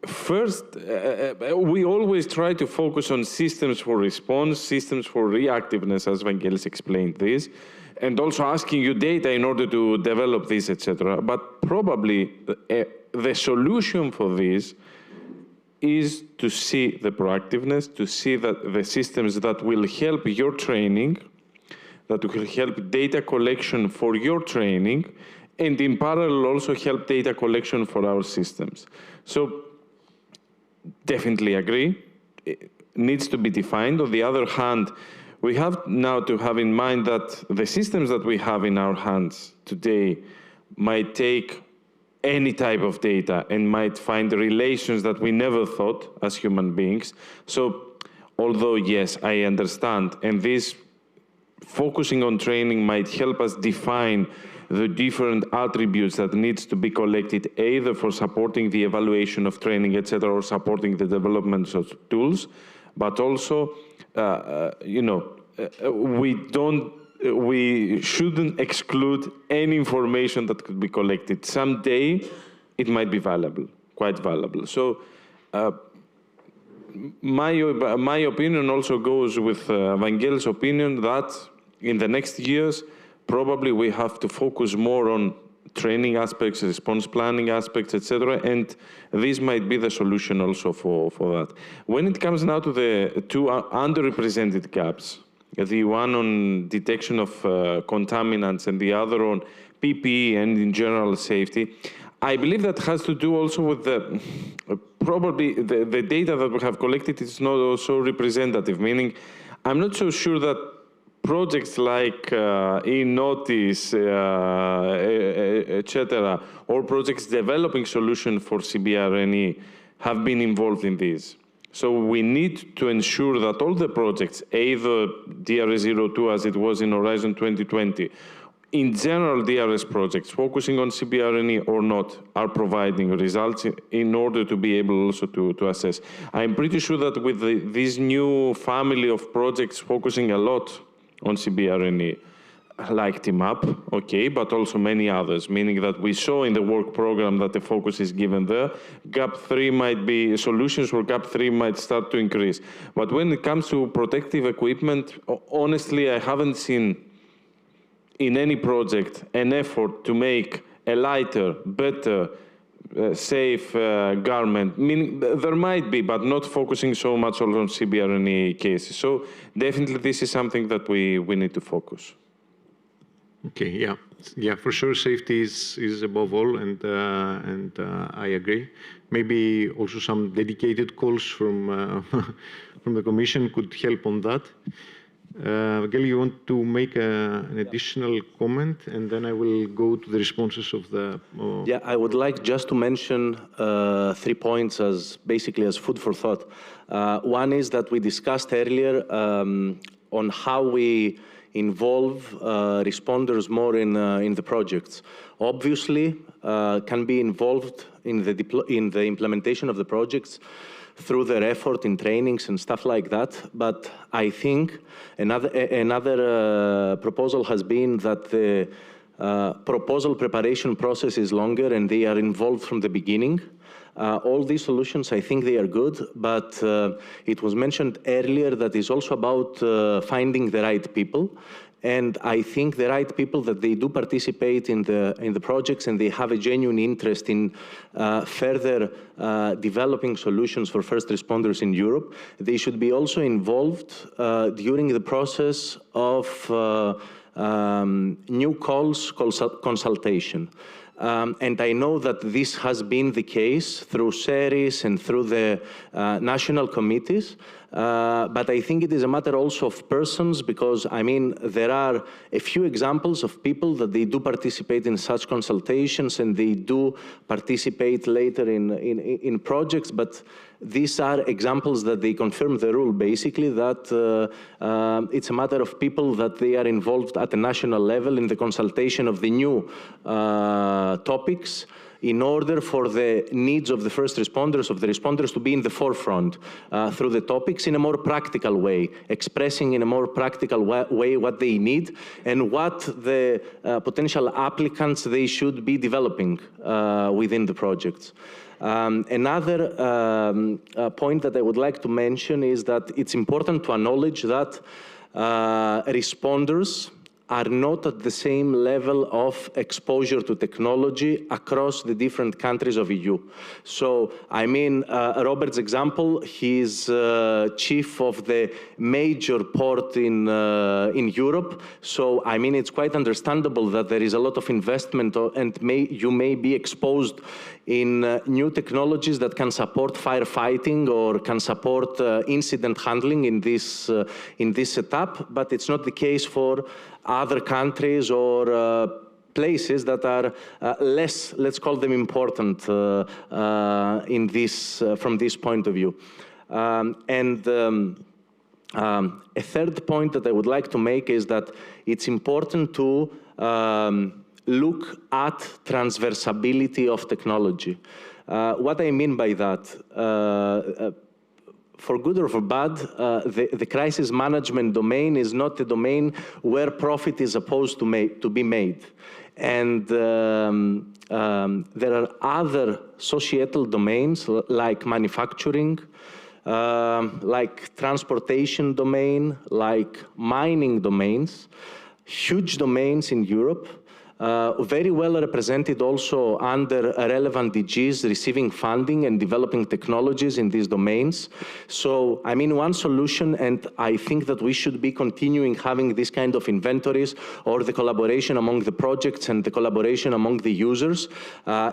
first, we always try to focus on systems for response, systems for reactiveness, as Vangelis explained this, and also asking you data in order to develop this, etc. But probably the solution for this is to see the proactiveness, to see that the systems that will help your training, that will help data collection for your training, and in parallel also help data collection for our systems. So definitely agree, it needs to be defined. On the other hand, we have now to have in mind that the systems that we have in our hands today might take any type of data and might find relations that we never thought as human beings. So although, yes, I understand, and this focusing on training might help us define the different attributes that needs to be collected, either for supporting the evaluation of training, etc., or supporting the development of tools, but also, we shouldn't exclude any information that could be collected. Someday, it might be valuable, quite valuable. So, my opinion also goes with Vangelis' opinion that in the next years, probably we have to focus more on training aspects, response planning aspects, etc. And this might be the solution also for that. When it comes now to the two underrepresented gaps, the one on detection of contaminants and the other on PPE and in general safety, I believe that has to do also with probably the data that we have collected is not also representative, meaning I'm not so sure that projects like e-notice, etc., or projects developing solutions for CBRNE have been involved in this. So we need to ensure that all the projects, either DRS02 as it was in Horizon 2020, in general DRS projects focusing on CBRNE or not, are providing results in order to be able also to assess. I'm pretty sure that with this new family of projects focusing a lot on CBRNE, like TeamUp, okay, but also many others, meaning that we saw in the work program that the focus is given there. Gap 3 might be, solutions for Gap 3 might start to increase. But when it comes to protective equipment, honestly, I haven't seen in any project an effort to make a lighter, better, safe garment. Meaning there might be, but not focusing so much on CBRNE cases. So definitely this is something that we need to focus. Okay, yeah, for sure, safety is above all, and I agree. Maybe also some dedicated calls from from the Commission could help on that. Geli, you want to make an additional comment, and then I will go to the responses of the. Yeah, I would like just to mention 3 points as basically as food for thought. One is that we discussed earlier on how we involve responders more in the projects. Obviously, can be involved in the implementation of the projects through their effort in trainings and stuff like that. But I think another proposal has been that the proposal preparation process is longer and they are involved from the beginning. All these solutions, I think they are good, but it was mentioned earlier that it's also about finding the right people. And I think the right people that they do participate in the projects and they have a genuine interest in further developing solutions for first responders in Europe, they should be also involved during the process of new calls consultation. And I know that this has been the case through CERIS and through the national committees, but I think it is a matter also of persons, because, I mean, there are a few examples of people that they do participate in such consultations and they do participate later in projects, but these are examples that they confirm the rule, basically, that it's a matter of people that they are involved at the national level in the consultation of the new topics in order for the needs of the first responders, of the responders, to be in the forefront through the topics in a more practical way, expressing in a more practical way what they need and what the potential applicants they should be developing within the projects. Another point that I would like to mention is that it's important to acknowledge that responders are not at the same level of exposure to technology across the different countries of EU. So, I mean, Robert's example, he's chief of the major port in Europe. So, I mean, it's quite understandable that there is a lot of investment and you may be exposed in new technologies that can support firefighting or can support incident handling in this setup, but it's not the case for other countries or places that are less, let's call them important in this, from this point of view. A third point that I would like to make is that it's important to look at transversability of technology. What I mean by that, for good or for bad, the crisis management domain is not a domain where profit is supposed to be made. And there are other societal domains like manufacturing, like transportation domain, like mining domains, huge domains in Europe, very well represented also under relevant DGs receiving funding and developing technologies in these domains. So, I mean, one solution, and I think that we should be continuing having this kind of inventories or the collaboration among the projects and the collaboration among the users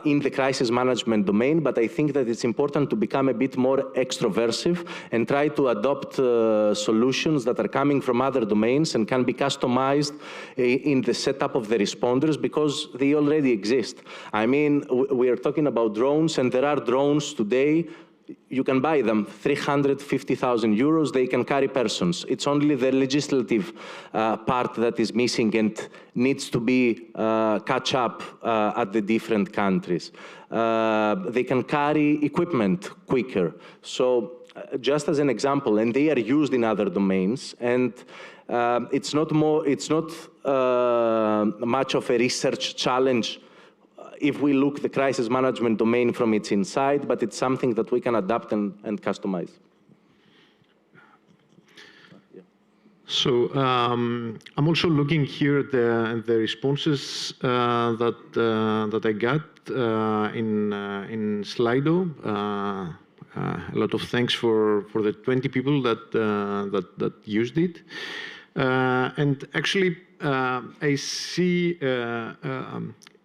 in the crisis management domain, but I think that it's important to become a bit more extroversive and try to adopt solutions that are coming from other domains and can be customized in the setup of the responders, because they already exist. I mean, we are talking about drones, and there are drones today. You can buy them, 350,000 euros, they can carry persons. It's only the legislative part that is missing and needs to be catch up at the different countries. They can carry equipment quicker. So just as an example, and they are used in other domains, and it's not much of a research challenge if we look the crisis management domain from its inside, but it's something that we can adapt and customize. So I'm also looking here at the responses that I got in Slido. A lot of thanks for the 20 people that used it. And actually, I see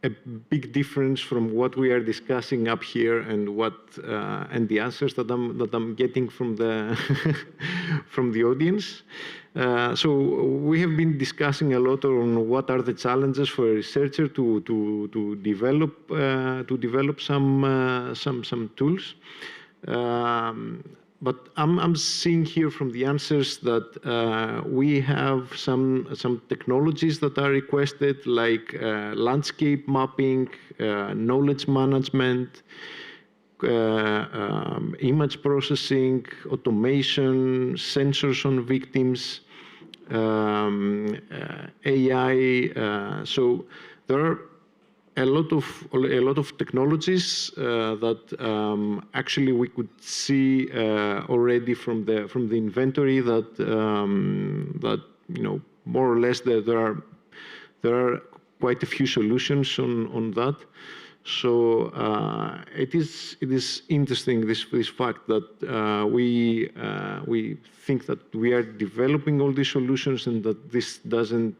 a big difference from what we are discussing up here and and the answers that I'm getting from the from the audience. So we have been discussing a lot on what are the challenges for a researcher to develop some tools. But I'm seeing here from the answers that we have some technologies that are requested, like landscape mapping, knowledge management, image processing, automation, sensors on victims, AI. So there are a lot of technologies that actually we could see already from the inventory that that more or less there are quite a few solutions on that. So it is interesting this fact that we think that we are developing all these solutions and that this doesn't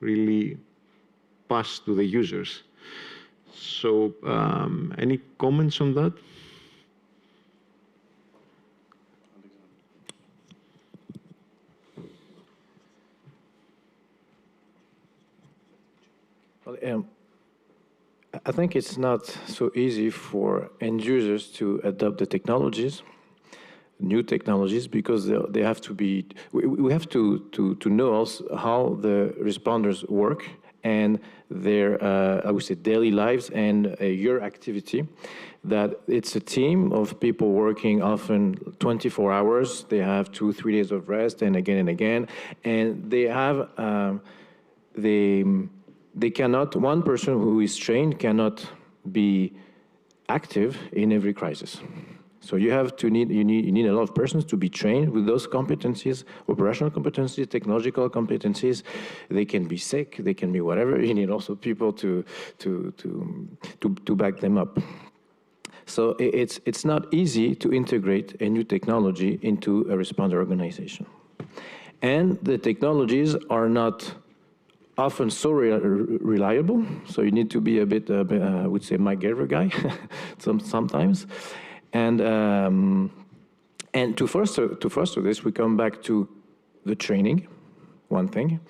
really pass to the users. So, any comments on that? Well, I think it's not so easy for end users to adopt the technologies, new technologies, because they have to be. We have to know also how the responders work and their, I would say, daily lives and your activity, that it's a team of people working often 24 hours. They have 2-3 days of rest and again, and they have, they cannot, one person who is trained cannot be active in every crisis. So you need a lot of persons to be trained with those competencies, operational competencies, technological competencies. They can be sick, they can be whatever. You need also people to back them up. So it's not easy to integrate a new technology into a responder organization. And the technologies are not often so reliable, so you need to be a bit, I would say, MacGyver guy sometimes. And to foster this, we come back to the training, one thing.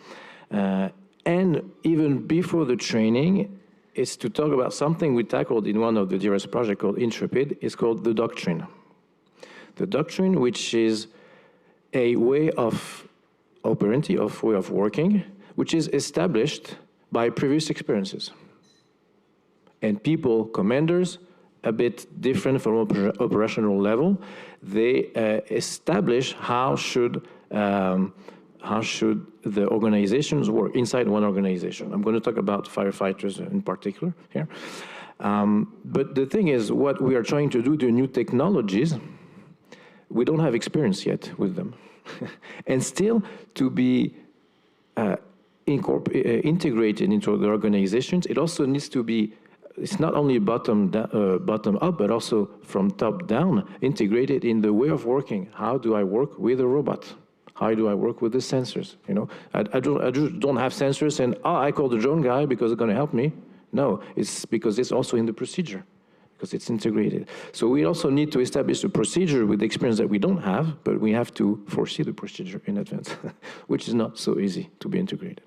And even before the training, is to talk about something we tackled in one of the CERIS projects called Intrepid. It's called the doctrine. The doctrine, which is a way of operating, way of working, which is established by previous experiences. And people, commanders, a bit different from operational level, they establish how should the organizations work inside one organization. I'm going to talk about firefighters in particular here. But the thing is, what we are trying to do, the new technologies, we don't have experience yet with them. And still to be integrated into the organizations, it also needs to be, it's not only bottom up, but also from top down, integrated in the way of working. How do I work with a robot? How do I work with the sensors? You know, I just don't have sensors and, I call the drone guy because it's going to help me. No, it's because it's also in the procedure, because it's integrated. So we also need to establish a procedure with the experience that we don't have, but we have to foresee the procedure in advance, which is not so easy to be integrated.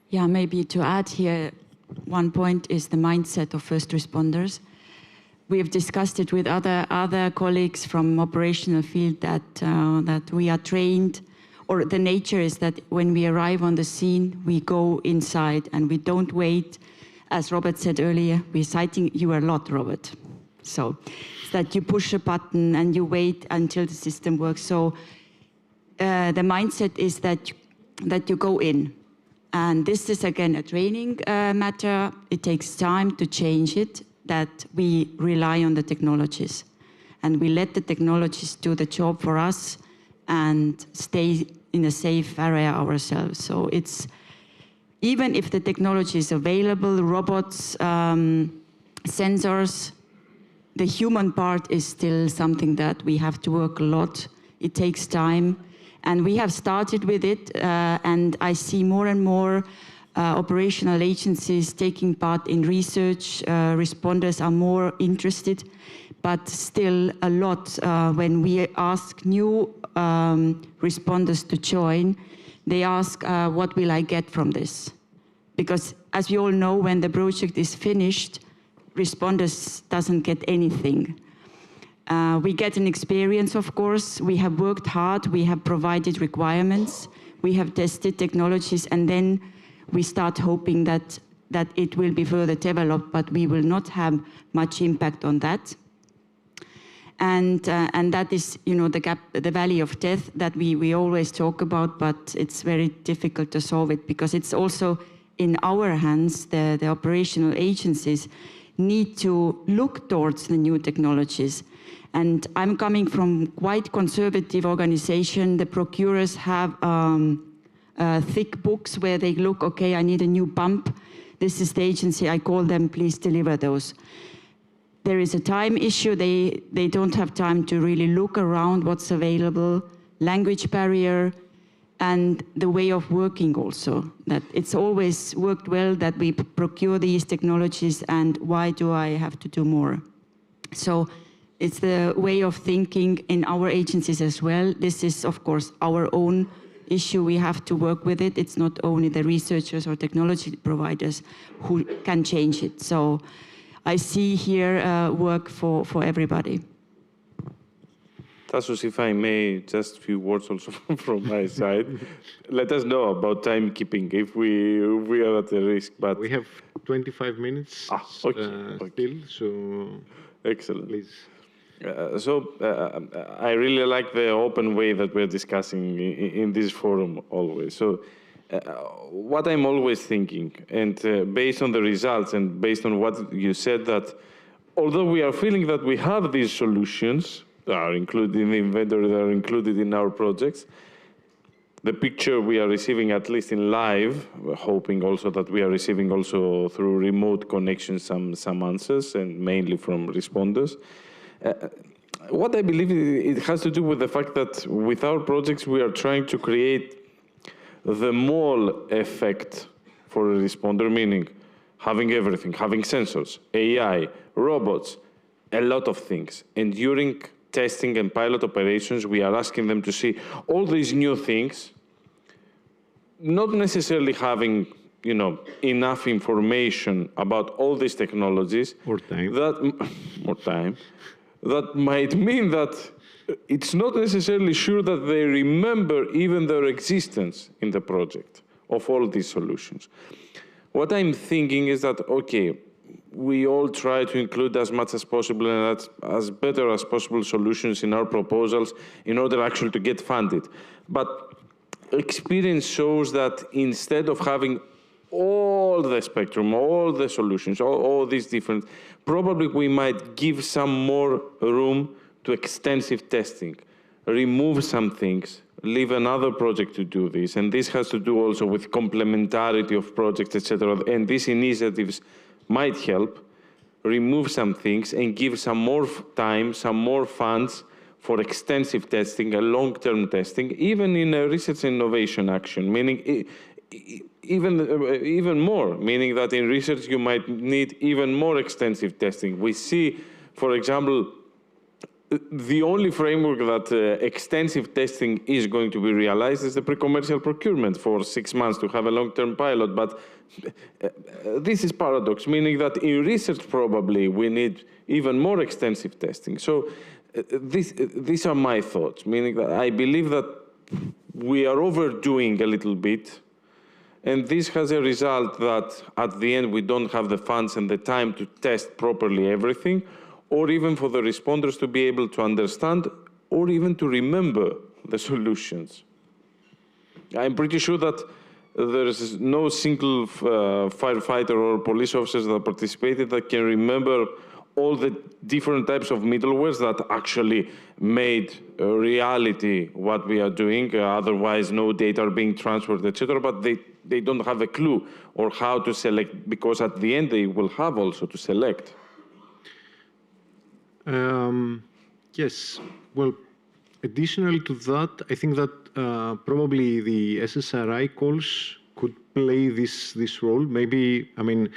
Yeah, maybe to add here, one point is the mindset of first responders. We have discussed it with other colleagues from operational field that we are trained, or the nature is that when we arrive on the scene, we go inside and we don't wait. As Robert said earlier, we're citing you a lot, Robert. So it's that you push a button and you wait until the system works. So the mindset is that you go in. And this is, again, a training matter. It takes time to change it, that we rely on the technologies. And we let the technologies do the job for us and stay in a safe area ourselves. So it's, even if the technology is available, robots, sensors, the human part is still something that we have to work a lot. It takes time. And we have started with it, and I see more and more operational agencies taking part in research. Responders are more interested, but still a lot when we ask new responders to join, they ask, what will I get from this? Because as we all know, when the project is finished, responders doesn't get anything. We get an experience, of course. We have worked hard. We have provided requirements. We have tested technologies, and then we start hoping that it will be further developed, but we will not have much impact on that. And that is, you know, the gap, the valley of death that we always talk about, but it's very difficult to solve it because it's also in our hands. The operational agencies need to look towards the new technologies. And I'm coming from quite conservative organization. The procurers have thick books where they look, okay, I need a new pump. This is the agency, I call them, please deliver those. There is a time issue. They don't have time to really look around what's available, language barrier, and the way of working also. That it's always worked well that we procure these technologies, and why do I have to do more? So it's the way of thinking in our agencies as well. This is, of course, our own issue. We have to work with it. It's not only the researchers or technology providers who can change it. So I see here work for everybody. Tassos, if I may, just a few words also from my side. Let us know about timekeeping if we are at a risk. But we have 25 minutes still, so excellent. Please. I really like the open way that we're discussing in this forum always. So what I'm always thinking, and based on the results and based on what you said, that although we are feeling that we have these solutions, are included in the inventory, that are included in our projects, the picture we are receiving, at least in live, we're hoping also that we are receiving also through remote connections some answers, and mainly from responders. What I believe it has to do with the fact that with our projects we are trying to create the mall effect for a responder, meaning having everything, having sensors, AI, robots, a lot of things. And during testing and pilot operations, we are asking them to see all these new things, not necessarily having, you know, enough information about all these technologies. More time. That might mean that it's not necessarily sure that they remember even their existence in the project of all these solutions. What I'm thinking is that, okay, we all try to include as much as possible and as better as possible solutions in our proposals in order actually to get funded. But experience shows that instead of having all the spectrum, all the solutions, all these different, probably we might give some more room to extensive testing, remove some things, leave another project to do this. And this has to do also with complementarity of projects, etc. And these initiatives might help remove some things and give some more time, some more funds for extensive testing and long-term testing, even in a research and innovation action, meaning even more, meaning that in research you might need even more extensive testing. We see, for example, the only framework that extensive testing is going to be realized is the pre-commercial procurement for 6 months to have a long-term pilot. But this is paradox, meaning that in research probably we need even more extensive testing. So these are my thoughts, meaning that I believe that we are overdoing a little bit. And this has a result that at the end we don't have the funds and the time to test properly everything, or even for the responders to be able to understand or even to remember the solutions. I'm pretty sure that there is no single firefighter or police officers that participated that can remember all the different types of middlewares that actually made a reality what we are doing. Otherwise, no data are being transferred, etc. But they don't have a clue or how to select, because at the end they will have also to select. Yes. Well, additional to that, I think that probably the SSRI calls could play this role. Maybe, I mean,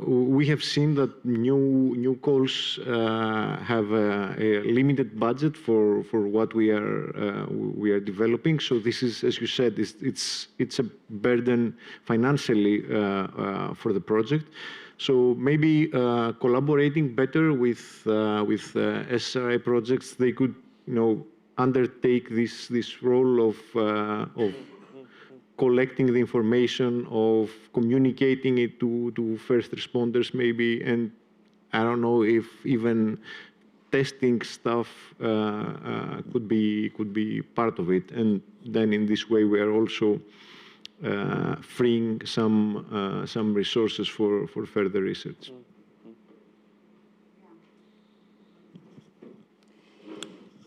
we have seen that new calls have a limited budget for what we are developing. So this is, as you said, it's a burden financially for the project. So maybe collaborating better with SRI projects, they could, you know, undertake this role of collecting the information, of communicating it to first responders, maybe, and I don't know if even testing stuff could be part of it. And then in this way, we are also freeing some resources for further research.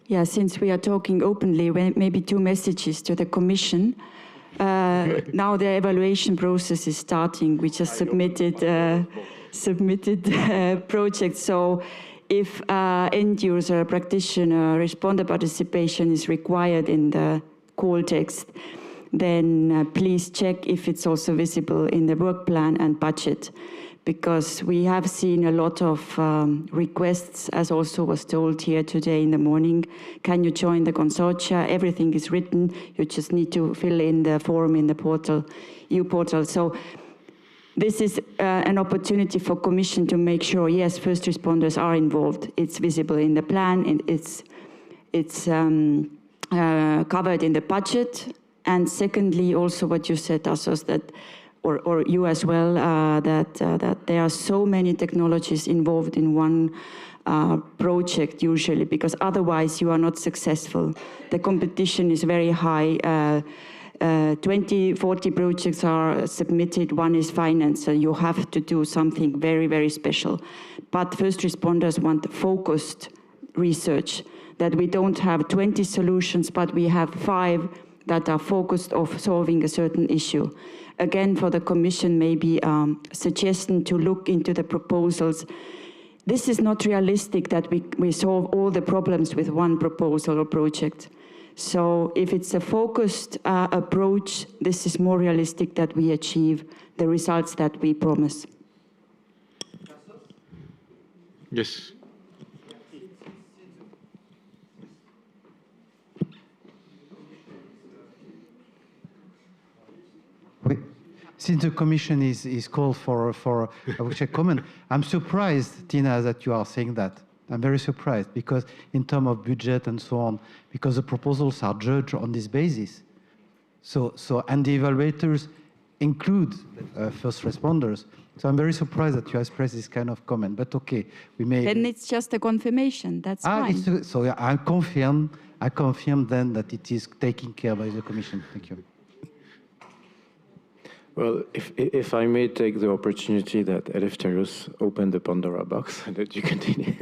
Yeah, since we are talking openly, maybe 2 messages to the Commission. Now the evaluation process is starting. We just submitted projects. So if end user, practitioner, responder participation is required in the call text, then please check if it's also visible in the work plan and budget, because we have seen a lot of requests, as also was told here today in the morning. Can you join the consortia? Everything is written. You just need to fill in the form in the portal, EU portal. So this is an opportunity for Commission to make sure, yes, first responders are involved. It's visible in the plan, and it's covered in the budget. And secondly, also what you said, Tassos, that, or you as well, that there are so many technologies involved in one project usually, because otherwise you are not successful. The competition is very high. 20, 40 projects are submitted, one is financed, so you have to do something very, very special. But first responders want focused research, that we don't have 20 solutions, but we have 5 that are focused on solving a certain issue. Again, for the Commission, maybe suggestion to look into the proposals. This is not realistic that we solve all the problems with one proposal or project. So if it's a focused approach, this is more realistic that we achieve the results that we promise. Yes. Since the Commission is called for I wish I comment, I'm surprised, Tina, that you are saying that. I'm very surprised, because in terms of budget and so on, because the proposals are judged on this basis. And the evaluators include first responders. So I'm very surprised that you express this kind of comment, but okay, we may... Then it's just a confirmation, that's fine. So yeah, I confirm then that it is taken care by the Commission. Thank you. Well, if I may take the opportunity that Eleftherios opened the Pandora box, and that you continue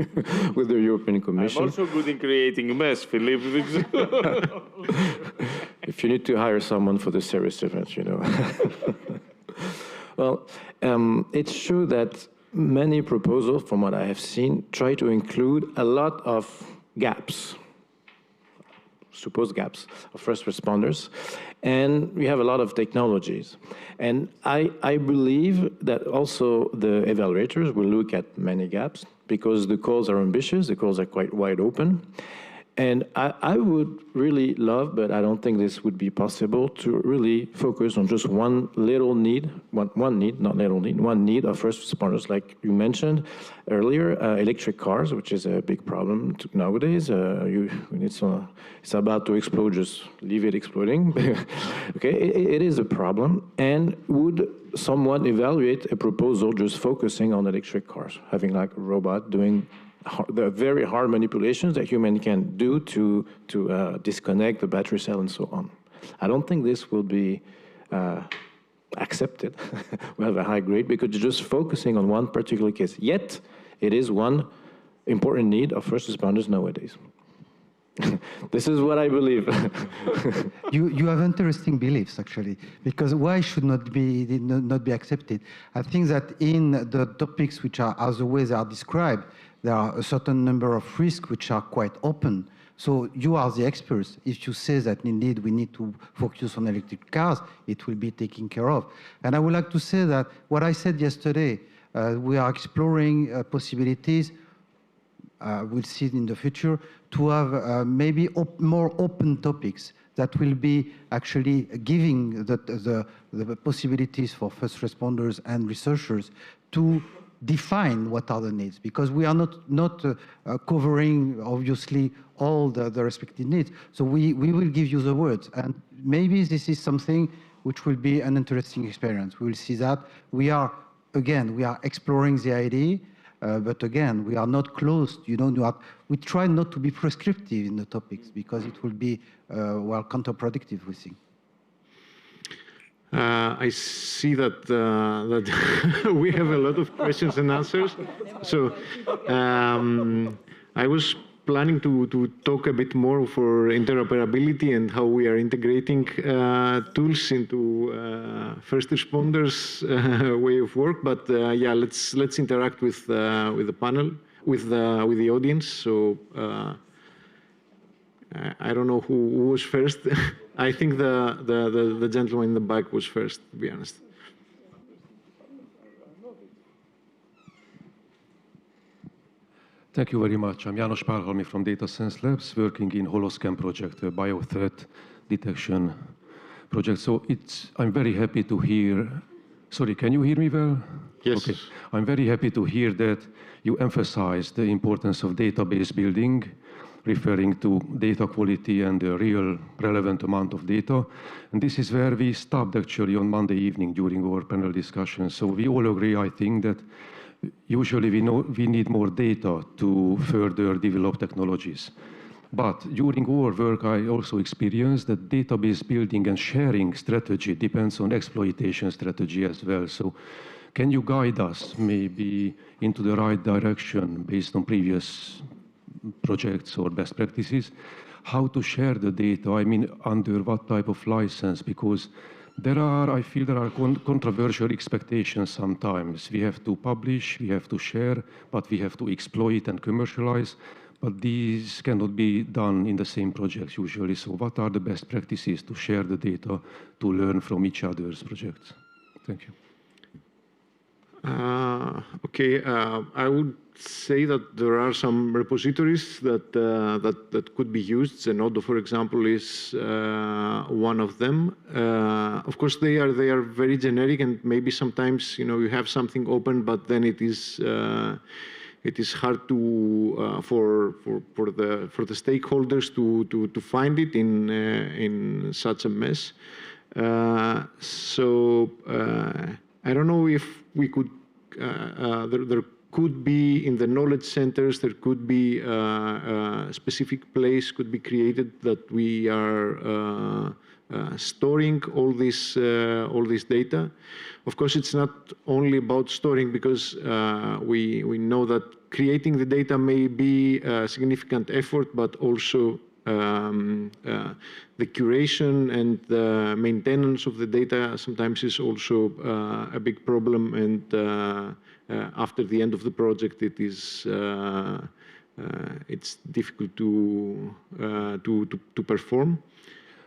with the European Commission. I'm also good in creating a mess, Philip. If you need to hire someone for the CERIS event, you know. Well, it's true that many proposals, from what I have seen, try to include a lot of gaps, supposed gaps of first responders, and we have a lot of technologies. And I believe that also the evaluators will look at many gaps, because the calls are ambitious, the calls are quite wide open. And I would really love, but I don't think this would be possible, to really focus on just one little need, one need, not little need, one need of first responders. Like you mentioned earlier, electric cars, which is a big problem nowadays. It's about to explode, just leave it exploding. Okay, it is a problem. And would someone evaluate a proposal just focusing on electric cars, having like a robot doing the very hard manipulations that human can do to disconnect the battery cell and so on? I don't think this will be accepted. We have a high grade because you're just focusing on one particular case. Yet, it is one important need of first responders nowadays. This is what I believe. You have interesting beliefs, actually, because why should not be accepted? I think that in the topics which are as the way they are described, there are a certain number of risks which are quite open. So you are the experts. If you say that indeed we need to focus on electric cars, it will be taken care of. And I would like to say that what I said yesterday, we are exploring possibilities, we'll see it in the future, to have maybe more open topics that will be actually giving the possibilities for first responders and researchers to define what are the needs, because we are not covering, obviously, all the respective needs. So we will give you the words, and maybe this is something which will be an interesting experience. We will see that. We are exploring the idea, but again, we are not closed. We try not to be prescriptive in the topics, because it will be, counterproductive, we think. I see that we have a lot of questions and answers. So I was planning to talk a bit more for interoperability and how we are integrating tools into first responders' way of work. But yeah, let's interact with the panel, with the audience. So I don't know who was first. I think the gentleman in the back was first, to be honest. Thank you very much. I'm János Pálhalmi from Data Science Labs, working in HoloScan project, a biothreat detection project. So I'm very happy to hear. Sorry, can you hear me well? Yes. Okay. I'm very happy to hear that you emphasize the importance of database building referring to data quality and the real relevant amount of data. And this is where we stopped actually on Monday evening during our panel discussion. So we all agree, I think, that usually we need more data to further develop technologies. But during our work, I also experienced that database building and sharing strategy depends on exploitation strategy as well. So can you guide us maybe into the right direction based on previous projects or best practices? How to share the data? I mean, under what type of license? Because I feel there are controversial expectations sometimes. We have to publish, we have to share, but we have to exploit and commercialize. But these cannot be done in the same projects usually. So what are the best practices to share the data, to learn from each other's projects? Thank you. Okay, I would say that there are some repositories that could be used. Zenodo, for example, is one of them. Of course, they are very generic, and maybe sometimes you have something open, but then it is hard to for the stakeholders to find it in such a mess. So I don't know if we could. There could be in the knowledge centers. There could be a specific place could be created that we are storing all this data. Of course, it's not only about storing, because we know that creating the data may be a significant effort, but also the curation and the maintenance of the data sometimes is also a big problem. And after the end of the project, it is it's difficult to perform.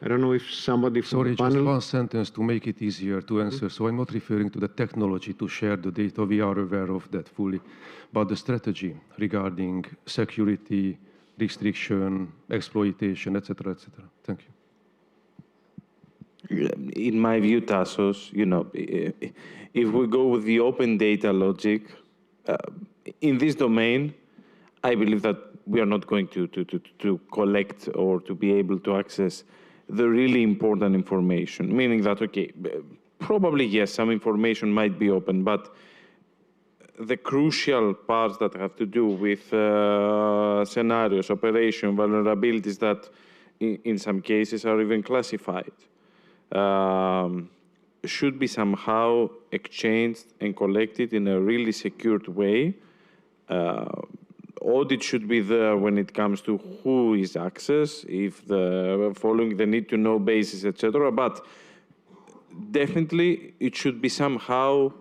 I don't know if somebody from Sorry, the panel... just one sentence to make it easier to answer. So I'm not referring to the technology to share the data. We are aware of that fully. But the strategy regarding security, restriction, exploitation, etc., etc. Thank you. In my view, Tassos, if we go with the open data logic, in this domain, I believe that we are not going to collect or to be able to access the really important information, meaning that, okay, probably, yes, some information might be open, but the crucial parts that have to do with scenarios, operation, vulnerabilities that in some cases are even classified, should be somehow exchanged and collected in a really secured way. Audit should be there when it comes to who is access, if following the need-to-know basis, etc. But definitely it should be somehow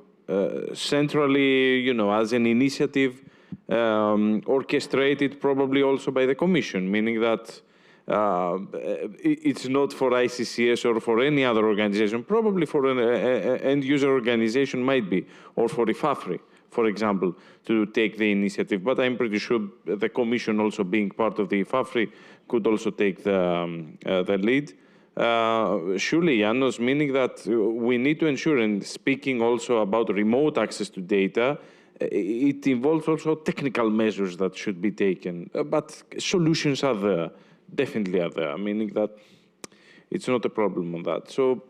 centrally, as an initiative, orchestrated probably also by the Commission, meaning that it's not for ICCS or for any other organization, probably for an end-user organization might be, or for IFAFRI, for example, to take the initiative. But I'm pretty sure the Commission, also being part of the IFAFRI, could also take the lead. Surely, Janos, meaning that we need to ensure, and speaking also about remote access to data, it involves also technical measures that should be taken. But solutions are there, definitely are there, meaning that it's not a problem on that. So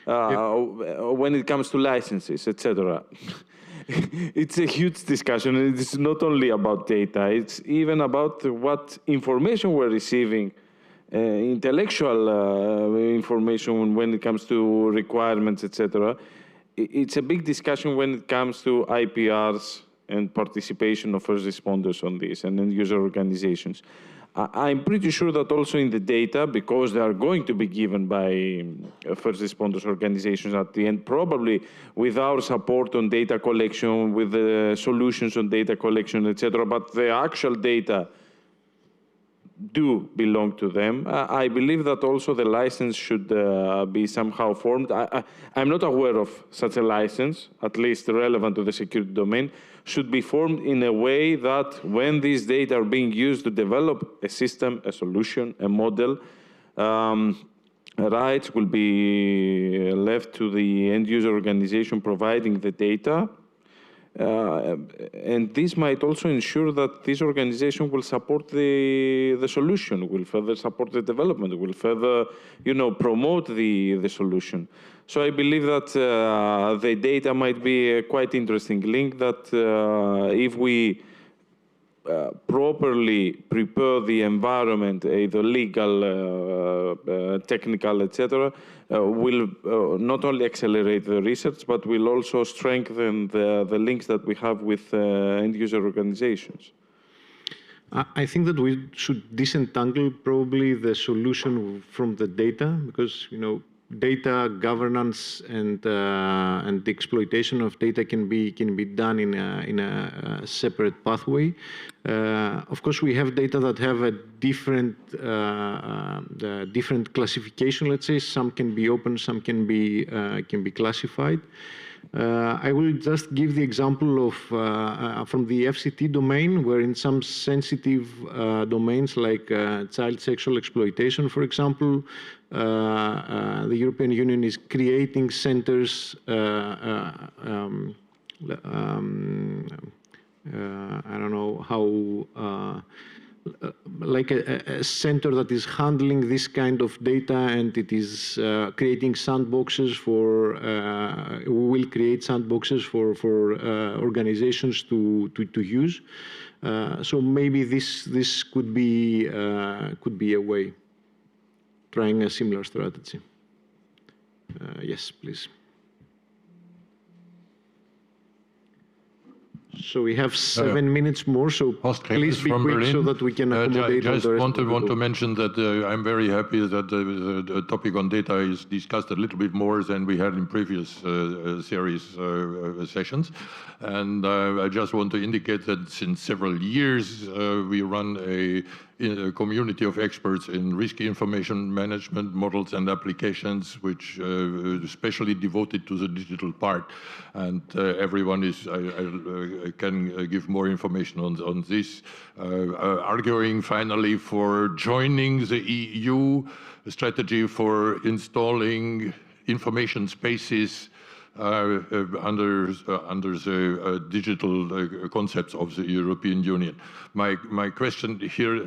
when it comes to licenses, etc., it's a huge discussion, and it's not only about data, it's even about what information we're receiving, intellectual information when it comes to requirements, etc. It's a big discussion when it comes to IPRs and participation of first responders on this and end-user organizations. I'm pretty sure that also in the data, because they are going to be given by first responders organizations at the end, probably with our support on data collection, with the solutions on data collection, etc., but the actual data do belong to them. I believe that also the license should be somehow formed. I'm not aware of such a license, at least relevant to the security domain, should be formed in a way that when these data are being used to develop a system, a solution, a model, rights will be left to the end-user organization providing the data, And this might also ensure that this organization will support the solution, will further support the development, will further, promote the solution. So I believe that the data might be a quite interesting link that if we properly prepare the environment, either legal, technical, etc., will not only accelerate the research, but will also strengthen the links that we have with end-user organizations. I think that we should disentangle probably the solution from the data, because data governance and the exploitation of data can be done in a separate pathway. Of course, we have data that have a different classification. Let's say some can be open, some can be classified. I will just give the example of from the FCT domain, where in some sensitive domains like child sexual exploitation, for example, the European Union is creating centers. I don't know how. Like a center that is handling this kind of data, and it is creating sandboxes for, we will create sandboxes for organizations to use. So maybe this could be a way, trying a similar strategy. Yes, please. So we have 7 minutes more, so please be quick so that we can accommodate I just the rest want of to mention that I'm very happy that the topic on data is discussed a little bit more than we had in previous series sessions. And I just want to indicate that since several years we run a community of experts in risky information management models and applications, which especially devoted to the digital part. And everyone is can give more information on this, arguing finally for joining the EU strategy for installing information spaces under the digital concepts of the European Union. My question here,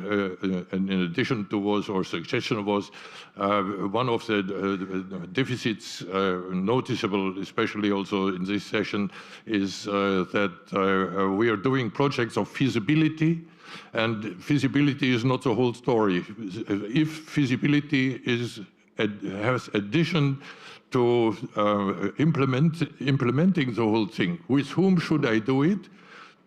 in addition to or suggestion was, one of the deficits noticeable, especially also in this session, is that we are doing projects of feasibility, and feasibility is not the whole story. If feasibility has addition to implementing the whole thing, with whom should I do it?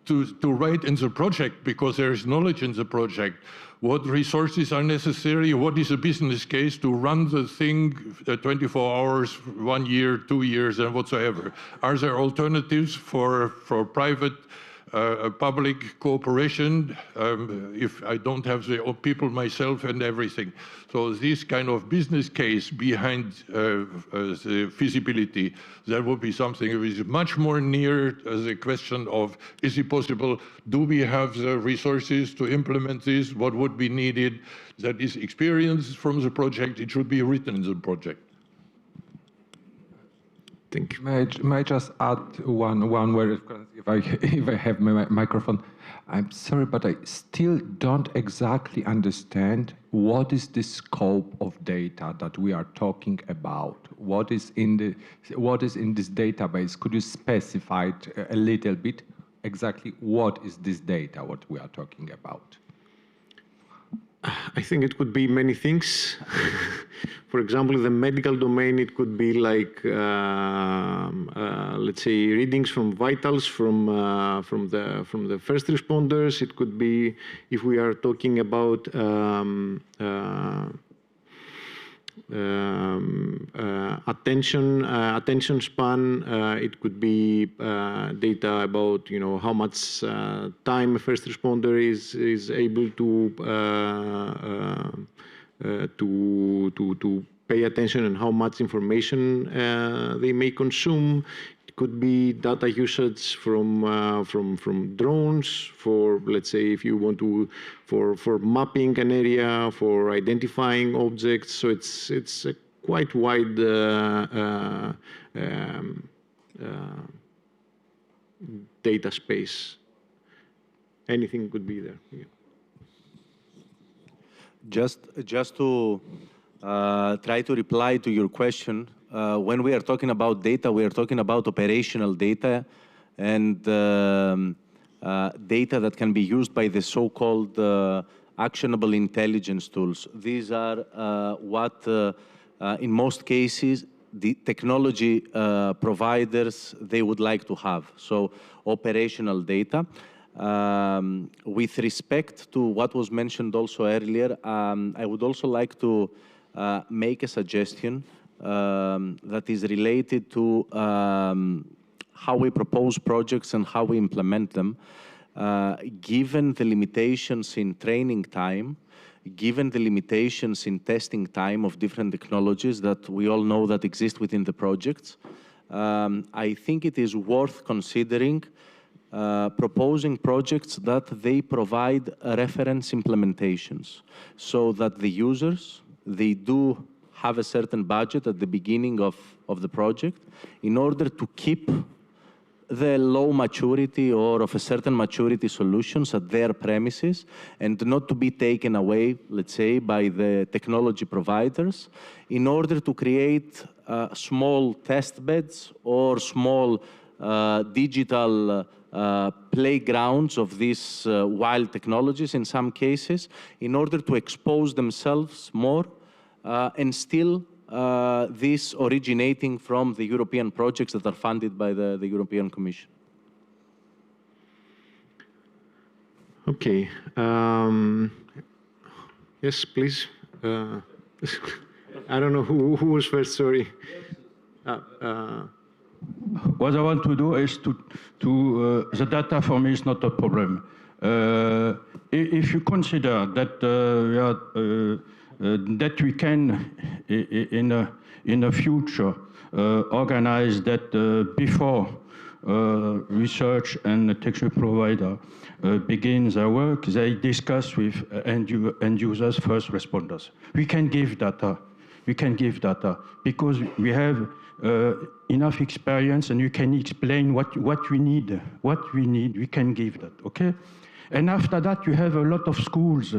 To write in the project, because there is knowledge in the project, what resources are necessary, what is a business case to run the thing 24 hours, 1 year, 2 years, and whatsoever. Are there alternatives for private public cooperation if I don't have the people myself and everything? So this kind of business case behind the feasibility, that would be something which is much more near the question of, is it possible, do we have the resources to implement this, what would be needed? That is experience from the project, it should be written in the project. Thank you. May I just add one word, if I have my microphone? I'm sorry, but I still don't exactly understand what is the scope of data that we are talking about. What is in this database? Could you specify it a little bit? Exactly what is this data, what we are talking about? I think it could be many things. For example, in the medical domain, it could be like, let's say, readings from vitals from the first responders. It could be, if we are talking about attention span, it could be data about how much time a first responder is able to pay attention and how much information they may consume. It could be data usage from drones for, let's say, if you want to, for mapping an area, for identifying objects. So it's a quite wide data space. Anything could be there. Yeah. Just to try to reply to your question, when we are talking about data, we are talking about operational data and data that can be used by the so-called actionable intelligence tools. These are what, in most cases, the technology providers, they would like to have. So operational data. With respect to what was mentioned also earlier, I would also like to make a suggestion that is related to how we propose projects and how we implement them. Given the limitations in training time, given the limitations in testing time of different technologies that we all know that exist within the projects, I think it is worth considering proposing projects that they provide reference implementations so that the users, they do have a certain budget at the beginning of the project in order to keep the low maturity or of a certain maturity solutions at their premises and not to be taken away, let's say, by the technology providers in order to create small test beds or small digital playgrounds of these wild technologies in some cases in order to expose themselves more and still this originating from the European projects that are funded by the European Commission. Okay. Yes, please. I don't know who was first, sorry. What I want to do is the data for me is not a problem. If you consider that that we can, in the future, organize that before research and the technology provider begins their work, they discuss with end users, first responders. We can give data. We can give data because we have enough experience and you can explain what we need. What we need, we can give that, okay? And after that, you have a lot of schools.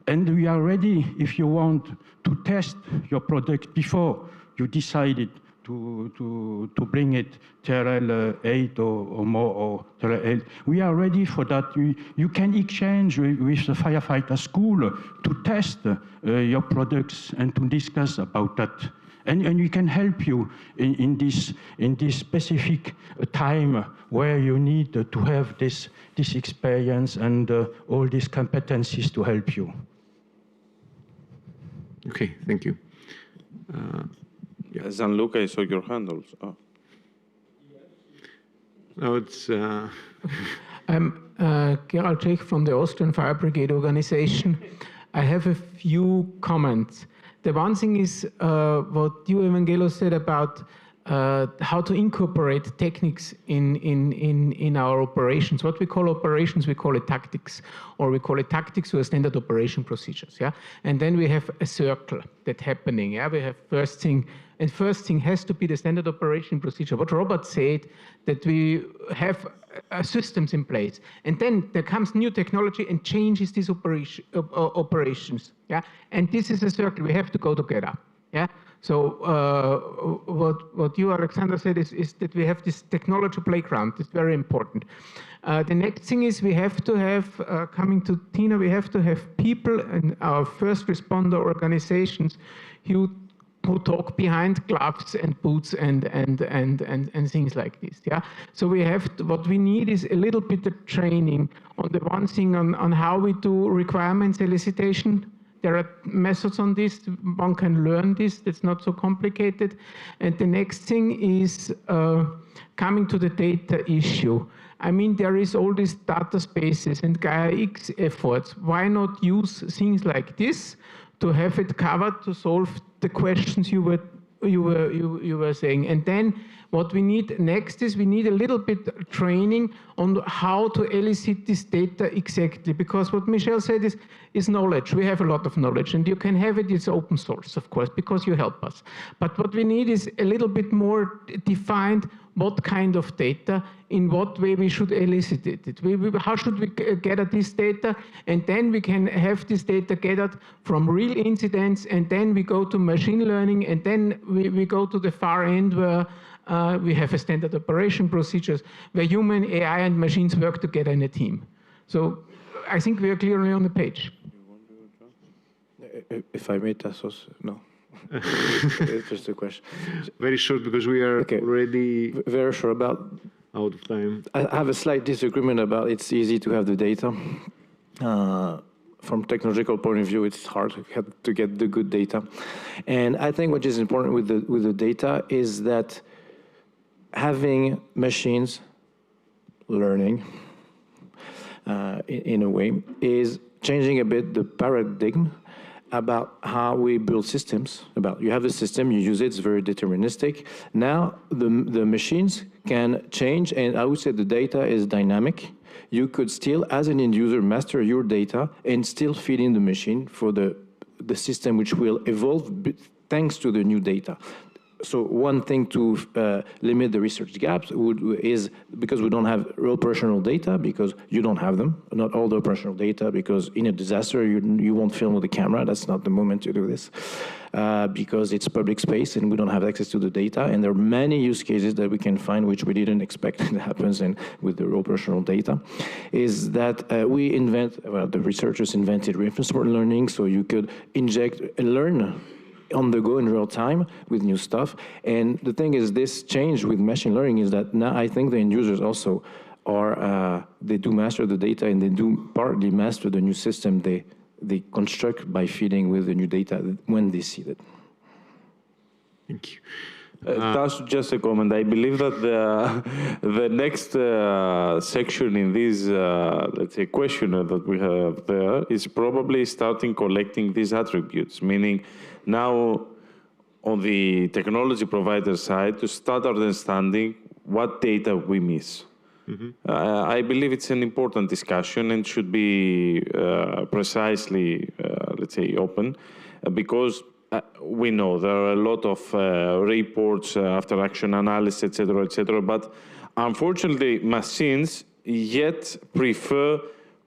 And we are ready, if you want, to test your product before you decided to bring it TRL 8 or more, or TRL 8. We are ready for that. You can exchange with the firefighter school to test your products and to discuss about that. And we can help you in this specific time where you need to have this experience and all these competencies to help you. Okay, thank you. Gianluca, I saw your hand also. Oh. No, it's... I'm Gerald Czech from the Austrian Fire Brigade Organization. I have a few comments. The one thing is what you, Evangelos, said about how to incorporate techniques in our operations. What we call operations, we call it tactics, or we call it tactics or standard operation procedures. Yeah, and then we have a circle that's happening. Yeah, we have first thing, and first thing has to be the standard operation procedure. What Robert said, that we have systems in place, and then there comes new technology and changes these operations. Yeah, and this is a circle. We have to go together. Yeah. So what you, Alexander, said is that we have this technology playground. It's very important. The next thing is we have to have, coming to Tina, we have to have people in our first responder organizations who talk behind gloves and boots and things like this. Yeah. So we have to, what we need is a little bit of training on the one thing on how we do requirements elicitation. There are methods on this. One can learn this. That's not so complicated. And the next thing is coming to the data issue. I mean, there is all these data spaces and Gaia-X efforts. Why not use things like this to have it covered to solve the questions you were saying? And then What we need next is we need a little bit training on how to elicit this data exactly, because what Michel said is knowledge. We have a lot of knowledge, and you can have it, it's open source, of course, because you help us. But what we need is a little bit more defined what kind of data, in what way we should elicit it. How should we gather this data? And then we can have this data gathered from real incidents, and then we go to machine learning, and then we go to the far end where we have a standard operation procedures where human, AI, and machines work together in a team. So I think we are clearly on the page. If I may, Tassos, no. It's just a question. Very short, because we are already very short about out of time. I have a slight disagreement about it's easy to have the data. From technological point of view, it's hard to get the good data. And I think what is important with the data is that having machines learning in a way is changing a bit the paradigm about how we build systems. About you have the system, you use it, it's very deterministic. Now the machines can change, and I would say the data is dynamic. You could still, as an end user, master your data and still feed in the machine for the system which will evolve thanks to the new data. So one thing to limit the research gaps is because we don't have operational data, because you don't have them, not all the operational data, because in a disaster you won't film with the camera. That's not the moment to do this, because it's public space and we don't have access to the data. And there are many use cases that we can find which we didn't expect that happens with the operational data. Is that the researchers invented reinforcement learning, so you could inject and learn on the go in real time with new stuff. And the thing is, this change with machine learning is that now I think the end users also are, they do master the data, and they do partly master the new system they construct by feeding with the new data when they see it. Thank you. That's just a comment. I believe that the next section in this, let's say, questionnaire that we have there is probably starting collecting these attributes, meaning now on the technology provider side to start understanding what data we miss. Mm-hmm. I believe it's an important discussion and should be precisely, let's say, open, because we know there are a lot of reports after action analysis, etc., but unfortunately machines yet prefer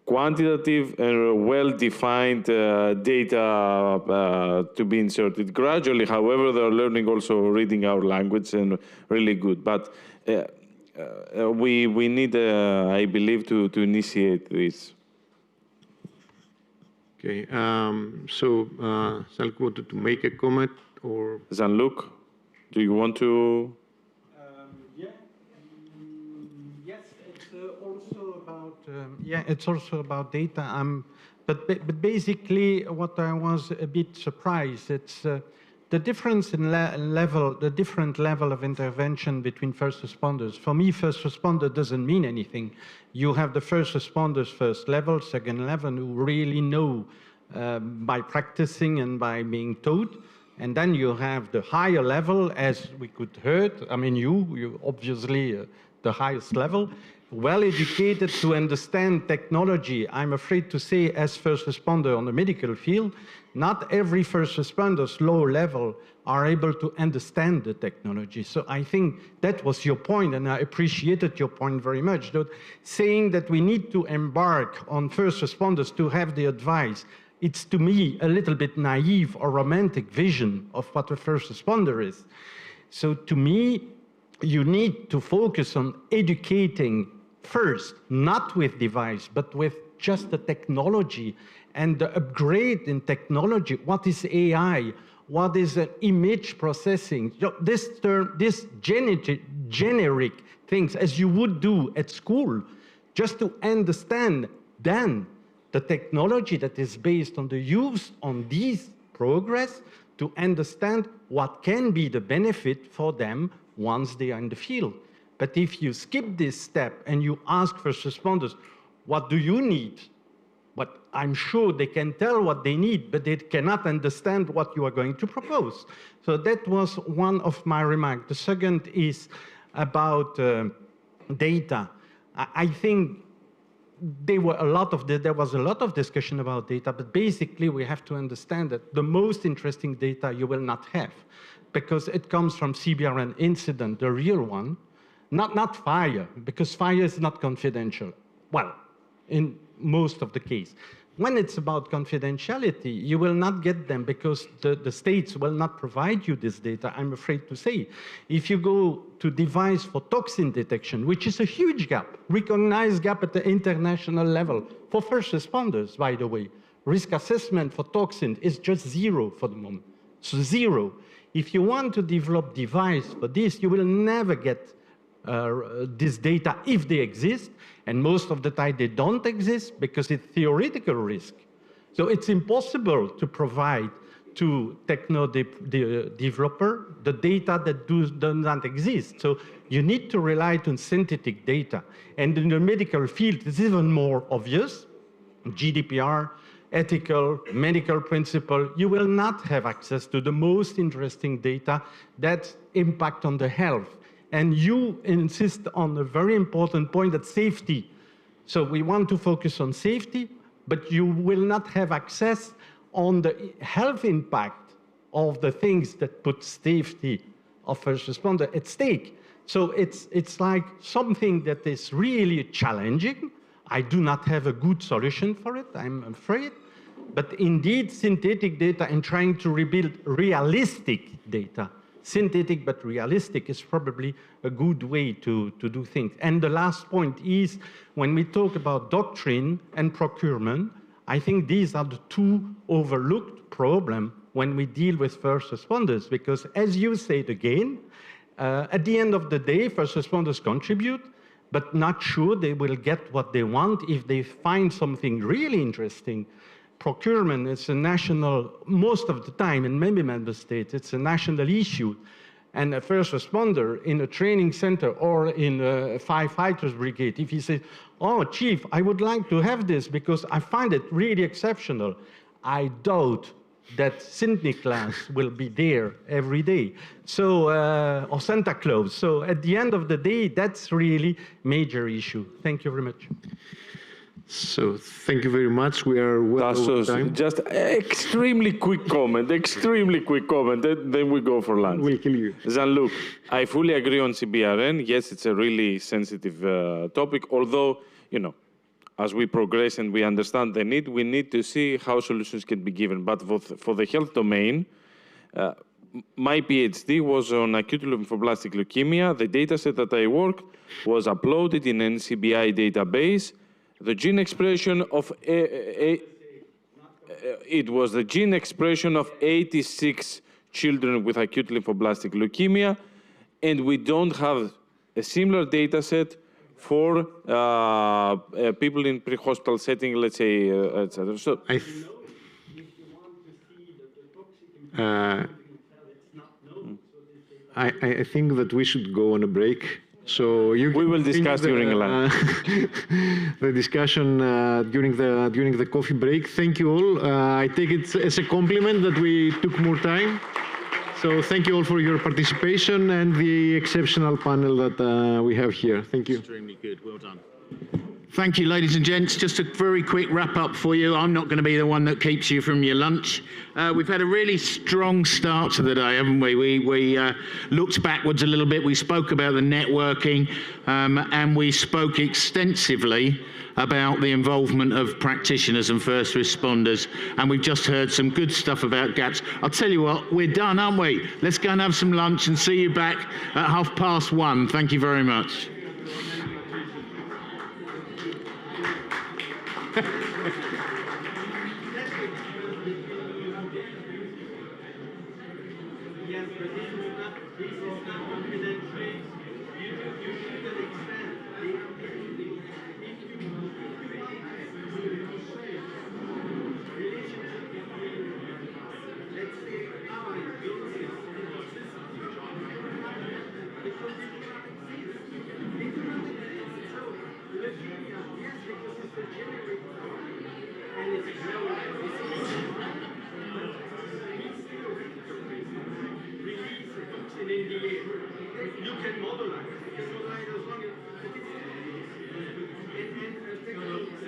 quantitative and well-defined data to be inserted gradually. However, they're learning also reading our language and really good. But we need, I believe, to initiate this. Okay, so Jean-Luc wanted to make a comment, or? Jean-Luc, do you want to? Yes, it's also about it's also about data. But basically, what I was a bit surprised, it's the difference in the different level of intervention between first responders. For me, first responder doesn't mean anything. You have the first responders first level, second level, who really know by practicing and by being taught. And then you have the higher level, as we could heard. I mean, you obviously the highest level, well educated to understand technology. I'm afraid to say, as first responder on the medical field, not every first responders low level are able to understand the technology. So I think that was your point, and I appreciated your point very much, that saying that we need to embark on first responders to have the advice. It's, to me, a little bit naive or romantic vision of what a first responder is. So to me, you need to focus on educating first, not with device, but with just the technology and the upgrade in technology. What is AI? What is image processing? This term, this generic things, as you would do at school, just to understand then the technology that is based on the use on these progress, to understand what can be the benefit for them once they are in the field. But if you skip this step and you ask first responders, what do you need? But I'm sure they can tell what they need, but they cannot understand what you are going to propose. So that was one of my remarks. The second is about data. I think there was a lot of discussion about data, but basically we have to understand that the most interesting data you will not have, because it comes from CBRN incident, the real one, not fire, because fire is not confidential. Well, in most of the case. When it's about confidentiality, you will not get them because the states will not provide you this data, I'm afraid to say. If you go to device for toxin detection, which is a huge gap, recognized gap at the international level for first responders, by the way. Risk assessment for toxin is just 0 for the moment. So 0. If you want to develop device for this, you will never get this data if they exist, and most of the time they don't exist because it's theoretical risk. So it's impossible to provide to developer the data that does not exist. So you need to rely on synthetic data. And in the medical field, it's even more obvious. GDPR, ethical, medical principle, you will not have access to the most interesting data that impact on the health. And you insist on a very important point, that safety. So we want to focus on safety, but you will not have access on the health impact of the things that put safety of first responder at stake. So it's like something that is really challenging. I do not have a good solution for it, I'm afraid. But indeed, synthetic data and trying to rebuild realistic data, synthetic but realistic, is probably a good way to do things. And the last point is, when we talk about doctrine and procurement, I think these are the two overlooked problems when we deal with first responders, because as you said again, at the end of the day, first responders contribute, but not sure they will get what they want if they find something really interesting. Procurement is a national, most of the time in many member states, it's a national issue. And a first responder in a training center or in a firefighters brigade, if he says, oh, chief, I would like to have this because I find it really exceptional, I doubt that St. Nicholas will be there every day. So, or Santa Claus. So at the end of the day, that's really major issue. Thank you very much. So thank you very much. We are well over time. Just extremely quick comment, then we go for lunch. We'll kill you. Jean-Luc, I fully agree on CBRN. Yes, it's a really sensitive topic, although, you know, as we progress and we understand the need, we need to see how solutions can be given. But for the health domain, my PhD was on acute lymphoblastic leukemia. The dataset that I worked was uploaded in an NCBI database. The gene expression of it was the gene expression of 86 children with acute lymphoblastic leukemia, and we don't have a similar data set for people in pre-hospital setting, let's say, etc. So I think that we should go on a break. So we will discuss during lunch. The discussion during the coffee break. Thank you all. I take it as a compliment that we took more time. So thank you all for your participation and the exceptional panel that we have here. Thank you. Extremely good. Well done. Thank you, ladies and gents. Just a very quick wrap up for you. I'm not going to be the one that keeps you from your lunch. We've had a really strong start to the day, haven't we? We looked backwards a little bit. We spoke about the networking, and we spoke extensively about the involvement of practitioners and first responders. And we've just heard some good stuff about gaps. I'll tell you what, we're done, aren't we? Let's go and have some lunch and see you back at 1:30. Thank you very much.